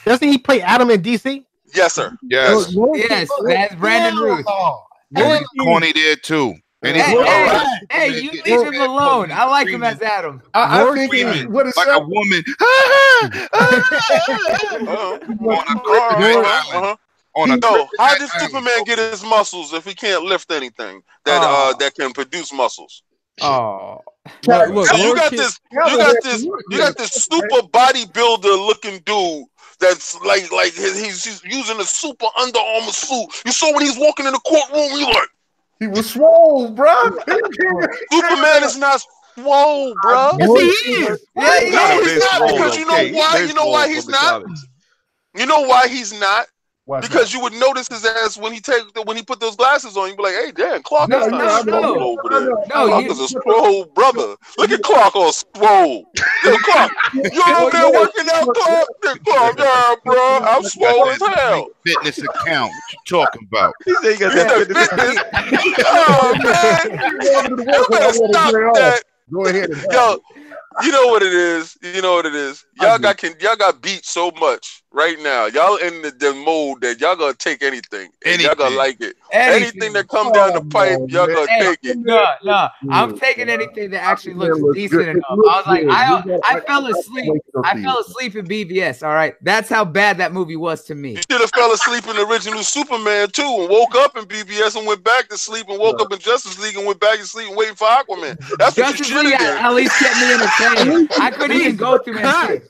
Speaker 8: Doesn't he play Adam in DC?
Speaker 10: Yes, sir.
Speaker 6: Yes.
Speaker 1: Yes, that's Brandon Ruth.
Speaker 6: Corny there too. And
Speaker 1: hey, you leave him alone. I like him as Adam.
Speaker 5: I think what is
Speaker 6: like a woman.
Speaker 10: How did Superman get his muscles if he can't lift anything that can produce muscles?
Speaker 1: Oh,
Speaker 10: look, so you got this super bodybuilder looking dude that's like he's using a super Under Armour suit. You saw when he's walking in the courtroom,
Speaker 5: he was swole, bro.
Speaker 10: Superman is not swole, bro.
Speaker 8: Yes, he is.
Speaker 10: No, he's not, because you know why? You know why he's not? You know why he's not? Because you would notice his ass when he put those glasses on. You'd be like, "Hey, damn, Clark is not swole over there. Clark is a swole brother. Look at Clark all swole. Yo, Clark, you over there working out, Clark? Clark, yeah, bro, I'm swole as hell.
Speaker 6: Fitness account. What you talking about?
Speaker 7: He said he got that
Speaker 10: fitness. Oh man, you better stop that.
Speaker 5: Go ahead.
Speaker 10: Yo, you know what it is. You know what it is. Y'all got beat so much right now. Y'all in the mode that y'all gonna take anything. Y'all gonna like it. Anything that come down the pipe, y'all gonna take it.
Speaker 1: No. I'm taking anything that actually looks decent enough. I was like, I fell asleep. I fell asleep in BVS. All right, that's how bad that movie was to me.
Speaker 10: You should have fell asleep in the original Superman too, and woke up in BVS and went back to sleep, and woke up in Justice League and went back to sleep and waiting for Aquaman. That's what you should have done.
Speaker 1: At least kept me entertained. I couldn't even go through that.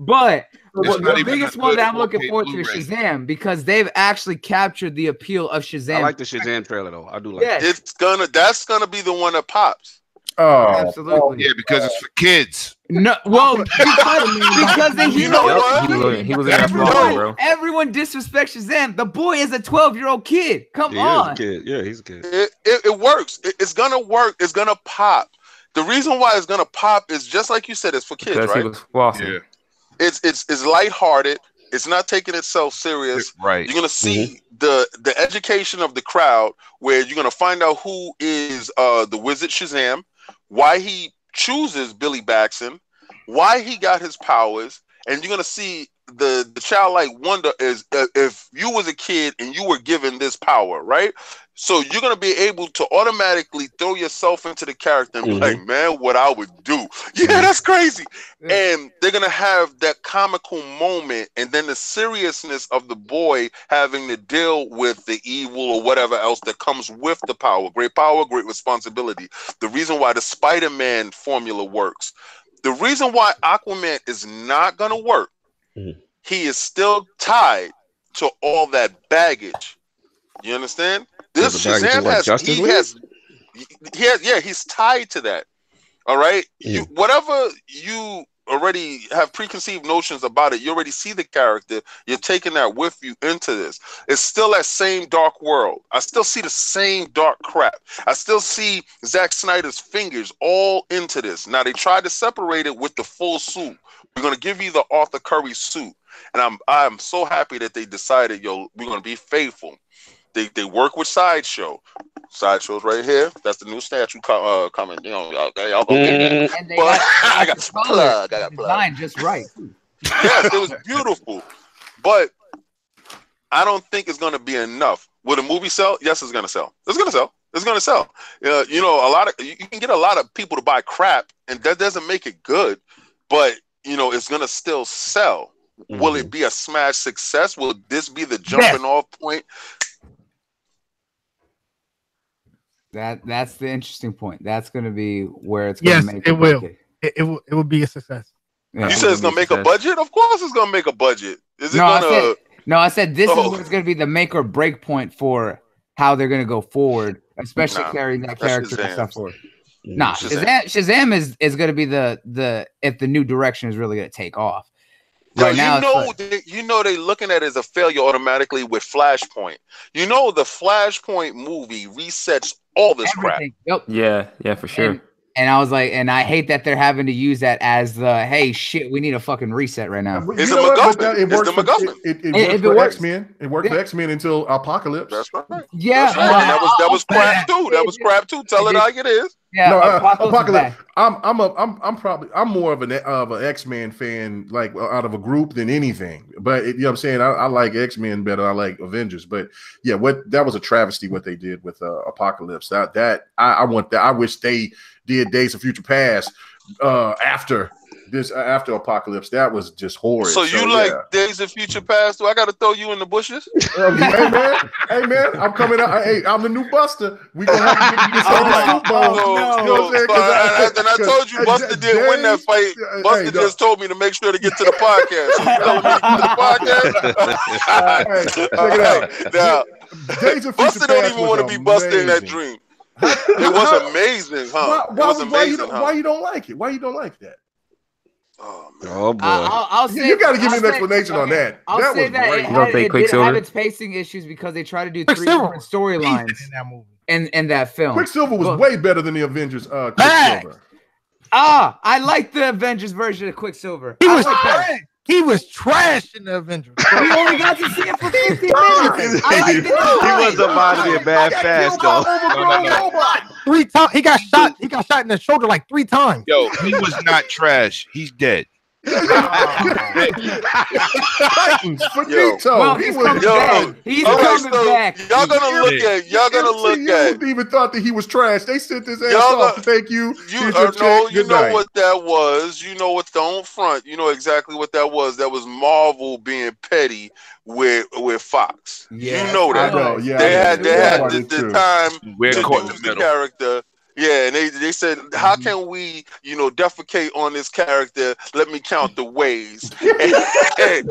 Speaker 1: But the biggest one that I'm looking forward to is Shazam, because they've actually captured the appeal of Shazam.
Speaker 3: I like the Shazam trailer though. I do like
Speaker 10: it. That's gonna be the one that pops.
Speaker 5: Oh,
Speaker 1: absolutely.
Speaker 6: Yeah, because it's for kids.
Speaker 1: No, well, because
Speaker 9: he was in that bro.
Speaker 1: Everyone disrespects Shazam. The boy is a 12-year-old kid. Come on.
Speaker 3: He's a kid.
Speaker 10: It works. It's gonna work. It's gonna pop. The reason why it's gonna pop is just like you said. It's for kids,
Speaker 9: because
Speaker 10: right?
Speaker 9: He was flossing.
Speaker 6: Yeah.
Speaker 10: It's lighthearted. It's not taking itself serious.
Speaker 6: Right.
Speaker 10: You're gonna see the education of the crowd, where you're gonna find out who is the Wizard Shazam, why he chooses Billy Batson, why he got his powers, and you're gonna see the childlike wonder is if you was a kid and you were given this power, right? So you're gonna be able to automatically throw yourself into the character and be like, man, what I would do. Yeah, that's crazy. And they're gonna have that comical moment, and then the seriousness of the boy having to deal with the evil or whatever else that comes with the power. Great power, great responsibility. The reason why the Spider-Man formula works. The reason why Aquaman is not gonna work, he is still tied to all that baggage. You understand? This Shazam he's tied to that. All right. Whatever you already have preconceived notions about it, you already see the character. You're taking that with you into this. It's still that same dark world. I still see the same dark crap. I still see Zack Snyder's fingers all into this. Now they tried to separate it with the full suit. We're gonna give you the Arthur Curry suit, and I'm so happy that they decided, we're gonna be faithful. They work with Sideshow. Sideshow's right here. That's the new statue coming. Y'all go get that. But I got plug.
Speaker 1: Designed just right.
Speaker 10: Yes, it was beautiful. But I don't think it's going to be enough. Will the movie sell? Yes, it's going to sell. It's going to sell. It's going to sell. You can get a lot of people to buy crap, and that doesn't make it good. But it's going to still sell. Will it be a smash success? Will this be the jumping off point?
Speaker 1: That's the interesting point. That's going to be where it's going to make
Speaker 8: it will. It will be a success.
Speaker 10: Yeah, you said it's going to make a budget? Of course it's going to make a budget. Is it
Speaker 1: I said this is what's going to be the make or break point for how they're going to go forward, especially carrying that character and stuff forward. Nah, Shazam is going to be the if the new direction is really going to take off. Right now,
Speaker 10: you know they looking at it as a failure automatically with Flashpoint. You know the Flashpoint movie resets all this
Speaker 1: everything.
Speaker 10: crap.
Speaker 1: Yep.
Speaker 9: Yeah, for sure.
Speaker 1: And I was like, and I hate that they're having to use that as the hey shit, we need a fucking reset right now.
Speaker 10: It's a MacGuffin.
Speaker 5: It works for X-Men. It worked for X-Men until Apocalypse.
Speaker 10: That's right.
Speaker 1: Yeah,
Speaker 10: that's right. That was crap too. That was crap too. Tell it like it is.
Speaker 1: Yeah,
Speaker 5: no, Apocalypse. I'm more of an X-Men fan, like out of a group than anything. But you know what I'm saying, I like X-Men better. I like Avengers. But yeah, that was a travesty what they did with Apocalypse. I want that. I wish they did Days of Future Past after Apocalypse. That was just horrid.
Speaker 10: So you like Days of Future Past? Do I got to throw you in the bushes?
Speaker 5: Hey man, I'm coming out. Hey, I'm the new Buster. We gonna have to get some Super Bowl. You know what I'm saying?
Speaker 10: I told you Buster didn't win that fight. Buster just told me to make sure to get to the podcast. You telling me to get to the podcast?
Speaker 5: Check it out. Days of Future
Speaker 10: Buster don't even want to be Buster in that dream. It was amazing, huh?
Speaker 5: Why you don't like it? Why you don't like that?
Speaker 10: Oh, man.
Speaker 6: Oh boy!
Speaker 1: I'll say
Speaker 5: you got to give me an explanation on that.
Speaker 1: I'll say
Speaker 5: was
Speaker 1: that
Speaker 5: great.
Speaker 1: it did have its pacing issues because they tried to do 3 different storylines
Speaker 8: in that movie.
Speaker 1: In that film.
Speaker 5: Quicksilver was way better than the Avengers. Quicksilver.
Speaker 1: I like the Avengers version of Quicksilver.
Speaker 8: He was trash in the Avengers.
Speaker 1: We only got to see it for 50 minutes.
Speaker 3: He was about to be a bad fast though.
Speaker 8: 3 times he got shot. He got shot in the shoulder like 3 times.
Speaker 6: Yo, he was not trash. He's dead.
Speaker 1: Well, he's coming back. He's coming back.
Speaker 10: Y'all gonna look at.
Speaker 5: Even thought that he was trash. They sent his ass off. Thank you.
Speaker 10: You know what that was. You know what? Don't front. You know exactly what that was. That was Marvel being petty with Fox.
Speaker 1: Yeah,
Speaker 10: you know that.
Speaker 5: I know. Yeah,
Speaker 10: they had the time
Speaker 6: We're
Speaker 10: to
Speaker 6: caught in
Speaker 10: use
Speaker 6: the
Speaker 10: the
Speaker 6: middle.
Speaker 10: character. Yeah, and they said, how can we, defecate on this character? Let me count the ways. and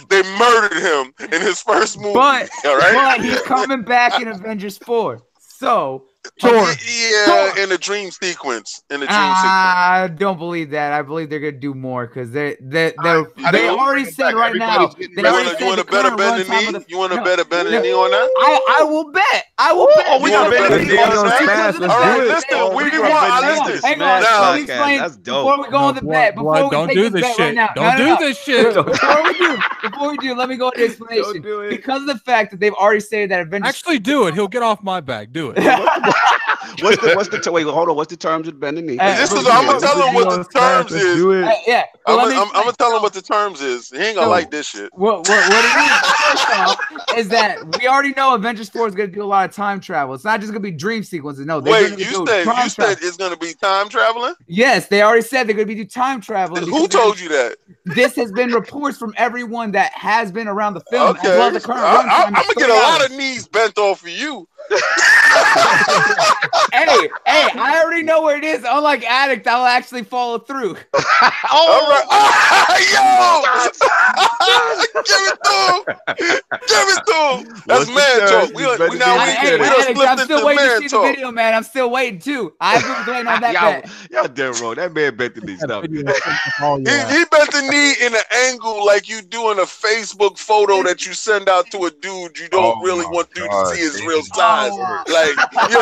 Speaker 10: they murdered him in his first movie.
Speaker 1: But he's
Speaker 10: right?
Speaker 1: coming back in Avengers 4. So
Speaker 10: in the dream sequence.
Speaker 1: I don't believe that. I believe they're gonna do more because they already said right now.
Speaker 10: You want to bet a knee? You want to bet a knee on that?
Speaker 1: I will bet.
Speaker 10: We gonna bet a knee on that? All right, listen.
Speaker 1: Hang on. Let me explain before we go on the bet.
Speaker 4: Don't do this shit. Don't do this shit.
Speaker 1: Before we do, let me go into explanation. Because of the fact that they've already stated that Avengers.
Speaker 4: Actually, do it. He'll get off my back. Do it.
Speaker 3: Wait, hold on. What's the terms of bending knee?
Speaker 10: I'm gonna tell him what the terms is. I'm gonna tell him what the terms is. He ain't gonna like this shit.
Speaker 1: What it is that we already know Avengers 4 is gonna do a lot of time travel. It's not just gonna be dream sequences. No,
Speaker 10: wait, you said it's gonna be time traveling?
Speaker 1: Yes, they already said they're gonna be do time traveling.
Speaker 10: Who told you that?
Speaker 1: This has been reports from everyone that has been around the film.
Speaker 10: Okay.
Speaker 1: As well as the current
Speaker 10: I'm gonna get a lot of knees bent off of you.
Speaker 1: hey, I already know where it is. Unlike Addict, I'll actually follow through.
Speaker 10: All right. Give it to him. That's man talk. We
Speaker 1: I'm still waiting to see the video, man. I'm still waiting too. I've been waiting on that bet.
Speaker 3: Y'all damn wrong. That man bet the knee. Stop.
Speaker 10: He bent the knee in an angle like you doing a Facebook photo that you send out to a dude you don't really want dude to see his real size. Like he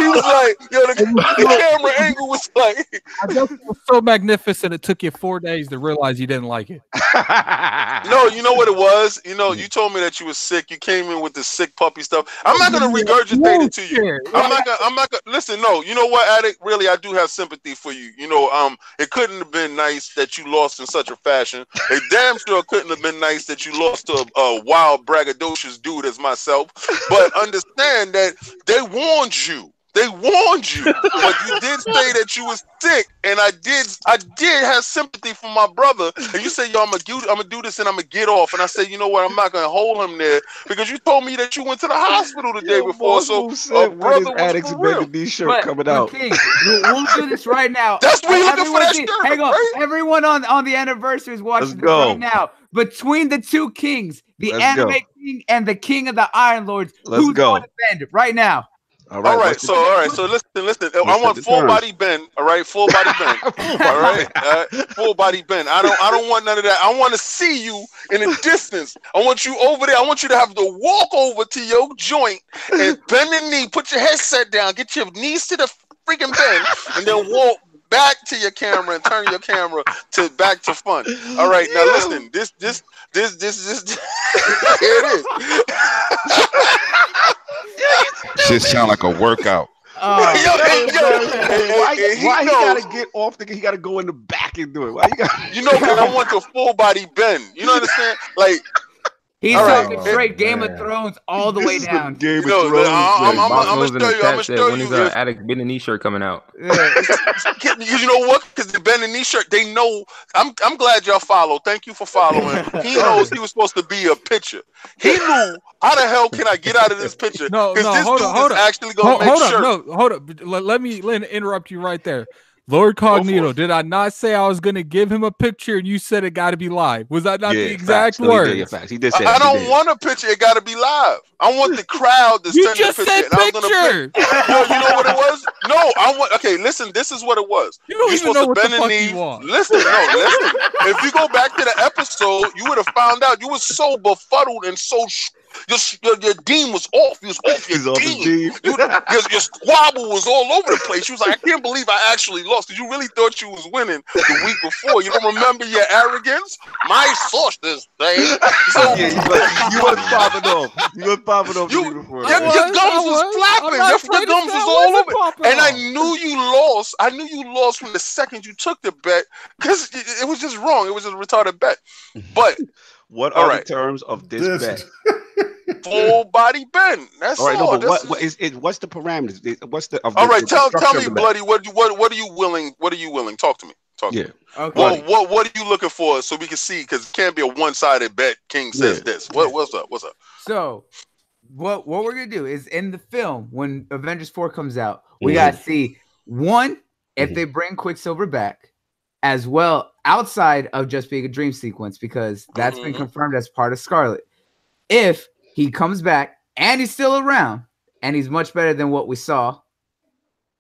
Speaker 10: was like, the camera angle was like.
Speaker 4: I guess it was so magnificent it took you 4 days to realize you didn't like it.
Speaker 10: No, you know what it was? You told me that you were sick. You came in with the sick puppy stuff. I'm not gonna regurgitate it to you. I'm not gonna listen, no, you know what, Addict? Really, I do have sympathy for you. It couldn't have been nice that you lost in such a fashion. It damn sure couldn't have been nice that you lost to a wild braggadocious dude as myself. But understand that they warned you. They warned you, but you did say that you was sick, and I did have sympathy for my brother. And you said, "Yo, I'm gonna do this, and I'm gonna get off." And I said, "You know what? I'm not gonna hold him there because you told me that you went to the hospital the day before." So, brother,
Speaker 3: Addicts and these shirt coming out.
Speaker 1: King, we'll do this right now.
Speaker 10: That's what you're looking for. That shirt.
Speaker 1: Hang on, everyone on the anniversary is watching this right now. Between the two kings, the anime king and the king of the Iron Lords, who's going to bend right now?
Speaker 3: All right.
Speaker 10: So listen. I want full body bend. All right, full body bend. All right, full body bend. I don't want none of that. I want to see you in the distance. I want you over there. I want you to have to walk over to your joint and bend the knee. Put your headset down. Get your knees to the freaking bend, and then walk back to your camera and turn your camera back to fun. All right, now listen. This. Here it is.
Speaker 6: Shit sound like a workout.
Speaker 3: Why he gotta get off he gotta go in the back and do it? Why you got?
Speaker 10: Because I want the full body bend. You know what I'm saying? Like.
Speaker 1: He's talking straight Game of Thrones all the way down.
Speaker 9: Game of Thrones. I'm gonna show you. When is Addict Ben and knee shirt coming out?
Speaker 10: You know what? Because the Ben and knee shirt, they know. I'm glad y'all follow. Thank you for following. He knows he was supposed to be a pitcher. He knew how the hell can I get out of this picture?
Speaker 4: No, hold on.
Speaker 10: Actually going to make sure.
Speaker 4: Hold up. Let me interrupt you right there. LordCognito, did I not say I was going to give him a picture and you said it got to be live? Was that not the exact word?
Speaker 3: He did say
Speaker 10: I don't want a picture. It got to be live. I want the crowd to send
Speaker 4: the picture.
Speaker 10: You know what it was? No, I want. Okay, listen. This is what it was.
Speaker 4: You don't even know what the fuck you want.
Speaker 10: Listen. If you go back to the episode, you would have found out you were so befuddled and so. Your dean was off. You was off your dean. Your squabble was all over the place. You was like, I can't believe I actually lost. Because you really thought you was winning the week before. You don't remember your arrogance? My sources say. So,
Speaker 3: you wasn't popping off. You wasn't popping off the week before.
Speaker 10: Your gums was flapping. Your front gums was all over. And I knew you lost. I knew you lost from the second you took the bet. Because it was just wrong. It was just a retarded bet. But
Speaker 3: what are the terms of this bet?
Speaker 10: Full body bend. That's all.
Speaker 3: Right, no, but what's the parameters? What's the
Speaker 10: all right? Tell me, Bloody. What are you willing? What are you willing? Talk to me. Talk to me. Okay. Well, what are you looking for so we can see? Because it can't be a one-sided bet. King says this. What's up? What's up?
Speaker 1: So, what we're gonna do is in the film when Avengers 4 comes out, we gotta see one if they bring Quicksilver back, as well outside of just being a dream sequence because that's been confirmed as part of Scarlet. If he comes back and he's still around and he's much better than what we saw.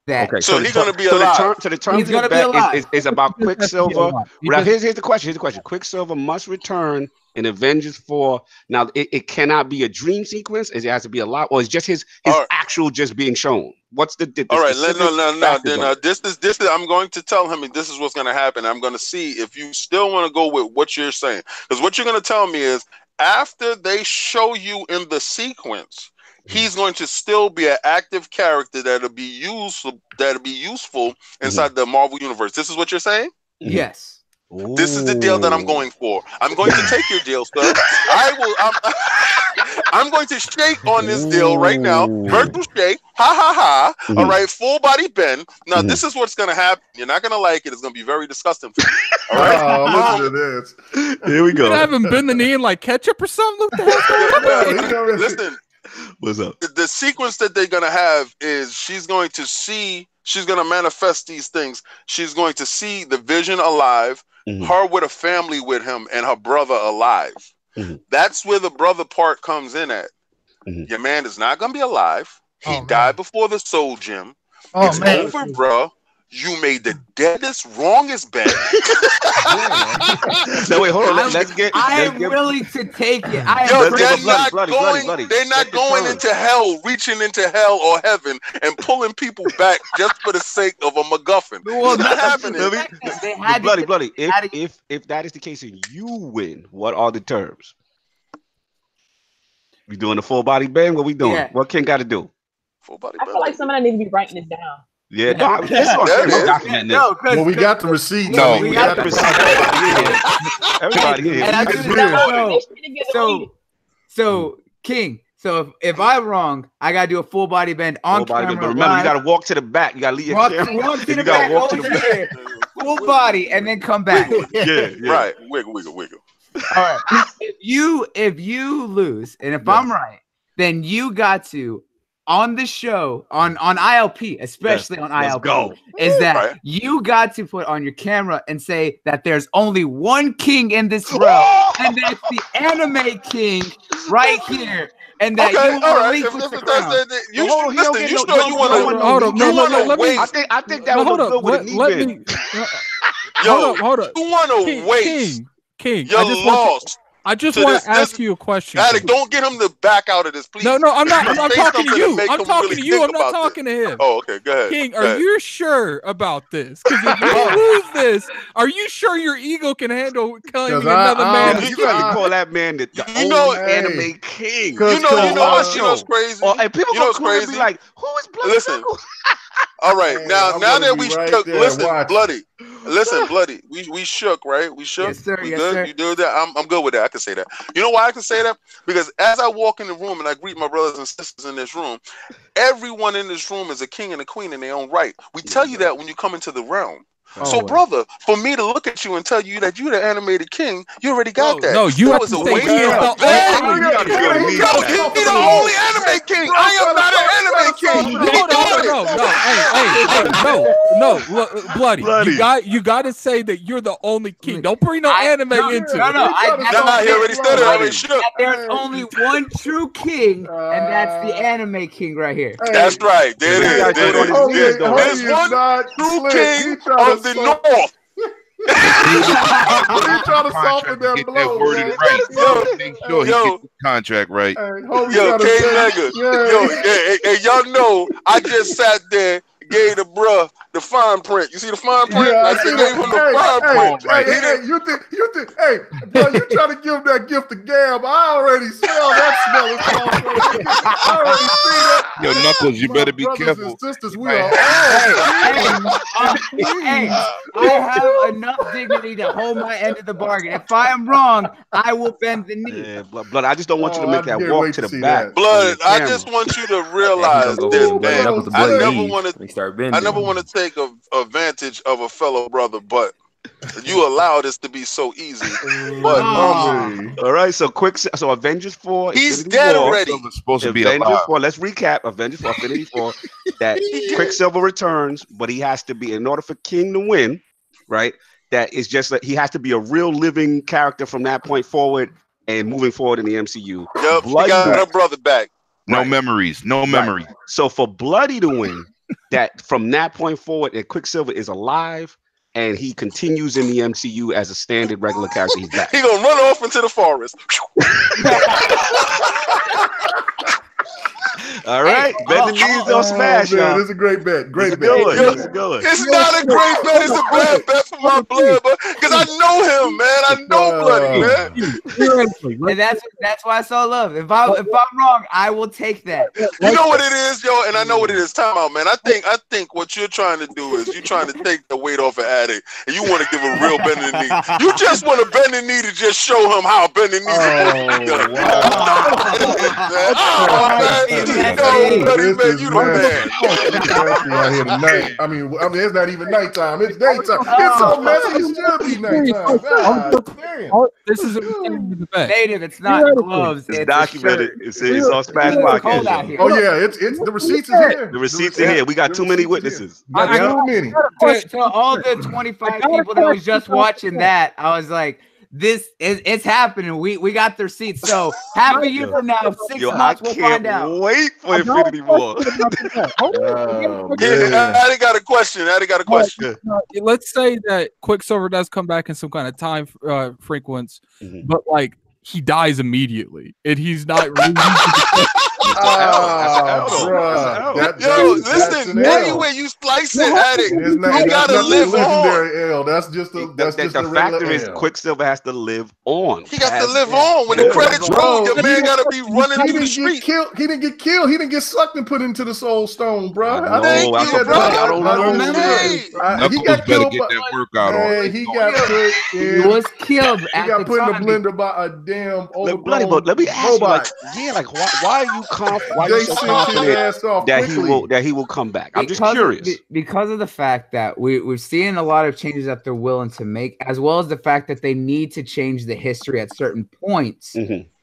Speaker 10: So he's going to be alive.
Speaker 3: So the terms of the bet is about Quicksilver. Here's the question. Quicksilver must return in Avengers 4. Now, it cannot be a dream sequence. It has to be a lot. Or it's just his actual just being shown. What's the
Speaker 10: all right, no. Then this is. I'm going to tell him this is what's going to happen. I'm going to see if you still want to go with what you're saying. Because what you're going to tell me is, after they show you in the sequence, he's going to still be an active character that'll be useful inside the Marvel universe. This is what you're saying?
Speaker 1: Yes.
Speaker 10: This is the deal that I'm going for. I'm going to take your deal, sir. I'm going to shake on this deal right now. Virtual shake. Ha. All right, full body bend. Now, this is what's going to happen. You're not going to like it. It's going to be very disgusting for you. All right?
Speaker 5: Listen to this.
Speaker 3: Here we go.
Speaker 4: You haven't been the knee in like ketchup or something?
Speaker 10: Listen.
Speaker 3: What's up?
Speaker 10: The sequence that they're going to have is she's going to manifest these things. She's going to see the Vision alive, her with a family with him, and her brother alive. That's where the brother part comes in at. Your man is not going to be alive. He died before the Soul Gem. It's over, bro. You made the deadest, wrongest bet.
Speaker 3: No, wait, hold on. Let's get.
Speaker 1: I am willing to take it.
Speaker 10: They're not going into hell, reaching into hell or heaven, and pulling people back just for the sake of a MacGuffin.
Speaker 1: Well,
Speaker 10: not happening.
Speaker 3: Bloody. If that is the case and you win, what are the terms? We doing the full body bend? What we doing?
Speaker 1: Yeah.
Speaker 3: What King got to do?
Speaker 2: Full body bend. I feel like somebody need to be writing this down.
Speaker 3: Yeah,
Speaker 5: well, we got the receipt.
Speaker 1: No, we got the receipt.
Speaker 3: Everybody here.
Speaker 1: So King. So if I'm wrong, I gotta do a full body bend on camera.
Speaker 3: But remember, you gotta walk to the back. You gotta leave your camera.
Speaker 1: Walk to the back. Full body, and then come back.
Speaker 10: Yeah. Right. Wiggle.
Speaker 1: All right. If you lose, and if I'm right, then you got to on the show, on ILP, especially on ILP, is that you got to put on your camera and say that there's only one king in this realm, and that's the anime king right here. And that you will relinquish the crown.
Speaker 10: You want to waste.
Speaker 3: I think that would look good with a knee bend.
Speaker 10: Hold up. You want to waste.
Speaker 4: King,
Speaker 10: you're lost.
Speaker 4: I just want to ask you a question.
Speaker 10: Addict, don't get him to back out of this, please.
Speaker 4: No, I'm not. I'm talking to you. I'm talking to you. I'm not talking to him.
Speaker 10: Oh, okay. Go ahead.
Speaker 4: King, are you sure about this? Because if you lose this, are you sure your ego can handle claiming another man?
Speaker 3: You gotta call that man the only anime king.
Speaker 10: You know what's crazy?
Speaker 3: And people go crazy. Be like, who is Bloody?
Speaker 10: Listen. All right, now that we shook, Bloody. Listen, Bloody. We shook, right? We shook.
Speaker 1: Yes, sir.
Speaker 10: We
Speaker 1: yes,
Speaker 10: good.
Speaker 1: Sir.
Speaker 10: You do that. I'm good with that. I can say that. You know why I can say that? Because as I walk in the room and I greet my brothers and sisters in this room, everyone in this room is a king and a queen in their own right. We tell you that when you come into the realm. So, brother, for me to look at you and tell you that you're the animated king, you already got that.
Speaker 4: No, you have to say
Speaker 10: he's the only anime king. I am not an anime king.
Speaker 4: No, Bloody. You got to say that you're the only king. Don't bring no anime into it.
Speaker 10: No, he already said it. Already shook.
Speaker 1: There's only one true king, and that's the anime king right here.
Speaker 10: That's right. There it is. There's one true king of the North.
Speaker 5: He's trying to soften that blow.
Speaker 6: Make sure he gets the contract right.
Speaker 10: Yo, Kmega. Yo, y'all know I just sat there, gave the bruh the fine print. You see the fine print?
Speaker 5: Yeah,
Speaker 10: I gave him the fine print.
Speaker 5: You think, bro, you trying to give him that gift to Gab? I already smell that smell. I already see that.
Speaker 6: Yo, Knuckles, you better be careful.
Speaker 5: And sisters, we are
Speaker 1: I have enough dignity to hold my end of the bargain. If I am wrong, I will bend the knee.
Speaker 3: Yeah, Blood, I just don't want you to make that walk to the back.
Speaker 10: Blood, I just want you to realize this, man. I never want to take advantage of a fellow brother, but you allow this to be so easy. But
Speaker 3: all right, so Avengers 4.
Speaker 10: He's dead already.
Speaker 6: Supposed to be
Speaker 3: Avengers 4. Let's recap. Avengers 4, Infinity 4. That Quicksilver returns, but he has to be, in order for King to win, right? That is just that he has to be a real living character from that point forward and moving forward in the MCU.
Speaker 10: Yep, he got her brother back.
Speaker 6: No memories. No memory.
Speaker 3: So for Bloody to win, that from that point forward, that Quicksilver is alive and he continues in the MCU as a standard regular character. He's back.
Speaker 10: He gonna run off into the forest.
Speaker 3: All right, bet the knees on Smash, y'all.
Speaker 5: This is a great bet. Great bet.
Speaker 10: It's not a great bet. It's a bad bet for my blood, because I know him, man. I know Bloody, man.
Speaker 1: And that's why I saw love. If I'm wrong, I will take that.
Speaker 10: You know what it is, yo, and I know what it is. Time out, man. I think what you're trying to do is you're trying to take the weight off of Addict, and you want to give a real bend in the knee. You just want to bend the knee to just show him how bending knees are supposed to be done.
Speaker 5: I mean, it's not even nighttime. It's daytime. It's so messy. It should be nighttime.
Speaker 4: This is a debate.
Speaker 1: Native. It's not gloves.
Speaker 3: It's documented. It's on Smash Podcast.
Speaker 5: Oh yeah, it's the receipts is here.
Speaker 3: The receipts are here. We got too many witnesses.
Speaker 5: Too many.
Speaker 1: To all the 25 people that was just watching that, I was like, it's happening. We got the receipts. So half a year from now, 6 months, we'll find out.
Speaker 3: Wait for Infinity War.
Speaker 10: I got a question.
Speaker 4: Let's say that Quicksilver does come back in some kind of time frequency, but like he dies immediately, and he's not.
Speaker 10: Listen, anyway, you slice it, Addict. You gotta live on.
Speaker 5: That's just the
Speaker 3: factor is Quicksilver has to live on.
Speaker 10: He got to live on. When the credits roll, your man gotta be running through the street.
Speaker 5: He didn't get killed. He didn't get sucked and put into the Soul Stone, bro.
Speaker 10: I don't remember.
Speaker 5: He got killed.
Speaker 1: He was killed.
Speaker 5: He got put in the blender by a damn
Speaker 3: Bloody. But let me ask you, why are you confident? Why are you so confident that he will come back? I'm just curious.
Speaker 1: Because of the fact that we're seeing a lot of changes that they're willing to make, as well as the fact that they need to change the history at certain points.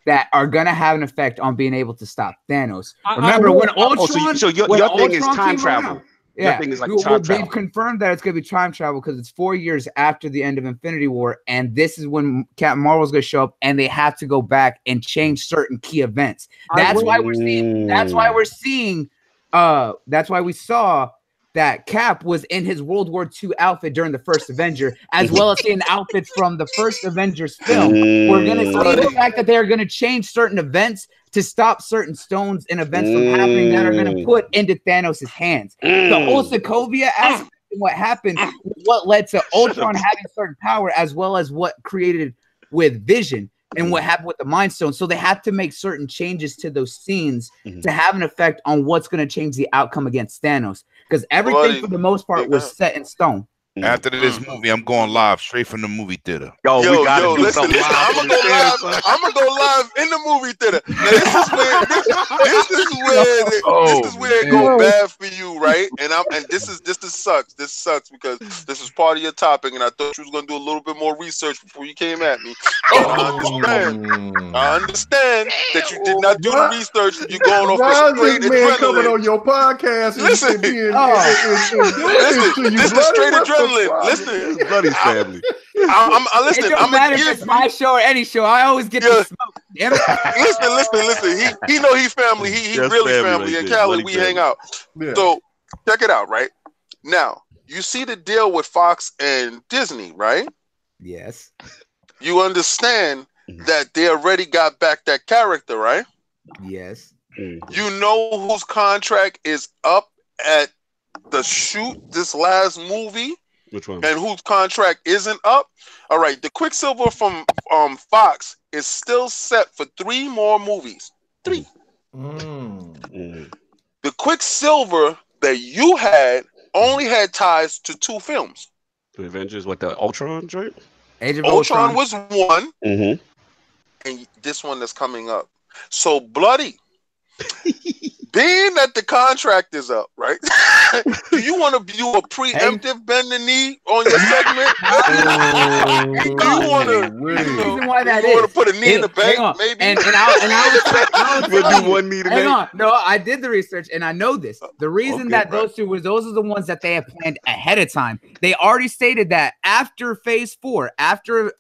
Speaker 1: that are gonna have an effect on being able to stop Thanos. Remember when Ultron?
Speaker 3: So your thing is time travel.
Speaker 1: Yeah,
Speaker 3: thing is like
Speaker 1: they've confirmed that it's going to be time travel because it's 4 years after the end of Infinity War, and this is when Captain Marvel's going to show up, and they have to go back and change certain key events. That's why we're seeing. That's why we're seeing. That's why we saw that Cap was in his World War II outfit during the first Avenger, as well as seeing outfits from the first Avengers film. We're going to see the fact that they're going to change certain events to stop certain stones and events from happening that are going to put into Thanos' hands. The whole Sokovia aspect and what happened, what led to Ultron having certain power, as well as what created with Vision and what happened with the Mind Stone. So they have to make certain changes to those scenes to have an effect on what's going to change the outcome against Thanos. Because everything, for the most part, was set in stone.
Speaker 6: After this movie, I'm going live straight from the movie theater.
Speaker 3: Yo, we gotta do
Speaker 10: listen,
Speaker 3: something live.
Speaker 10: I'm gonna go live in the movie theater. Now, this is where it go bad for you, right? And this sucks. This sucks because this is part of your topic, and I thought you was gonna do a little bit more research before you came at me. I understand that you did not do the research. You're going off a straight adrenaline.
Speaker 5: Coming on your podcast.
Speaker 10: Listen, this is straight adrenaline. Listen,
Speaker 3: Bloody family.
Speaker 10: Listen.
Speaker 1: It don't matter if it's my show or any show. I always get the smoke.
Speaker 10: Listen. He know he family. He really family. In Cali, we hang out. Yeah. So check it out. Right now, you see the deal with Fox and Disney, right?
Speaker 1: Yes.
Speaker 10: You understand that they already got back that character, right?
Speaker 1: Yes.
Speaker 10: You know whose contract is up at the shoot this last movie?
Speaker 3: Which one?
Speaker 10: And whose contract isn't up? All right, the Quicksilver from Fox is still set for 3 more movies. 3. The Quicksilver that you had only had ties to 2 films.
Speaker 3: The Avengers, what, the Ultron joint?
Speaker 10: Ultron was 1, and this one that's coming up. So, Bloody, being that the contract is up, right? Do you want to do a preemptive bend the knee on your segment? Do you want to put a knee in the bank, maybe?
Speaker 1: And I'll
Speaker 3: do one knee today.
Speaker 1: Hang on. No, I did the research and I know this. The reason that those are the ones that they have planned ahead of time. They already stated that after Phase 4, after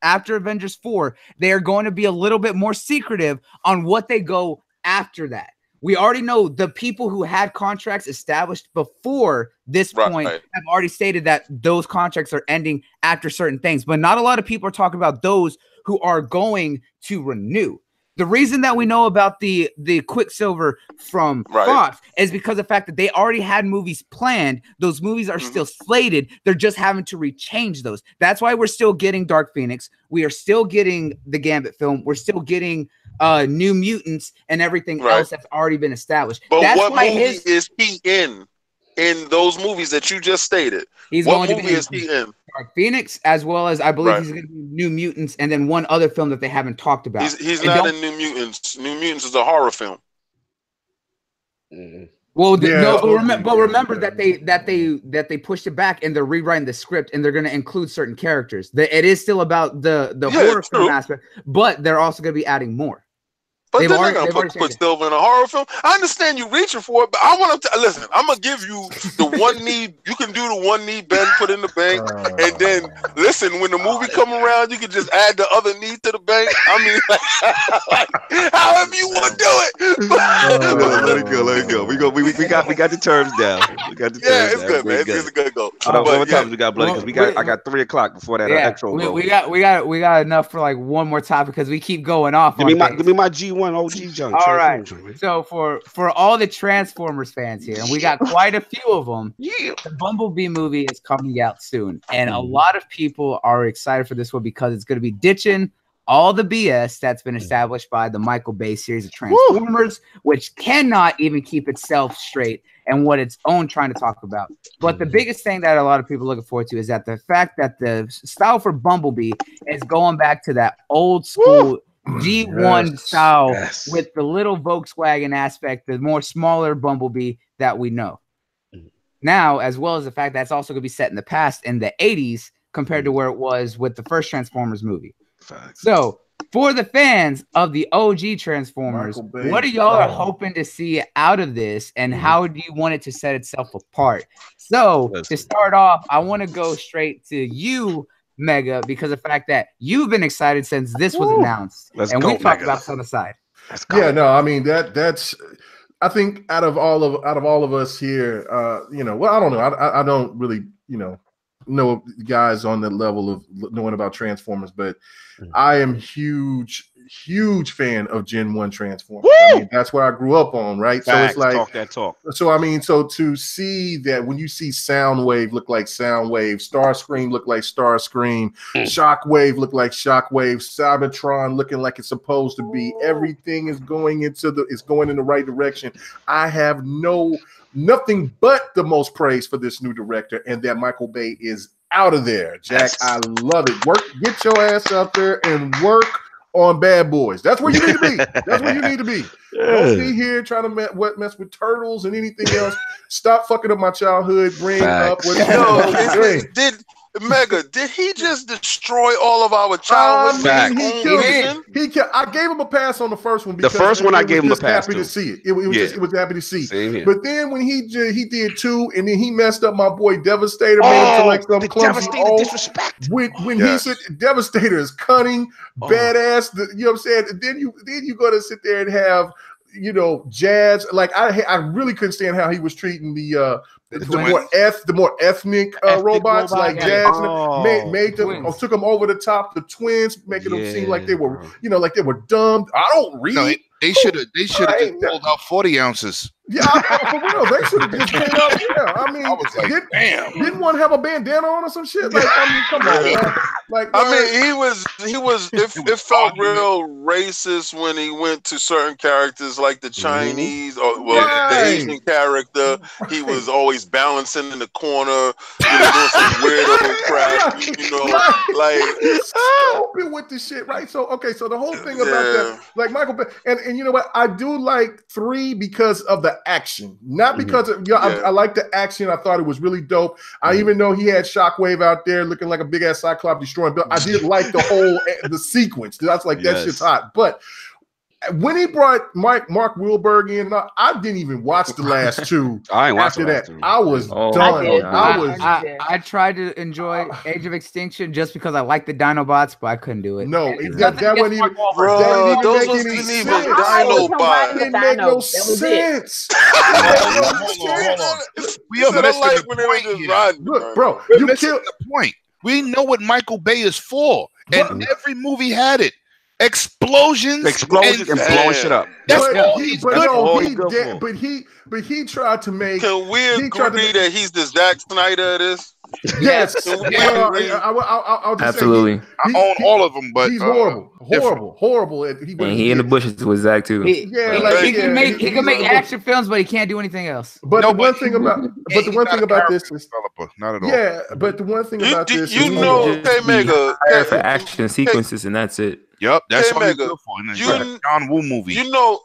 Speaker 1: Avengers 4, they are going to be a little bit more secretive on what they go after that. We already know the people who had contracts established before this point have already stated that those contracts are ending after certain things, but not a lot of people are talking about those who are going to renew. The reason that we know about the Quicksilver from Fox is because of the fact that they already had movies planned. Those movies are still slated. They're just having to rechange those. That's why we're still getting Dark Phoenix. We are still getting the Gambit film. We're still getting New Mutants and everything else that's already been established.
Speaker 10: But
Speaker 1: that's
Speaker 10: what movie is he in those movies that you just stated? What movie is he in?
Speaker 1: Dark Phoenix, as well as I believe he's going to be New Mutants, and then one other film that they haven't talked about.
Speaker 10: He's not in New Mutants. New Mutants is a horror film.
Speaker 1: Well, but remember that they pushed it back and they're rewriting the script and they're going to include certain characters. It is still about the horror film aspect, but they're also going to be adding more.
Speaker 10: But they're not gonna put Quicksilver in a horror film. I understand you reaching for it, but I want to listen. I'm gonna give you the one knee. You can do the one knee bend, put in the bank, and then listen. When the movie come around, you can just add the other knee to the bank. I mean, however you want to do it.
Speaker 3: Let it go. We got the terms down. We got the terms down.
Speaker 10: It's good, man. It's a good go.
Speaker 3: What time we got, Bloody? Because I got 3 o'clock before that extra.
Speaker 1: We got enough for like one more topic because we keep going off.
Speaker 3: Give me my G1 OG junk.
Speaker 1: All right. So for all the Transformers fans here, and we got quite a few of them. The Bumblebee movie is coming out soon, and a lot of people are excited for this one because it's going to be ditching all the BS that's been established by the Michael Bay series of Transformers, which cannot even keep itself straight and what its own trying to talk about. But the biggest thing that a lot of people are looking forward to is that the fact that the style for Bumblebee is going back to that old school G1 style with the little Volkswagen aspect, the more smaller Bumblebee that we know now, as well as the fact that's also going to be set in the past in the 80s compared to where it was with the first Transformers movie. So for the fans of the OG Transformers, what are y'all hoping to see out of this, and how do you want it to set itself apart? So to start off, I want to go straight to you, Mega, because of the fact that you've been excited since this was announced, and we talked about this on the side.
Speaker 5: Yeah, no, I mean that's. I think out of all of us here, well, I don't know. I don't really, know guys on the level of knowing about Transformers, but I am huge fan of Gen 1 Transformers. I mean, that's what I grew up on, right?
Speaker 3: Facts,
Speaker 5: so it's like
Speaker 3: talk that talk.
Speaker 5: So I mean, so to see that when you see Soundwave look like Soundwave, Starscream look like Starscream, Shockwave look like Shockwave, Cybertron looking like it's supposed to be, everything is going in the right direction. I have nothing but the most praise for this new director, and that Michael Bay is out of there. Jack, I love it. Get your ass up there and work on Bad Boys. That's where you need to be. That's where you need to be. Don't be here trying to mess with turtles and anything else. Stop fucking up my childhood. Bring up what
Speaker 10: Mega, did he just destroy all of our childhood?
Speaker 5: I gave him a pass on the first one. Because
Speaker 3: the first one I gave him a pass.
Speaker 5: Happy to see it. It was happy to see. But then when he did 2, and then he messed up my boy Devastator, made him to like some clumsy
Speaker 3: disrespect.
Speaker 5: When he said Devastator is cunning, badass, you know what I'm saying? And then you go to sit there and have Jazz. Like I really couldn't stand how he was treating the more ethnic robots like Jazz. Made them, took them over the top. The twins, making them seem like they were, like they were dumb. I don't read.
Speaker 6: No, they should have just pulled out 40 ounces.
Speaker 5: Yeah, for real, they should have just came out. Yeah, I mean,
Speaker 6: I was like, damn.
Speaker 5: Didn't one have a bandana on or some shit? Like, I mean, come on, man. Like, it felt
Speaker 10: real racist when he went to certain characters like the Chinese or the Asian character. He was always balancing in the corner, doing some weirdo crap. Like
Speaker 5: stupid with this shit, right? So so the whole thing about that, like Michael Bay, and you know what? I do like 3 because of the action, not because of I like the action. I thought it was really dope. I even know he had Shockwave out there looking like a big ass Cyclops destroying Bill. I did like the whole the sequence. That's like that shit's hot. But when he brought Mark Wahlberg in, I didn't even watch the last 2.
Speaker 3: I ain't watched
Speaker 5: that.
Speaker 3: Two.
Speaker 5: I was done.
Speaker 1: I tried to enjoy Age of Extinction just because I like the Dinobots, but I couldn't do it.
Speaker 5: No, that wasn't even.
Speaker 10: Those wasn't even Dinobots.
Speaker 5: It didn't make no sense.
Speaker 6: We are missing the point.
Speaker 5: Look, bro,
Speaker 6: you missing the point. We know what Michael Bay is for, and every movie had it. Explosions and
Speaker 3: blowing shit up.
Speaker 6: That's all he's good for.
Speaker 5: But he tried to make.
Speaker 10: Can we agree that he's the Zack Snyder of this?
Speaker 5: Yes.
Speaker 9: I'll just absolutely.
Speaker 6: Say I own all of them, but
Speaker 5: he's horrible.
Speaker 9: He in the bushes with Zach too.
Speaker 1: He can make action films, but he can't do anything else.
Speaker 5: But the one thing about this is
Speaker 6: not at all.
Speaker 5: Yeah, but the one thing about this,
Speaker 10: Kmega
Speaker 9: for action sequences, and that's it.
Speaker 6: Yep, that's all he's good for. John Woo movie.
Speaker 10: You know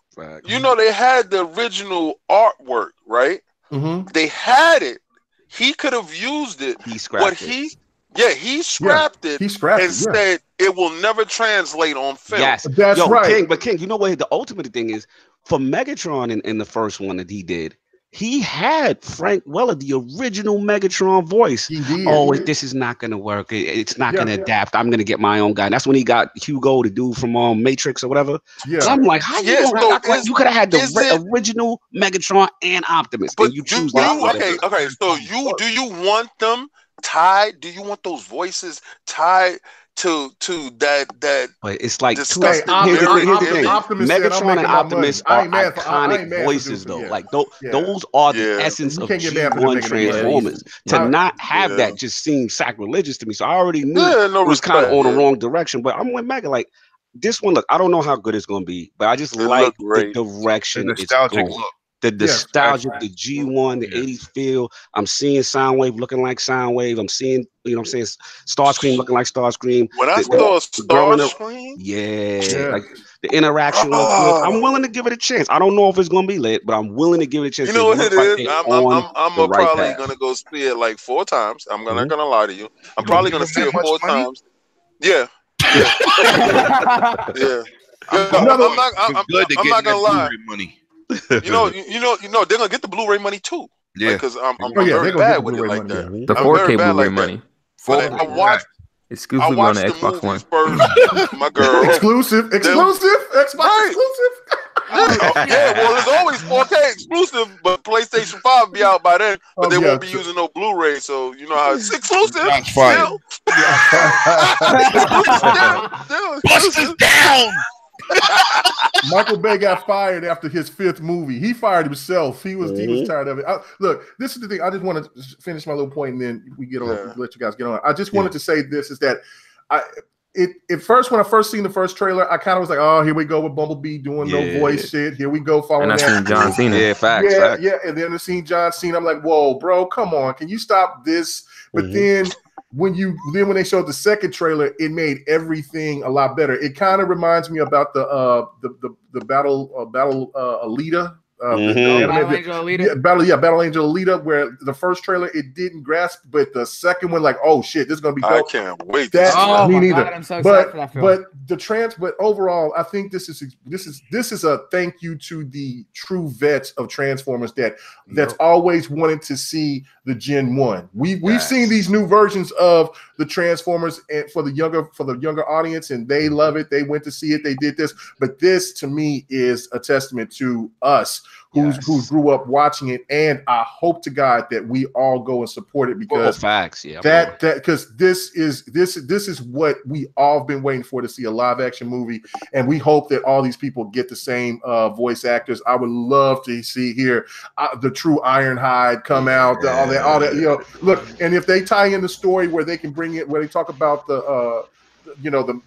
Speaker 10: they had the original artwork, right?
Speaker 5: Mm-hmm.
Speaker 10: They had it. He could have used it.
Speaker 3: He scrapped it.
Speaker 10: He scrapped it.
Speaker 5: He scrapped
Speaker 10: and said it will never translate on film.
Speaker 3: Yes,
Speaker 5: that's right.
Speaker 3: King, you know what the ultimate thing is? For Megatron in the first one that he did, he had Frank Weller, the original Megatron voice. This is not going to work. It's not going to adapt. I'm going to get my own guy. And that's when he got Hugo, the dude from Matrix or whatever. Yeah. So I'm like, how you you could have had the original Megatron and Optimus,
Speaker 10: but
Speaker 3: and you choose
Speaker 10: that. Okay. So do you want them tied? Do you want those voices tied to that?
Speaker 3: But it's like
Speaker 5: here's the thing.
Speaker 3: Megatron and Optimus are iconic voices, though. Like those are the essence of G1 Transformers. To not have that just seemed sacrilegious to me. So I already knew it was kind of on the wrong direction. But I'm with Mega. Like this one, look, I don't know how good it's going to be, but I just like the direction it's going. The nostalgia, the G1, the 80s feel. I'm seeing Soundwave looking like Soundwave. I'm seeing, Starscream looking like Starscream.
Speaker 10: When I saw Starscream,
Speaker 3: like the interaction. I'm willing to give it a chance. I don't know if it's gonna be lit, but I'm willing to give it a chance.
Speaker 10: You know what it is? I'm probably gonna go see it like 4 times. I'm not gonna lie to you. I'm probably gonna see it 4 times. Yeah. Yeah.
Speaker 6: I'm
Speaker 10: not gonna lie.
Speaker 6: Money.
Speaker 10: You know, they're gonna get the Blu-ray money too.
Speaker 6: Yeah,
Speaker 10: because I'm very bad with it like that.
Speaker 9: The 4K Blu-ray money.
Speaker 10: I watched
Speaker 9: exclusively on the Xbox One.
Speaker 10: First, my girl.
Speaker 5: Exclusive, Xbox exclusive.
Speaker 10: Yeah, well, it's always 4K exclusive, but PlayStation 5 be out by then. But they won't be using no Blu-ray, so you know how it's exclusive. Still.
Speaker 6: Bust us down.
Speaker 5: Michael Bay got fired after his 5th movie. He fired himself. He was tired of it. Look, this is the thing. I just want to finish my little point, and then we get on. Let you guys get on. I just wanted to say this is that at first, when I first seen the first trailer, I kind of was like, oh, here we go with Bumblebee doing no voice shit. Here we go following
Speaker 9: that. And I seen John Cena.
Speaker 5: Yeah, facts. And then I seen John Cena. I'm like, whoa, bro, come on, can you stop this? But then when they showed the second trailer, it made everything a lot better. It kind of reminds me about the Battle Alita. Battle Angel Alita, where the first trailer it didn't grasp, but the second one, like, oh shit, this is gonna be dope.
Speaker 10: I can't wait.
Speaker 5: Me neither.
Speaker 2: God, I'm so excited for that film.
Speaker 5: But overall, I think this is a thank you to the true vets of Transformers that's always wanted to see the Gen 1. We've seen these new versions of the Transformers for the younger audience, and they love it. They went to see it. They did this, but this to me is a testament to us who grew up watching it, and I hope to God that we all go and support it because because this is what we all have been waiting for, to see a live action movie, and we hope that all these people get the same voice actors. I would love to see the true Ironhide come out, all that, you know. Look, and if they tie in the story where they can bring it, where they talk about the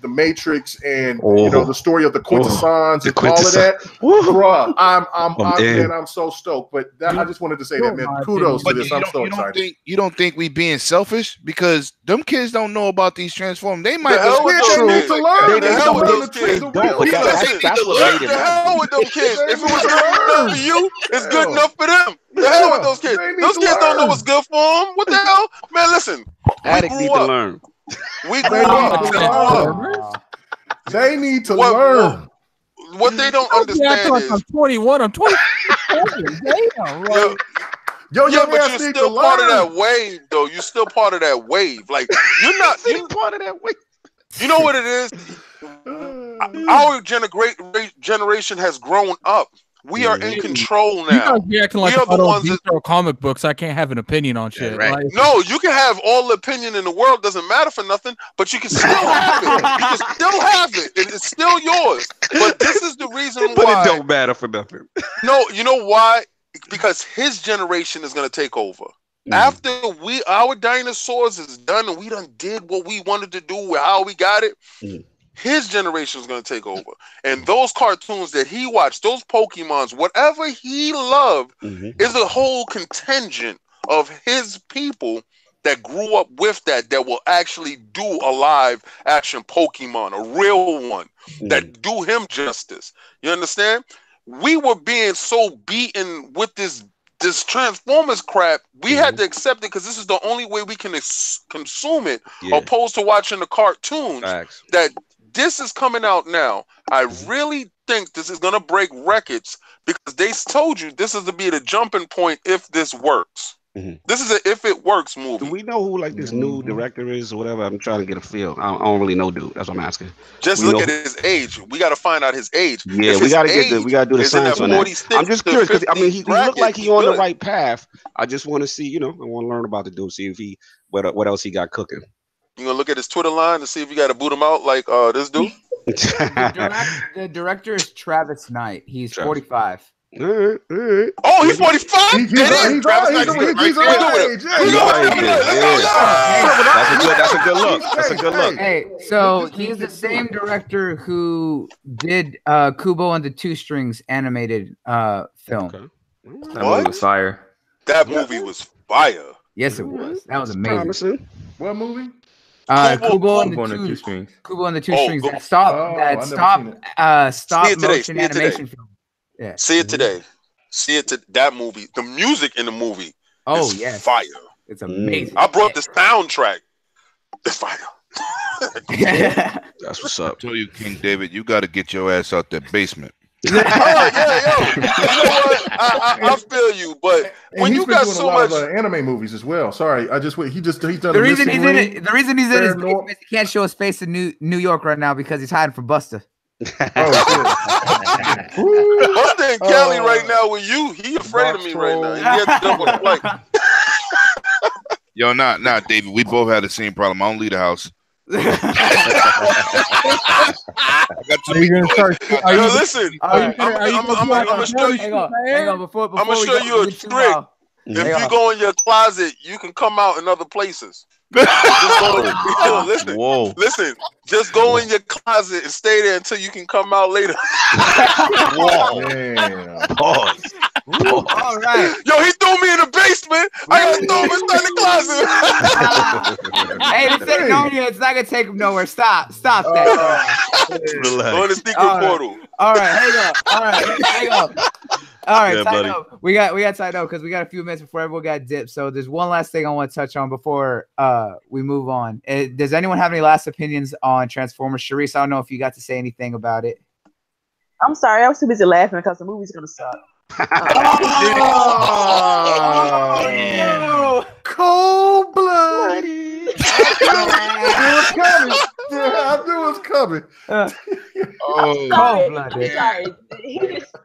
Speaker 5: Matrix and the story of the Quintessons and all of that, bruh, I'm so stoked. But I just wanted to say that, man. Kudos to this. I'm so excited.
Speaker 6: You don't think we being selfish because them kids don't know about these Transformers? They might
Speaker 10: That's what made them kids. If it was good enough for you, it's good enough for them. The hell with those kids. Those kids don't know what's good for them. What the hell, man? Listen,
Speaker 3: Addict need to learn.
Speaker 10: We grew up.
Speaker 5: They need to learn.
Speaker 10: What they don't understand is
Speaker 4: I'm 21. I'm 20. Damn, right?
Speaker 10: But you're still part of that wave, though. You're still part of that wave. Like you're
Speaker 3: part of that wave.
Speaker 10: You know what it is? Our generation has grown up. We are in control now.
Speaker 4: You guys be acting like I don't throw comic books. I can't have an opinion on shit.
Speaker 10: Right. Like, no, you can have all the opinion in the world. Doesn't matter for nothing. But you can still have it. You can still have it. It's still yours. But this is the reason why.
Speaker 3: But it don't matter for nothing.
Speaker 10: No, you know why? Because his generation is going to take over. After our dinosaurs is done and we done did what we wanted to do with how we got it. His generation is going to take over. And those cartoons that he watched, those Pokemons, whatever he loved, is a whole contingent of his people that grew up with that will actually do a live action Pokemon, a real one, that do him justice. You understand? We were being so beaten with this Transformers crap, we had to accept it because this is the only way we can consume it, opposed to watching the cartoons. That this is coming out now. I really think this is going to break records because they told you this is to be the jumping point if this works. This is a if it works movie.
Speaker 3: Do we know who like this new director is or whatever? I'm trying to get a feel. I don't really know, dude. That's what I'm asking.
Speaker 10: Just look at his age. We got to find out his age.
Speaker 3: Yeah, we got to do the science on that. I'm just curious because I mean he looked like he on the right path. I just want to see, I want to learn about the dude, see if he what else he got cooking.
Speaker 10: You gonna look at his Twitter line to see if you got to boot him out like this dude?
Speaker 1: The director is Travis Knight. He's 45.
Speaker 10: All right. Oh, he's 45. He's
Speaker 3: That's a good look. That's a good look.
Speaker 1: Hey, so he's the same director who did Kubo and the Two Strings animated film.
Speaker 9: That movie was fire.
Speaker 10: That movie was fire.
Speaker 1: Yes, it was. That was amazing.
Speaker 3: Promising.
Speaker 5: What movie?
Speaker 1: Kubo and the Two Strings. Kubo and the Two Strings. That stop motion animation film. Yeah.
Speaker 10: See it today. That movie. The music in the movie is fire.
Speaker 1: It's amazing.
Speaker 10: I brought the soundtrack. It's fire.
Speaker 3: That's what's up.
Speaker 6: I tell you, KingDavid, you got to get your ass out that basement.
Speaker 10: Oh, yeah, yo. You know what? I feel you, but when you got so much
Speaker 5: anime movies as well. Sorry, he's done
Speaker 1: the reason he's in it. The reason he's in his basement, he can't show his face in New York right now because he's hiding from Busta.
Speaker 10: Busta in Cali right now with you. He afraid of me right now. He had to jump on the flight.
Speaker 6: Yo, nah, David. We both had the same problem. I don't leave the house.
Speaker 10: Yo, listen. I'm gonna show you.
Speaker 1: Hang on. Before
Speaker 10: I'm gonna show you a trick. If you go in your closet, you can come out in other places. Listen. Just go in your closet and stay there until you can come out later.
Speaker 5: Whoa.
Speaker 1: All right.
Speaker 10: Yo, he threw me in the basement. I gotta throw him inside the closet.
Speaker 1: Hey, this ain't no, it's not gonna take him nowhere. Stop that.
Speaker 10: Go in the secret portal.
Speaker 1: All right, hang on. All right, tight up. We got tight up because we got a few minutes before everyone got dipped. So there's one last thing I want to touch on before we move on. Does anyone have any last opinions on Transformers? Chareece, I don't know if you got to say anything about it.
Speaker 2: I'm sorry, I was too busy laughing because the movie's gonna suck.
Speaker 5: Cold-blooded. I knew it was coming.
Speaker 2: Cold-blooded. Sorry.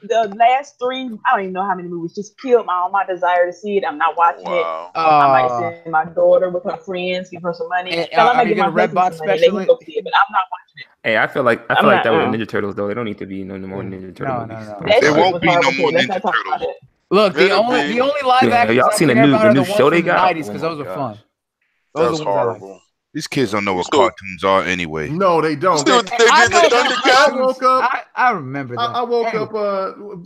Speaker 2: The last 3, I don't even know how many movies, just killed my desire to see it. I'm not watching it. I might send my daughter with her friends, give her some money.
Speaker 1: Are you gonna Redbox special it?
Speaker 2: But I'm not watching it.
Speaker 9: Hey, I feel like that with the Ninja Turtles though. They don't need to be no more Ninja Turtle movies.
Speaker 6: No. There won't be no more Ninja Turtles.
Speaker 1: Look, the only live action.
Speaker 9: Y'all seen the new show they got?
Speaker 1: Because those are fun.
Speaker 10: That's horrible.
Speaker 6: These kids don't know what cartoons are anyway.
Speaker 5: No, they don't.
Speaker 1: I remember that.
Speaker 5: I woke up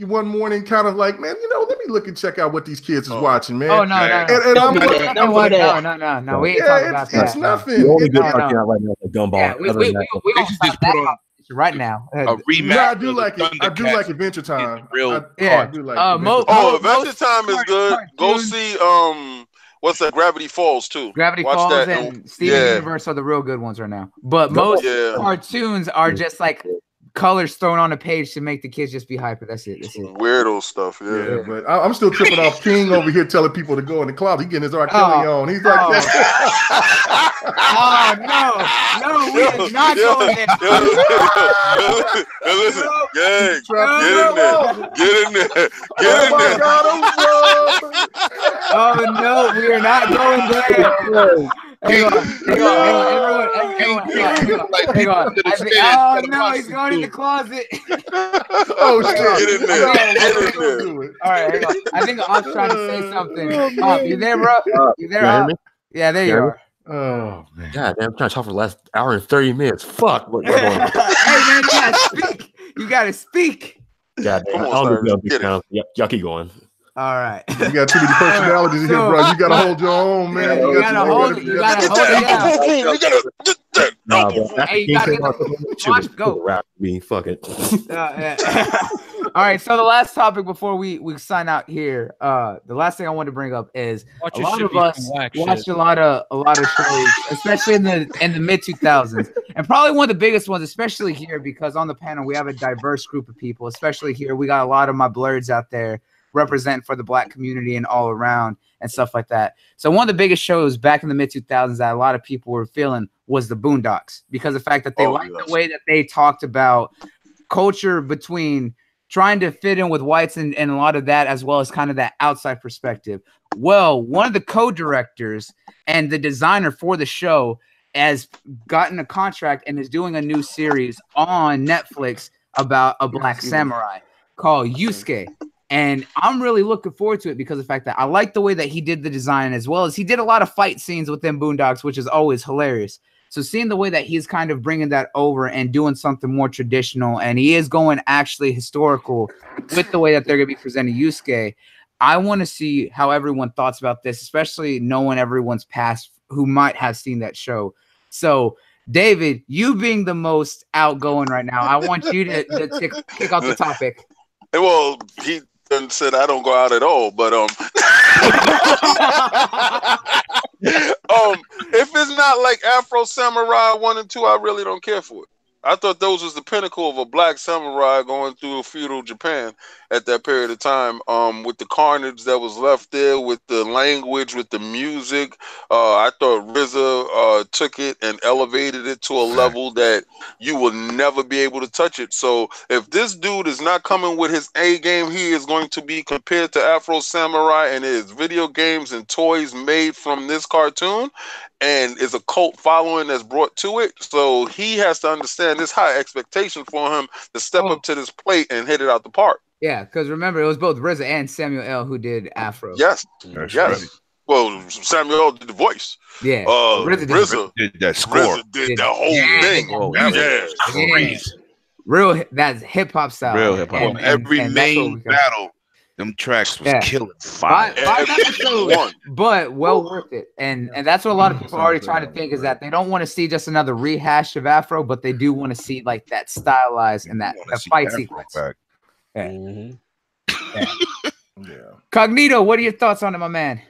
Speaker 5: one morning kind of like, man, let me look and check out what these kids is watching, man.
Speaker 1: Oh, no.
Speaker 5: And I'm like,
Speaker 1: no. We ain't talking about that.
Speaker 5: It's nothing.
Speaker 7: The only good cartoon out right now is Gumball.
Speaker 1: We don't stop that right now.
Speaker 6: A rematch.
Speaker 5: Yeah, I do like it. I do like Adventure Time.
Speaker 1: I do like
Speaker 10: Adventure Time is good. Go see what's that? Gravity Falls too.
Speaker 1: Gravity Falls and Steven Universe are the real good ones right now. But most cartoons are just like colors thrown on a page to make the kids just be hyper. That's it.
Speaker 10: Weirdo stuff. Yeah.
Speaker 5: But I'm still tripping off King over here telling people to go in the closet. He's getting his R. Kelly on. He's like,
Speaker 1: no, we are not going there.
Speaker 10: Listen, gang, get in there.
Speaker 1: Oh no, we are not going there. Hang on. Oh no, he's going in the closet.
Speaker 5: Oh shit!
Speaker 10: Get in there.
Speaker 1: All right, hang on. I think Op's trying to say something. You there, bro? You there? Yeah, there you are.
Speaker 7: Oh man! God damn! I'm trying to talk for the last hour and 30 minutes. Fuck! What
Speaker 1: hey man, you gotta speak. You gotta speak.
Speaker 7: God damn! Y'all keep going.
Speaker 1: All right.
Speaker 5: You got too many personalities in here, bro. You gotta hold your own, man.
Speaker 1: You gotta hold it. You gotta hold it.
Speaker 10: You gotta get that.
Speaker 1: Hey, you gotta watch go.
Speaker 7: Rap me, fuck it.
Speaker 1: All right. So the last topic before we sign out here, the last thing I want to bring up is a lot of us watched a lot of shows, especially in the mid 2000s, and probably one of the biggest ones, especially here, because on the panel we have a diverse group of people. Especially here, we got a lot of my blurs out there represent for the Black community and all around and stuff like that. So one of the biggest shows back in the mid 2000s that a lot of people were feeling was the Boondocks, because of the fact that they liked the way that they talked about culture between trying to fit in with whites and a lot of that, as well as kind of that outside perspective. Well, one of the co-directors and the designer for the show has gotten a contract and is doing a new series on Netflix about a Black samurai called Yusuke. And I'm really looking forward to it because of the fact that I like the way that he did the design, as well as he did a lot of fight scenes within Boondocks, which is always hilarious. So seeing the way that he's kind of bringing that over and doing something more traditional, and he is going actually historical with the way that they're going to be presenting Yusuke, I want to see how everyone thoughts about this, especially knowing everyone's past who might have seen that show. So David, you being the most outgoing right now, I want you to kick off the topic.
Speaker 10: Well, he said I don't go out at all, but if it's not like Afro Samurai 1 and 2, I really don't care for it. I thought those was the pinnacle of a black samurai going through feudal Japan at that period of time. With the carnage that was left there, with the language, with the music, I thought RZA took it and elevated it to a level that you will never be able to touch it. So if this dude is not coming with his A game, he is going to be compared to Afro Samurai, and it is video games and toys made from this cartoon, and is a cult following that's brought to it. So he has to understand this high expectation for him to step up to this plate and hit it out the park.
Speaker 1: Yeah, because remember, it was both RZA and Samuel L. who did Afro.
Speaker 10: Yes, yes. Right. Well, Samuel L. did the voice.
Speaker 1: Yeah,
Speaker 6: RZA did that score.
Speaker 10: RZA did the whole thing.
Speaker 6: Oh, yeah.
Speaker 1: Real, that's hip hop style.
Speaker 6: Real hip hop. Every main battle, them tracks was killing fire.
Speaker 1: Five episodes, but well worth it. And that's what a lot of people are already trying to think, is that they don't want to see just another rehash of Afro, but they do want to see like that stylized and that fight sequence. Yeah. Cognito, what are your thoughts on it, my man?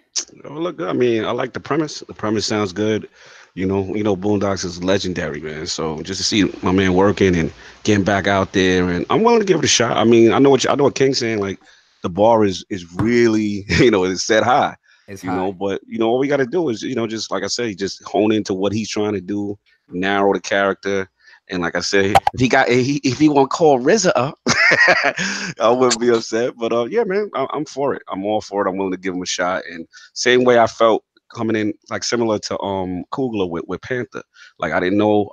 Speaker 3: Oh, look, I mean, I like the premise. The premise sounds good. You know, Boondocks is legendary, man. So just to see my man working and getting back out there, and I'm willing to give it a shot. I mean, I know what King's saying. Like, the bar is really, it's set high. It's high. But all we got to do is, just like I say, just hone into what he's trying to do, narrow the character. And like I said, if he want to call RZA up, I wouldn't be upset. But yeah, man, I'm for it. I'm all for it. I'm willing to give him a shot. And same way I felt coming in, like similar to Kugler with Panther. Like I knew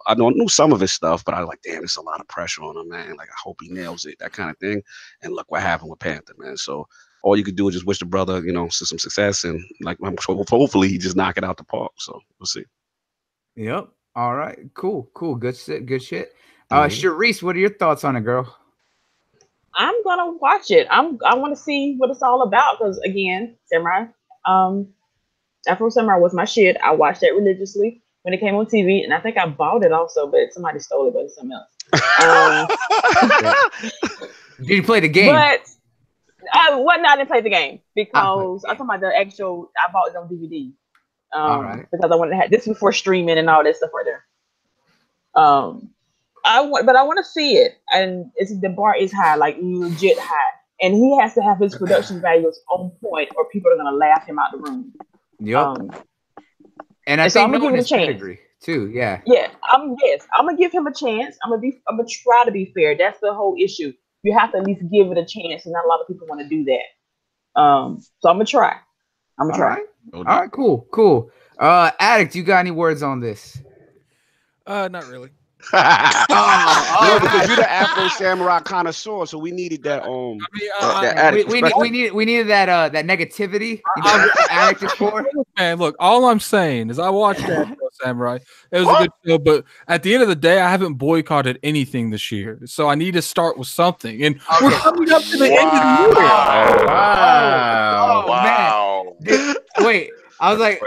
Speaker 3: some of his stuff, but I was like, damn, there's a lot of pressure on him, man. Like I hope he nails it, that kind of thing. And look what happened with Panther, man. So all you could do is just wish the brother, some success, and like hopefully he just knock it out the park. So we'll see.
Speaker 1: Yep. All right. Cool. Good shit. Chareece, what are your thoughts on it, girl?
Speaker 2: I'm gonna watch it. I want to see what it's all about, because again, Samurai, Afro Samurai was my shit. I watched that religiously when it came on TV, and I think I bought it also, but somebody stole it, but it's something else.
Speaker 1: Did you play the game?
Speaker 2: But I didn't play the game because I'm talking about the actual. I bought it on DVD. Because I wanted to have this before streaming and all that stuff right there. I want to see it, and the bar is high, like legit high, and he has to have his production values on point, or people are gonna laugh him out the room.
Speaker 1: Yep. And I think
Speaker 2: I'm gonna give it a chance
Speaker 1: too. Yeah.
Speaker 2: Yeah. I'm gonna give him a chance. I'm gonna try to be fair. That's the whole issue. You have to at least give it a chance, and not a lot of people want to do that. So I'm gonna try. All
Speaker 1: right, cool. Addict, you got any words on this?
Speaker 4: Not really.
Speaker 3: No, because you're the Afro Samurai connoisseur, so we needed that.
Speaker 1: We needed that negativity. Addict is for.
Speaker 4: Man, look, all I'm saying is I watched Afro Samurai. It was a good show, but at the end of the day, I haven't boycotted anything this year, so I need to start with something. And we're coming up to the end of the year.
Speaker 10: Wow.
Speaker 1: Man. Wait. I was like,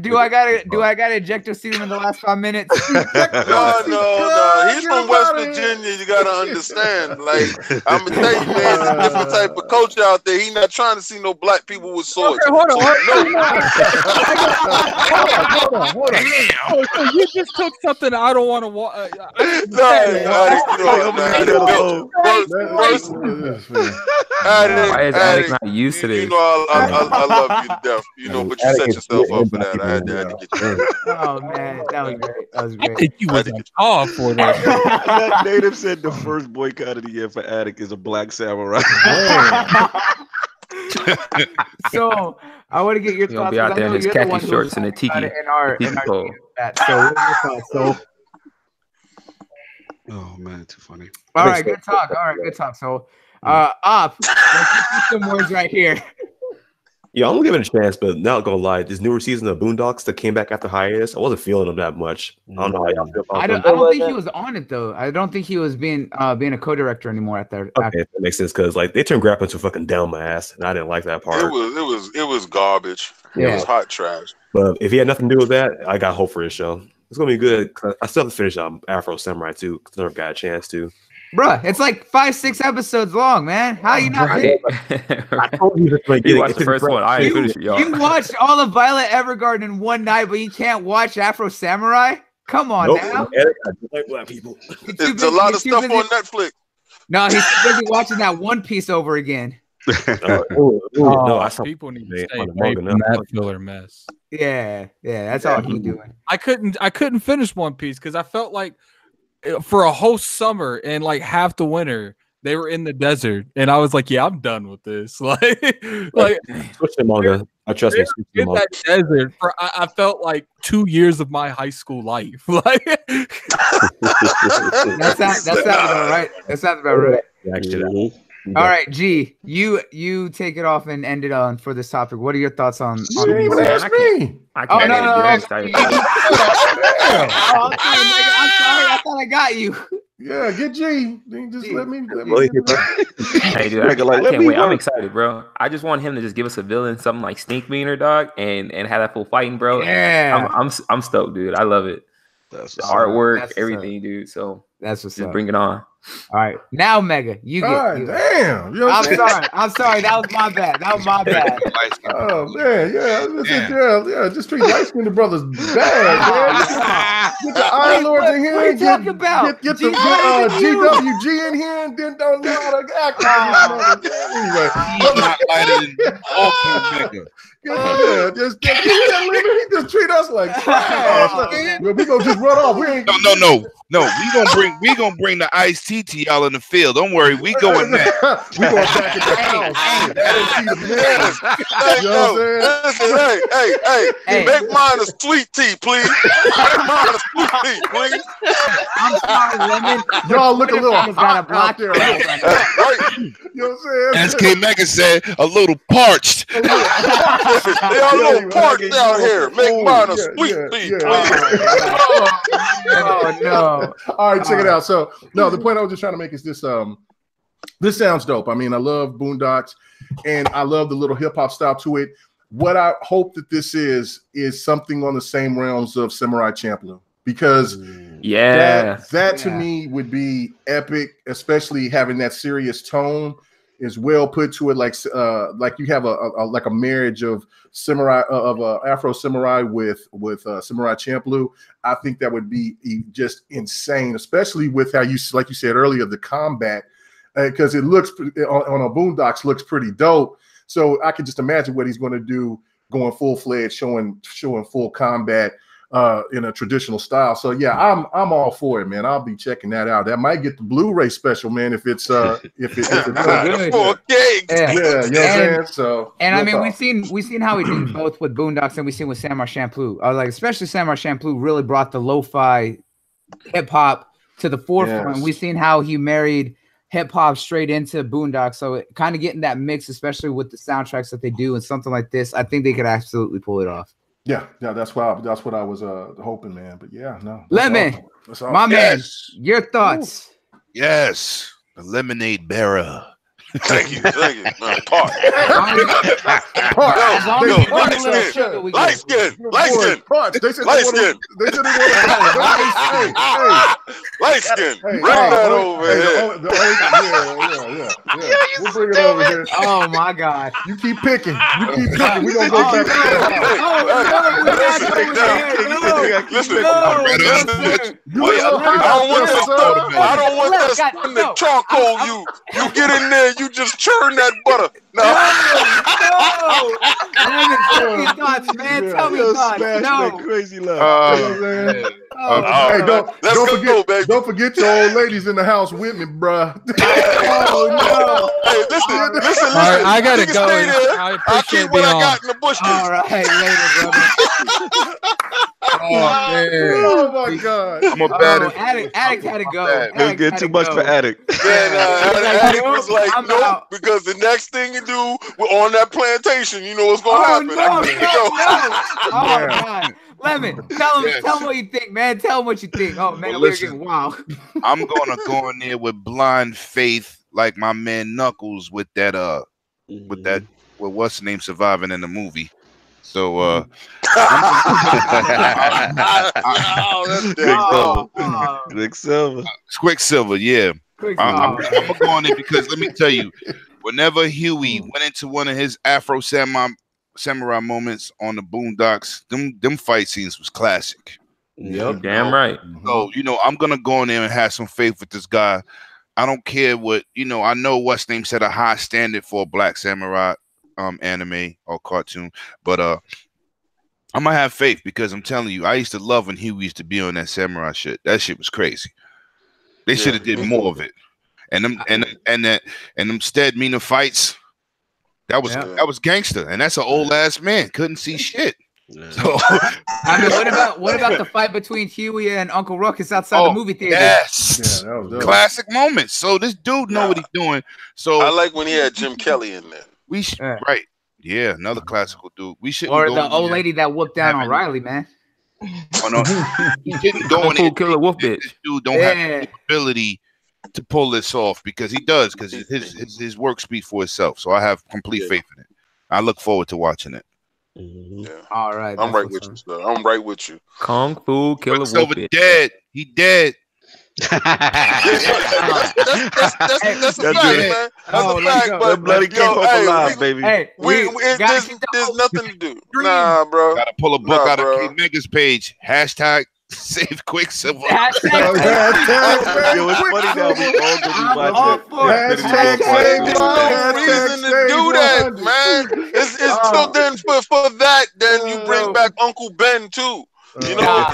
Speaker 1: do I gotta eject seat in the last 5 minutes?
Speaker 10: No. He's from West Virginia. You gotta understand. Like, I'm gonna tell you, man, there's a different type of coach out there. He not trying to see no black people with swords.
Speaker 4: Okay, hold on. So you just took something I don't want to watch.
Speaker 9: Why is Addict not used to this?
Speaker 10: I love you to death. But you set yourself up for that. I had to get you.
Speaker 1: Oh man, that was great.
Speaker 4: I think you was off for that.
Speaker 3: Native said the first boycott of the year for Addict is a black samurai.
Speaker 1: So I want to get your thoughts.
Speaker 9: He'll be out there in his khaki shorts and a tiki.
Speaker 3: Oh man, too funny.
Speaker 1: All right, good talk. So, some words right here.
Speaker 7: Yeah, I'm gonna give it a chance, but not gonna lie, this newer season of Boondocks that came back after hiatus, I wasn't feeling them that much. I don't know how y'all feel about
Speaker 1: I don't think he was on it though. I don't think he was being a co-director anymore at that.
Speaker 7: Okay, that makes sense because like they turned grappling to fucking down my ass, and I didn't like that part.
Speaker 10: It was garbage. Yeah. It was hot trash.
Speaker 7: But if he had nothing to do with that, I got hope for his show. It's gonna be good. I still have to finish Afro Samurai too because I never got a chance to.
Speaker 1: Bruh, it's like 5-6 episodes long, man. How you not?
Speaker 9: Right.
Speaker 7: I told you
Speaker 9: you watched the first one. I finished it, y'all.
Speaker 1: You watched all of Violet Evergarden in one night, but you can't watch Afro Samurai? Come on now.
Speaker 7: I don't like black people.
Speaker 10: It's a lot of stuff on Netflix.
Speaker 1: No, he's busy watching that One Piece over again.
Speaker 7: No, I saw
Speaker 4: people need to stay away from that filler mess.
Speaker 1: Yeah, that's all he's doing.
Speaker 4: I couldn't finish One Piece because I felt like for a whole summer and like half the winter they were in the desert, and I was like, yeah, I'm done with this. Like
Speaker 7: switch the manga. I trust me.
Speaker 4: In that desert for I felt like 2 years of my high school life. Like
Speaker 1: that sounds about right. That sounds about right.
Speaker 7: Actually,
Speaker 1: all right, G, you take it off and end it on for this topic. What are your thoughts on?
Speaker 5: You didn't even ask me.
Speaker 1: I'm sorry. I thought I got you.
Speaker 5: Yeah, get G. Just let me.
Speaker 9: Hey, dude, I can't wait. I'm excited, bro. I just want him to just give us a villain, something like Stink Meaner, dog, and have that full fighting, bro.
Speaker 1: Yeah,
Speaker 9: I'm stoked, dude. I love it. The artwork, everything, dude. So
Speaker 1: that's what's
Speaker 9: just bring it on.
Speaker 1: All right, now Mega, you get.
Speaker 5: Damn, you know
Speaker 1: I'm sorry. That was my bad.
Speaker 5: Oh man, yeah. Just treat light skinned brothers bad, man. Get the Iron Lords in here.
Speaker 1: What are you talking about?
Speaker 5: Get the GWG in here, and then don't know how to act. Anyway,
Speaker 6: not lighter than all Kmega.
Speaker 5: Yeah, he just treat us like trash. We gonna just run off. We ain't.
Speaker 6: No. We gonna bring the iced tea to y'all in the field. Don't worry, we going there.
Speaker 5: We going back in the house.
Speaker 10: Hey, make mine a sweet tea, please. Make mine a sweet tea, please.
Speaker 1: I'm sorry, Lemon.
Speaker 5: Y'all look a little hot out there.
Speaker 10: Right.
Speaker 5: You know what I'm saying?
Speaker 6: As Kmega said, a little parched.
Speaker 10: They are a little parched down here. Make mine a sweet tea, please.
Speaker 1: Oh no.
Speaker 5: All right, check it out. So no, the point I was just trying to make is this. This sounds dope. I mean, I love Boondocks, and I love the little hip hop style to it. What I hope that this is something on the same realms of Samurai Champloo, because that to me would be epic, especially having that serious tone is well put to it. Like you have a marriage of samurai Afro Samurai with Samurai Champloo. I think that would be just insane, especially with how you, like you said earlier, the combat, because it looks on a Boondocks looks pretty dope. So I can just imagine what he's going to do going full-fledged, showing full combat in a traditional style. So yeah, I'm all for it, man. I'll be checking that out. That might get the Blu-ray special, man, if it's good.
Speaker 10: Yeah,
Speaker 5: you know what I'm saying? So
Speaker 1: I mean, we've seen how he did both with Boondocks and we've seen with Samurai Champloo. Like especially Samurai Champloo really brought the lo-fi hip hop to the forefront.
Speaker 5: Yes.
Speaker 1: We've seen how he married hip hop straight into Boondocks, so kind of getting that mix, especially with the soundtracks that they do and something like this, I think they could absolutely pull it off.
Speaker 5: Yeah, that's what I was hoping, man. But yeah, no.
Speaker 1: Lemon,
Speaker 5: awesome.
Speaker 1: My man, your thoughts?
Speaker 6: Ooh. Yes, the lemonade bearer.
Speaker 10: Thank you. Part. Light skin. Light skin. Bring that over here.
Speaker 5: We'll bring it over here.
Speaker 1: Oh my God!
Speaker 5: You keep picking. We gonna go back.
Speaker 10: Listen. I don't want that spinning charcoal. You get in there. You just churn that butter. No.
Speaker 1: Tell me thoughts, man. Tell me thoughts. No.
Speaker 5: Crazy love. Hey, don't forget your old ladies in the house with me, bruh.
Speaker 10: Oh no. Hey, listen.
Speaker 4: All right, I gotta go.
Speaker 10: I keep what I got in the bush.
Speaker 1: All right, later, brother.
Speaker 6: Oh man!
Speaker 5: Oh my God!
Speaker 6: I'm a bad
Speaker 1: Addict had to go.
Speaker 7: It's getting too much for Addict.
Speaker 10: Addict was like, nope, because the next thing you do, we're on that plantation. You know what's gonna happen.
Speaker 1: No. Oh God. Lemon, tell him what you think, man. Tell him what you think. Oh man, we're getting wild.
Speaker 6: I'm gonna go in there with blind faith, like my man Knuckles with that with what's the name surviving in the movie. So Quicksilver, yeah. I'm gonna go on it because let me tell you, whenever Huey went into one of his Afro Samurai moments on the Boondocks, them fight scenes was classic.
Speaker 7: Yep.
Speaker 9: Damn right.
Speaker 6: So, you know, I'm gonna go in there and have some faith with this guy. I don't care what, you know, I know what's name set a high standard for a Black Samurai anime or cartoon, but I'm gonna have faith because I'm telling you, I used to love when Huey used to be on that samurai shit. That shit was crazy. They should have did more of it. And them them Stead Mina fights, that was gangster, and that's an old ass man, couldn't see shit. So
Speaker 1: I mean, what about the fight between Huey and Uncle Ruckus outside the movie theater?
Speaker 6: Yes,
Speaker 5: that was dope.
Speaker 6: Classic moments. So this dude know what he's doing. So
Speaker 10: I like when he had Jim Kelly in there.
Speaker 6: We should right, yeah, another classical dude. We should
Speaker 1: or the old lady that whooped down on Riley, man.
Speaker 6: Oh no, he didn't go in.
Speaker 9: Killer whoop it.
Speaker 6: This dude don't have the ability to pull this off because he does, because his work speaks for itself. So I have complete faith in it. I look forward to watching it.
Speaker 10: Yeah.
Speaker 1: All right.
Speaker 10: I'm right with you, sir. I'm right with you.
Speaker 9: Kung Fu Killer
Speaker 6: Silver dead. He dead.
Speaker 10: That's a fact, man. That's a fact. But
Speaker 3: bloody came up alive, baby.
Speaker 1: Hey,
Speaker 10: there's nothing to do. Nah, bro.
Speaker 6: Gotta pull a book out of Kmega's page. Hashtag Save Quicksilver.
Speaker 3: Yo, it's funny now. We all gonna be watching.
Speaker 10: There's no reason to do that, man. It's so then for that, then you bring back Uncle Ben too. You know,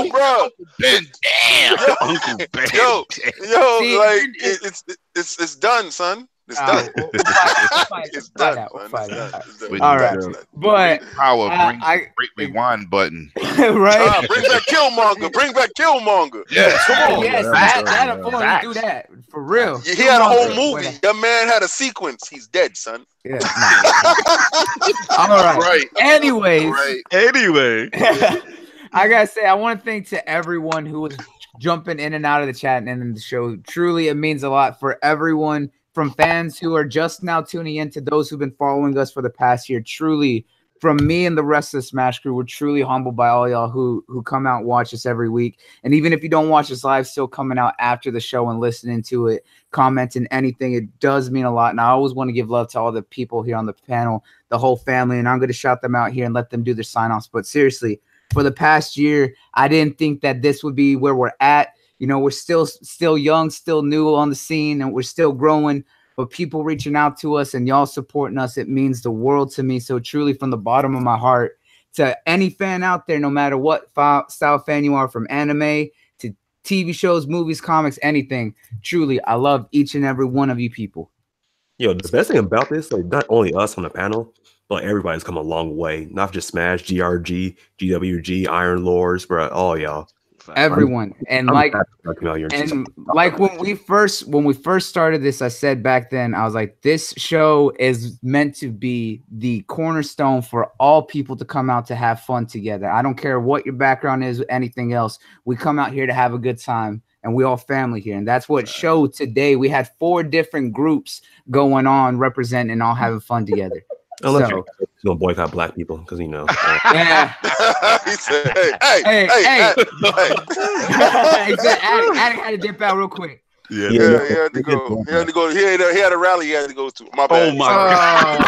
Speaker 10: bro.
Speaker 6: Ben, damn.
Speaker 10: Uncle Ben. Yo, like it's done, son. It's done. It's done.
Speaker 1: All right, but
Speaker 6: power brings great rewind button.
Speaker 1: Right?
Speaker 10: Bring back Killmonger. Bring back Killmonger.
Speaker 6: Yes, come on.
Speaker 1: Yes, that afford to do that for real.
Speaker 10: He had a whole movie. That man had a sequence. He's dead, son.
Speaker 1: Yeah. All right.
Speaker 6: Right.
Speaker 1: Anyways.
Speaker 6: Right.
Speaker 3: Anyway.
Speaker 1: I gotta say, I want to thank to everyone who was jumping in and out of the chat and in the show. Truly, it means a lot for everyone, from fans who are just now tuning in to those who've been following us for the past year. Truly, from me and the rest of the Smash crew, we're truly humbled by all y'all who come out and watch us every week. And even if you don't watch us live, still coming out after the show and listening to it, commenting anything, it does mean a lot. And I always want to give love to all the people here on the panel, the whole family, and I'm going to shout them out here and let them do their sign-offs. But seriously, for the past year, I didn't think that this would be where we're at. You know, we're still young, still new on the scene, and we're still growing. But people reaching out to us and y'all supporting us, it means the world to me. So truly, from the bottom of my heart, to any fan out there, no matter what style fan you are, from anime to TV shows, movies, comics, anything, truly, I love each and every one of you people.
Speaker 7: Yo, the best thing about this, like, not only us on the panel, but everybody's come a long way. Not just Smash, GRG, GWG, Iron Lords, bro. All y'all.
Speaker 1: Everyone. And like when we first started this, I said back then, I was like, this show is meant to be the cornerstone for all people to come out to have fun together. I don't care what your background is, anything else. We come out here to have a good time, and we all family here. And that's what showed today. We had 4 different groups going on, representing and all having fun together.
Speaker 7: Unless you're gonna boycott black people, because you know.
Speaker 1: Yeah.
Speaker 10: He said, hey.
Speaker 1: He said, Addict had to dip out real quick.
Speaker 10: Yeah, he had to go. He had to go. He had a rally he had to go to. My bad.
Speaker 3: Oh my God.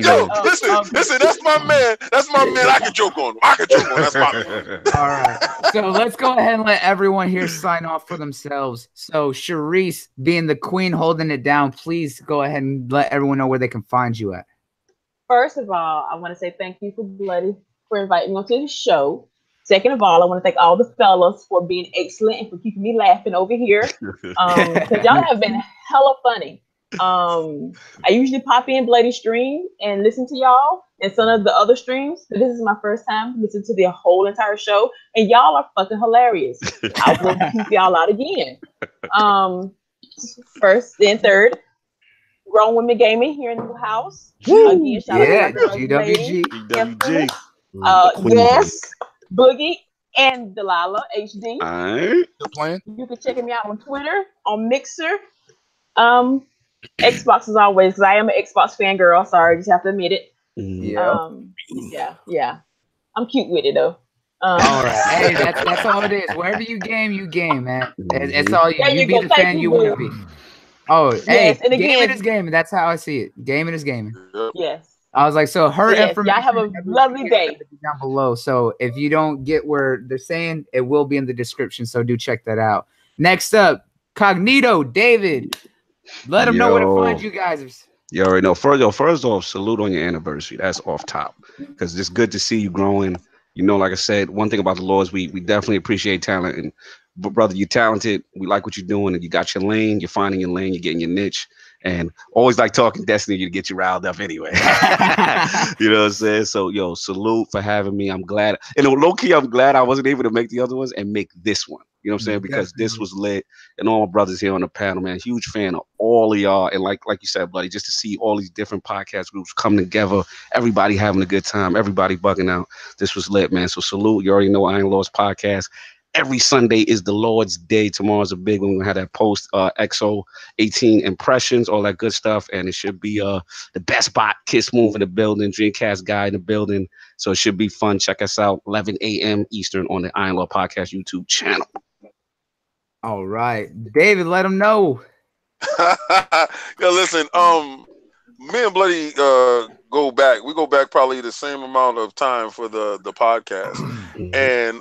Speaker 10: Yo, listen, that's my man. That's my man. I can joke on him. That's my man.
Speaker 1: All right. So let's go ahead and let everyone here sign off for themselves. So Chareece, being the queen holding it down, please go ahead and let everyone know where they can find you at.
Speaker 2: First of all, I want to say thank you for Bloody for inviting me onto the show. Second of all, I want to thank all the fellas for being excellent and for keeping me laughing over here. Because y'all have been hella funny. I usually pop in Bloody stream and listen to y'all and some of the other streams. But this is my first time listening to the whole entire show. And y'all are fucking hilarious. I will keep y'all out again. First, then third, Grown Women Gaming here in the house. Again, shout out to
Speaker 3: GWG.
Speaker 2: Yes. Boogie and Delilah HD.
Speaker 3: Alright.
Speaker 2: You can check me out on Twitter, on Mixer. Xbox as always, because I am an Xbox fan girl. Sorry, just have to admit it. Yeah. I'm cute with it though.
Speaker 1: All right. Hey, that's all it is. Wherever you game, man. That's all you. You be the fan you want to be. Oh, yes, hey, and again, gaming is gaming. That's how I see it. Gaming is gaming.
Speaker 2: Yes.
Speaker 1: I was like, so her
Speaker 2: Yes,
Speaker 1: information.
Speaker 2: y'all have a lovely day.
Speaker 1: Down below. So if you don't get where they're saying, it will be in the description. So do check that out. Next up, Cognito, David. Let them know where to find you guys.
Speaker 3: You already know. First off, salute on your anniversary. That's off top. Because it's good to see you growing. You know, like I said, one thing about the Lords, we definitely appreciate talent. And brother, you're talented. We like what you're doing, and you got your lane. You're finding your lane. You're getting your niche. And always like talking Destiny to get you riled up anyway. You know what I'm saying? So, yo, salute for having me. I'm glad. And low key, I'm glad I wasn't able to make the other ones and make this one. You know what I'm saying? Because this was lit. And all my brothers here on the panel, man, huge fan of all of y'all. And like you said, buddy, just to see all these different podcast groups come together, everybody having a good time, everybody bugging out. This was lit, man. So salute. You already know Iron Lords podcast. Every Sunday is the Lord's Day. Tomorrow's a big one. We're going to have that post XO 18 impressions, all that good stuff. And it should be the best bot, Kiss Move in the building, Dreamcast guy in the building. So it should be fun. Check us out 11 a.m. Eastern on the Iron Lord Podcast YouTube channel.
Speaker 1: All right. David, let them know.
Speaker 10: Yeah, listen, me and Bloody go back. We go back probably the same amount of time for the podcast. And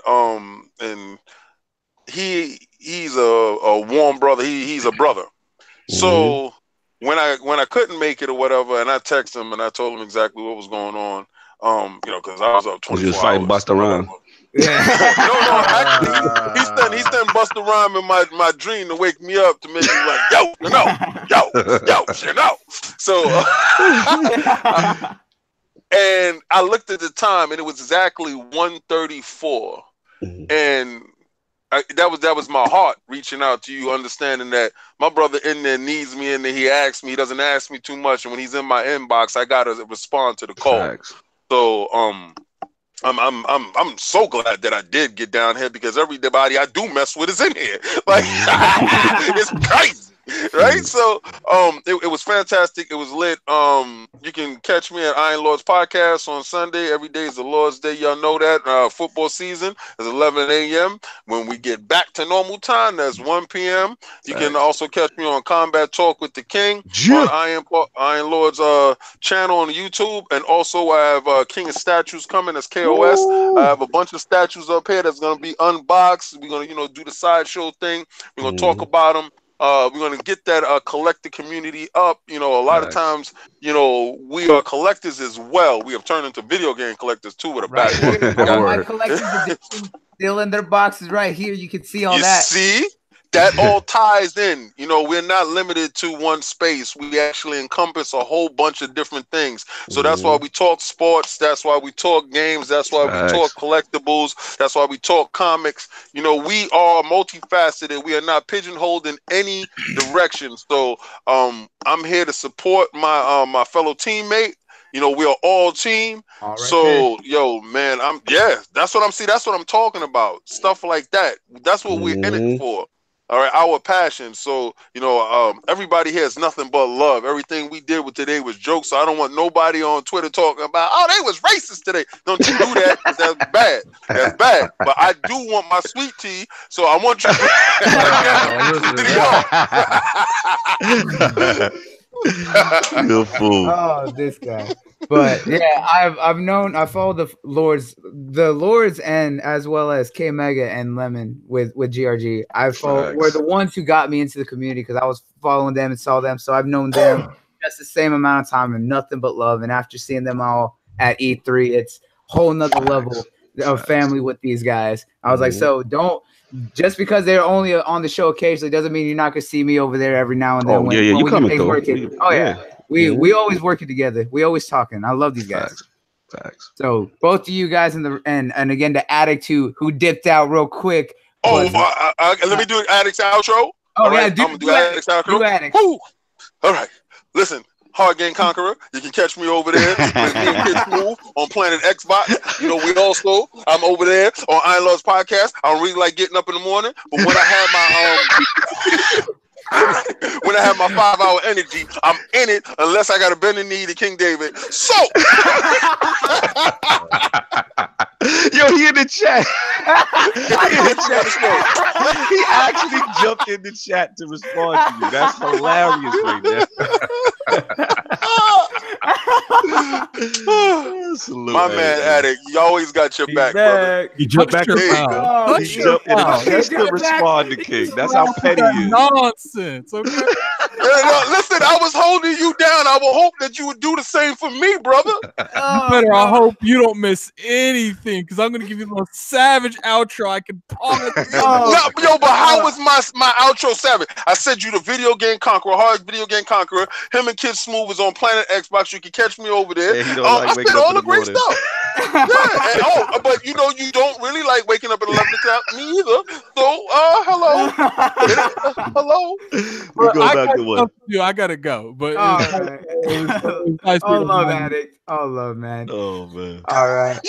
Speaker 10: he's a warm brother. He's a brother. So when I couldn't make it or whatever, and I texted him and I told him exactly what was going on, you know, because I was up 24 hours.
Speaker 3: Fighting Busta Rhymes.
Speaker 10: No, actually, he sent Busta Rhymes in my dream to wake me up to make me like, yo, you know. So, and I looked at the time, and it was exactly 1:34, and that was my heart reaching out to you, understanding that my brother in there needs me in there. He asks me, he doesn't ask me too much, and when he's in my inbox, I gotta respond to the call. Thanks. So, I'm so glad that I did get down here because everybody I do mess with is in here. Like it's crazy, right? So it was fantastic. It was lit. You can catch me at Iron Lords Podcast on Sunday. Every day is the Lord's Day. Y'all know that. Football season is 11 a.m. When we get back to normal time, that's 1 p.m. You can also catch me on Combat Talk with the King on Iron Lords channel on YouTube. And also I have King of Statues coming as KOS. Ooh. I have a bunch of statues up here that's going to be unboxed. We're going to, do the sideshow thing. We're going to talk about them. We're going to get that collector community up. A lot of times, we are collectors as well. We have turned into video game collectors too with a background.
Speaker 1: All my collectors edition still in their boxes right here. You can see all that.
Speaker 10: See? That all ties in. We're not limited to one space. We actually encompass a whole bunch of different things. So that's why we talk sports. That's why we talk games. That's why we talk collectibles. That's why we talk comics. We are multifaceted. We are not pigeonholed in any direction. So I'm here to support my fellow teammate. We are all team. All right, yo, man, that's what I'm talking about. Stuff like that. That's what we're in it for. All right, our passion. So, everybody here is nothing but love. Everything we did with today was jokes. So I don't want nobody on Twitter talking about, they was racist today. Don't you do that, because that's bad. That's bad. But I do want my sweet tea, so I want you
Speaker 3: Good fool.
Speaker 1: Oh, this guy. But yeah, I follow the Lords, and as well as Kmega and Lemon with GRG. Were the ones who got me into the community because I was following them and saw them. So I've known them just the same amount of time and nothing but love. And after seeing them all at E3, it's a whole nother level of family with these guys. I was like, so just because they're only on the show occasionally doesn't mean you're not gonna see me over there every now and then.
Speaker 3: You coming though.
Speaker 1: We always working together. We always talking. I love these guys.
Speaker 3: Facts.
Speaker 1: So both of you guys and again the Addict who dipped out real quick.
Speaker 10: Let me do an Addict's outro.
Speaker 1: I'm gonna do Addict's outro.
Speaker 10: All right, listen. Hard Game Conqueror. You can catch me over there with me and Kids Move on Planet Xbox. I'm over there on Iron Lords Podcast. I don't really like getting up in the morning, but when I have my 5-hour energy, I'm in it unless I got to bend the knee to KingDavid. So,
Speaker 3: yo, he in the chat. He actually jumped in the chat to respond to you. That's hilarious right there.
Speaker 10: My man, Addict, you always got your back, brother.
Speaker 7: He jumped back.
Speaker 3: That's the responding king. That's how petty he is.
Speaker 4: Nonsense. Okay.
Speaker 10: Listen, I was holding you down. I will hope that you would do the same for me, brother.
Speaker 4: I hope you don't miss anything because I'm gonna give you the most savage outro I can promise.
Speaker 10: Yo, but how was my outro savage? I said you the video game conqueror, hard video game conqueror. Him and Kid Smooth was on Planet Xbox. You can catch me over there. I said all the great stuff. Yeah, but you don't really like waking up at 11 o'clock. Me either. So, hello. Hello.
Speaker 4: I gotta go. But
Speaker 1: nice love, Addict. Oh, love, man.
Speaker 3: Oh, man.
Speaker 1: All right.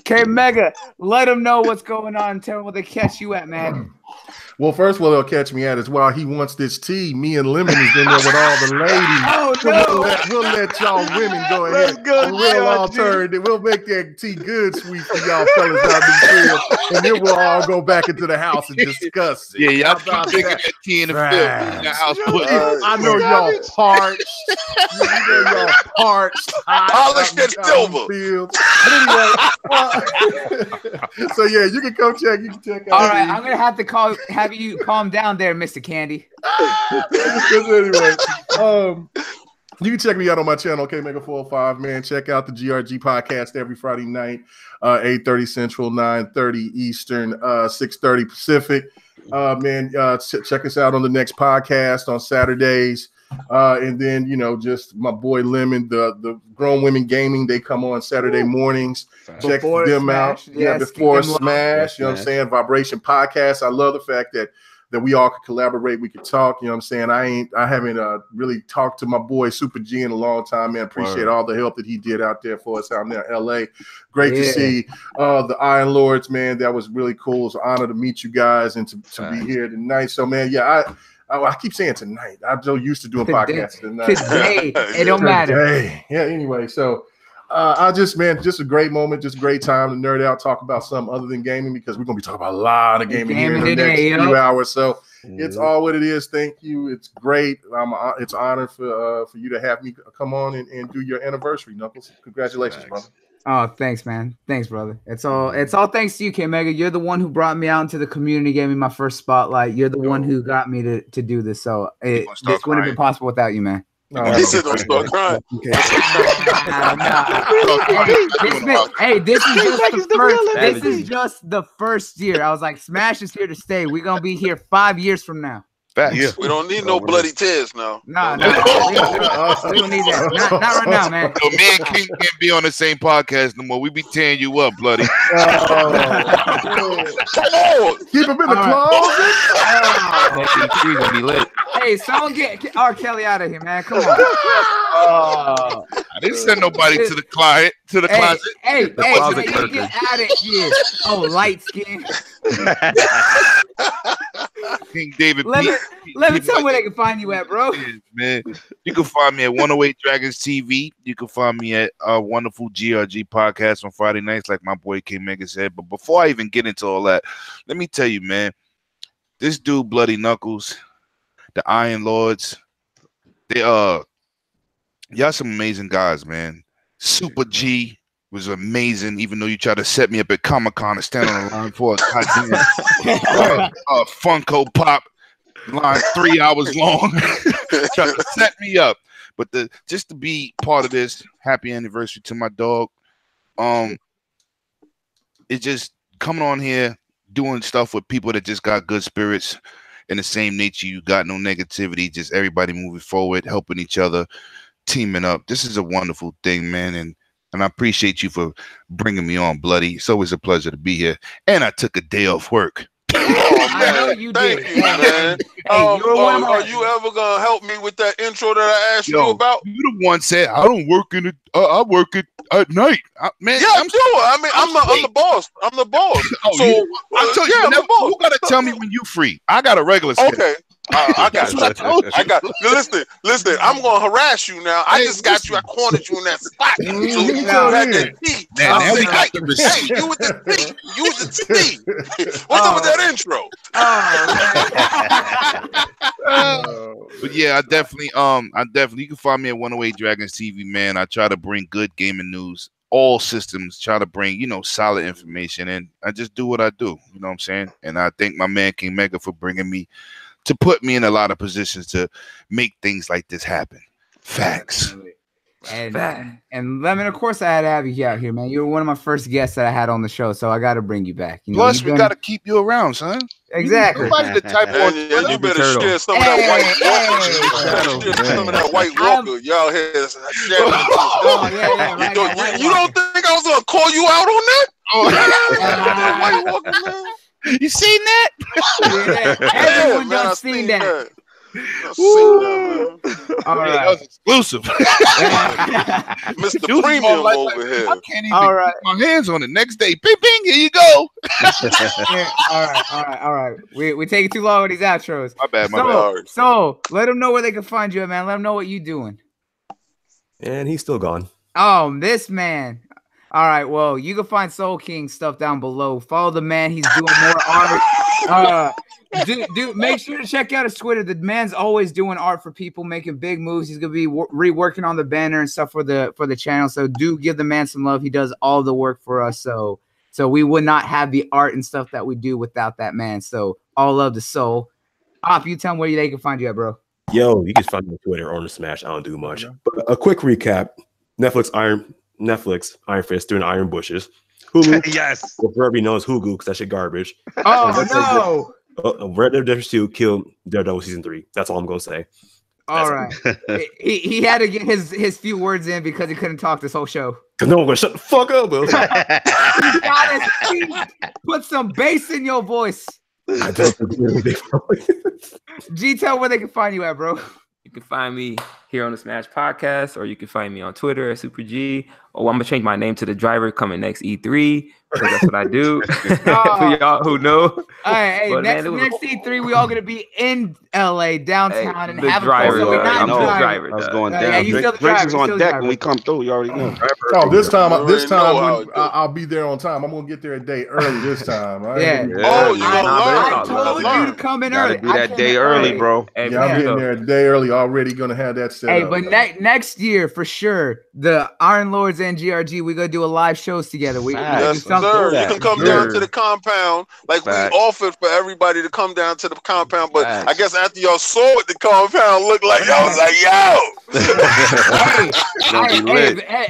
Speaker 1: Kmega, let them know what's going on. Tell them where they catch you at, man.
Speaker 5: Well, first, what they'll catch me at is while he wants this tea, me and Lemon is in there with all the ladies.
Speaker 1: Oh, no.
Speaker 5: We'll let y'all women go ahead. We'll all turn. We'll make that tea good, sweet for y'all fellas out in the field. And then we'll all go back into the house and discuss it.
Speaker 6: Yeah, y'all keep drinking that tea in the field. In the house.
Speaker 5: I know y'all parched. Y'all parched.
Speaker 10: Polish that silver.
Speaker 5: Anyway, so yeah, you can come check. You can check out.
Speaker 1: All right, I'm gonna have to have you calm down there, Mr. Candy.
Speaker 5: Anyway, you can check me out on my channel, Kmega 405. Man, check out the GRG podcast every Friday night, 8:30 Central, 9:30 Eastern, 6:30 Pacific. Check us out on the next podcast on Saturdays. And then, just my boy Lemon, the Grown Women Gaming, they come on Saturday mornings. Check them out. Yeah, before S.M.A.S.H, you know what I'm saying? Vibration Podcast. I love the fact that we all could collaborate. We could talk, you know what I'm saying? I haven't really talked to my boy Super G in a long time, man. Appreciate all the help that he did out there for us out there in LA. Great to see the Iron Lords, man. That was really cool. It's an honor to meet you guys and to be here tonight. So, man, I keep saying tonight. I'm so used to doing podcasts tonight.
Speaker 1: Today, it don't matter.
Speaker 5: Yeah. Anyway, so just a great moment, just a great time to nerd out, talk about something other than gaming because we're gonna be talking about a lot of gaming here in the next few hours. So it's all what it is. Thank you. It's great. It's an honor for you to have me come on and do your anniversary, Knuckles. Congratulations, brother.
Speaker 1: Oh, thanks, man. Thanks, brother. It's all thanks to you, Kmega. You're the one who brought me out into the community, gave me my first spotlight. You're the one who got me to do this. So this wouldn't have been possible without you, man.
Speaker 10: He said don't start crying.
Speaker 1: Hey, this is just the first year. I was like, Smash is here to stay. We're gonna be here 5 years from now.
Speaker 10: Yeah. We don't need no bloody tears now.
Speaker 1: No. We don't need that. Not right now, man.
Speaker 6: So me and King can't be on the same podcast no more. We be tearing you up, bloody.
Speaker 5: Come on. Keep him in the closet.
Speaker 9: Be lit.
Speaker 1: Hey, someone get R. Kelly out of here, man. Come on.
Speaker 6: I didn't send nobody to the closet.
Speaker 1: Hey, you get out of here. Oh, light skin.
Speaker 6: KingDavid.
Speaker 1: Let me tell me where they can find you at, bro.
Speaker 6: Man, you can find me at 108 Dragons TV. You can find me at our wonderful GRG podcast on Friday nights, like my boy Kmega said. But before I even get into all that, let me tell you, man, this dude, Bloody Knuckles, the Iron Lords, y'all some amazing guys, man. Super G was amazing, even though you tried to set me up at Comic-Con to stand on the line for a goddamn Funko Pop line 3 hours long. Trying to set me up. But just to be part of this, happy anniversary to my dog. It's just coming on here, doing stuff with people that just got good spirits in the same nature. You got no negativity, just everybody moving forward, helping each other, teaming up. This is a wonderful thing, man, and I appreciate you for bringing me on, Bloody. It's always a pleasure to be here. And I took a day off work.
Speaker 10: Oh, man.
Speaker 1: I know you
Speaker 10: Thank
Speaker 1: did.
Speaker 10: you, man. Are you ever gonna help me with that intro that I asked you about?
Speaker 6: You the one said I don't work I work at night, man.
Speaker 10: Yeah, I'm sure. I mean, I'm the boss. I'm the boss. So
Speaker 6: I tell you,
Speaker 10: I'm the boss.
Speaker 6: You gotta tell me when you free. I got a regular schedule.
Speaker 10: Okay. I got you. Listen, I'm gonna harass you now. I just got you. I cornered you in that spot. So you had that T.
Speaker 6: Now we got the receipt.
Speaker 10: Hey, you with the T. You with the T. What's up with that intro?
Speaker 6: But yeah, I definitely you can find me at 108 Dragons TV, man. I try to bring good gaming news, all systems, try to bring, solid information, and I just do what I do, you know what I'm saying? And I thank my man Kmega for bringing me to put me in a lot of positions to make things like this happen. Facts.
Speaker 1: And Lemon, of course I had to have you out here, man. You were one of my first guests that I had on the show, so I got to bring you back.
Speaker 6: Plus, we got to keep you around, son.
Speaker 1: Exactly.
Speaker 6: Nobody's the type of
Speaker 10: and you better share some of that white walker. Some of that white walker. Y'all here. You don't think I was gonna call you out on that? White walker, man.
Speaker 6: You seen that?
Speaker 1: Everyone done seen that.
Speaker 6: All right, that was exclusive.
Speaker 10: Mr. Premium over here.
Speaker 6: I can't even put my hands on it. Next day, bing, bing, here you go.
Speaker 1: All right. We taking too long with these outros.
Speaker 6: My bad.
Speaker 1: So let them know where they can find you, man. Let them know what you doing.
Speaker 7: And he's still gone.
Speaker 1: Oh, this man. All right, well, you can find Soul King stuff down below. Follow the man. He's doing more art. Make sure to check out his Twitter. The man's always doing art for people, making big moves. He's gonna be reworking on the banner and stuff for the channel. So do give the man some love. He does all the work for us. So we would not have the art and stuff that we do without that man. So all love to Soul. Op, you tell them where they can find you at, bro.
Speaker 7: Yo, you can find me on Twitter or on the Smash. I don't do much. But a quick recap: Netflix Iron Fist doing Iron Bushes. Hulu,
Speaker 3: yes.
Speaker 7: Well, everybody knows Hulu because that shit garbage.
Speaker 1: Oh
Speaker 7: no! Red Dead Redemption 2 killed Daredevil season 3. That's all I'm gonna say.
Speaker 1: All right. He had to get his few words in because he couldn't talk this whole show.
Speaker 7: Cause no one gonna shut the fuck up.
Speaker 1: Put some bass in your voice. G, tell where they can find you at, bro.
Speaker 9: You can find me here on the Smash Podcast, or you can find me on Twitter at Super G. Oh, I'm gonna change my name to the driver coming next E3 because that's what I do. For y'all who know.
Speaker 1: All right, hey, next E3, we all gonna be in LA downtown and have a driver.
Speaker 3: I was going down. Drake's on deck when we come through. You already know.
Speaker 5: Oh, this time I'll be there on time. I'm gonna get there a day early this time. Right?
Speaker 1: Yeah.
Speaker 10: Oh, you gonna learn?
Speaker 1: I told you to come in early.
Speaker 3: Be that day early, bro.
Speaker 5: Yeah, I'm getting there a day early. Already gonna have that set up.
Speaker 1: But next year for sure, the Iron Lords and GRG, we're gonna do a live shows together.
Speaker 10: Yes, sir. You can come down to the compound like we offered for everybody to come down to the compound. But I guess after y'all saw what the compound looked like, y'all was like,
Speaker 5: yo.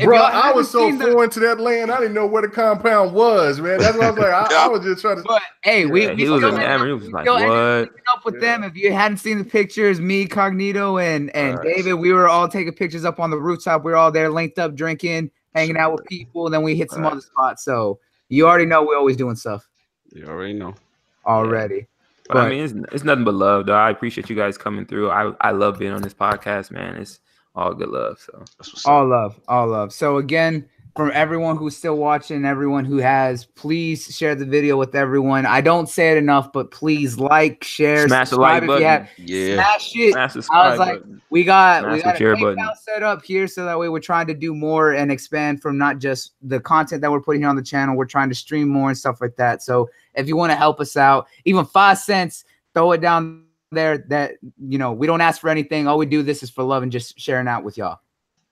Speaker 5: Bro, I was so foreign to that land. I didn't know where the compound was, man. That's what I was like. I was just trying to.
Speaker 1: But hey, we
Speaker 9: was enamored. He was like, what?
Speaker 1: Up with them. If you hadn't seen the pictures, me, Cognito, and David, we were all taking pictures up on the rooftop. We were all there, linked up, drinking, hanging out with people. And then we hit some other spots. So you already know we're always doing stuff.
Speaker 3: You already know.
Speaker 1: Already.
Speaker 9: Yeah. But I mean, it's nothing but love, though. I appreciate you guys coming through. I love being on this podcast, man. It's all good love. So
Speaker 1: all love. So again, from everyone who's still watching, everyone who has, please share the video with everyone. I don't say it enough, but please like, share,
Speaker 9: smash the like button.
Speaker 1: Smash it.
Speaker 9: Smash the
Speaker 1: I was like,
Speaker 9: button.
Speaker 1: we got a
Speaker 9: button
Speaker 1: set up here, so that way we're trying to do more and expand from not just the content that we're putting here on the channel. We're trying to stream more and stuff like that. So if you want to help us out, even 5 cents, throw it down there. That we don't ask for anything. All we do this is for love and just sharing out with y'all.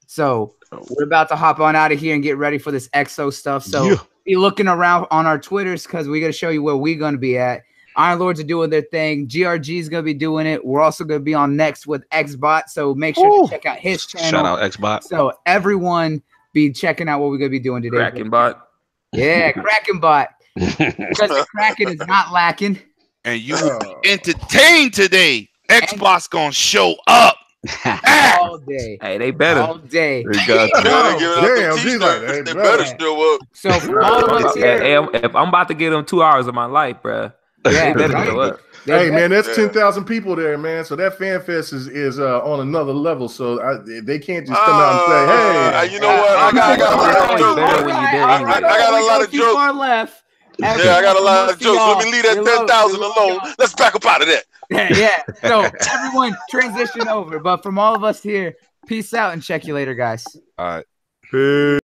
Speaker 1: So we're about to hop on out of here and get ready for this EXO stuff. So be looking around on our Twitters because we're going to show you where we're going to be at. Iron Lords are doing their thing. GRG is going to be doing it. We're also going to be on next with XBot. So make sure to check out his channel.
Speaker 3: Shout out XBot.
Speaker 1: So everyone be checking out what we're going to be doing today.
Speaker 9: Kraken Bot.
Speaker 1: Yeah, Kraken Bot. Because the Kraken is not lacking.
Speaker 6: And you will be entertained today. XBot's going to show up.
Speaker 1: All day.
Speaker 9: Hey, they better.
Speaker 1: All day.
Speaker 3: They got
Speaker 10: they better show up.
Speaker 1: So for all of us here,
Speaker 9: if I'm about to give them 2 hours of my life, bro, they better show up.
Speaker 5: Hey man, that's 10,000 people there, man. So that fan fest is on another level. So they can't just come out and say, "Hey,
Speaker 10: you know what? I got a lot of jokes.
Speaker 1: Far left.
Speaker 10: I got a lot of jokes. Let me leave that 10,000 alone. Let's back up out of that.
Speaker 1: Yeah. So everyone transition over. But from all of us here, peace out and check you later, guys.
Speaker 6: All right. Peace.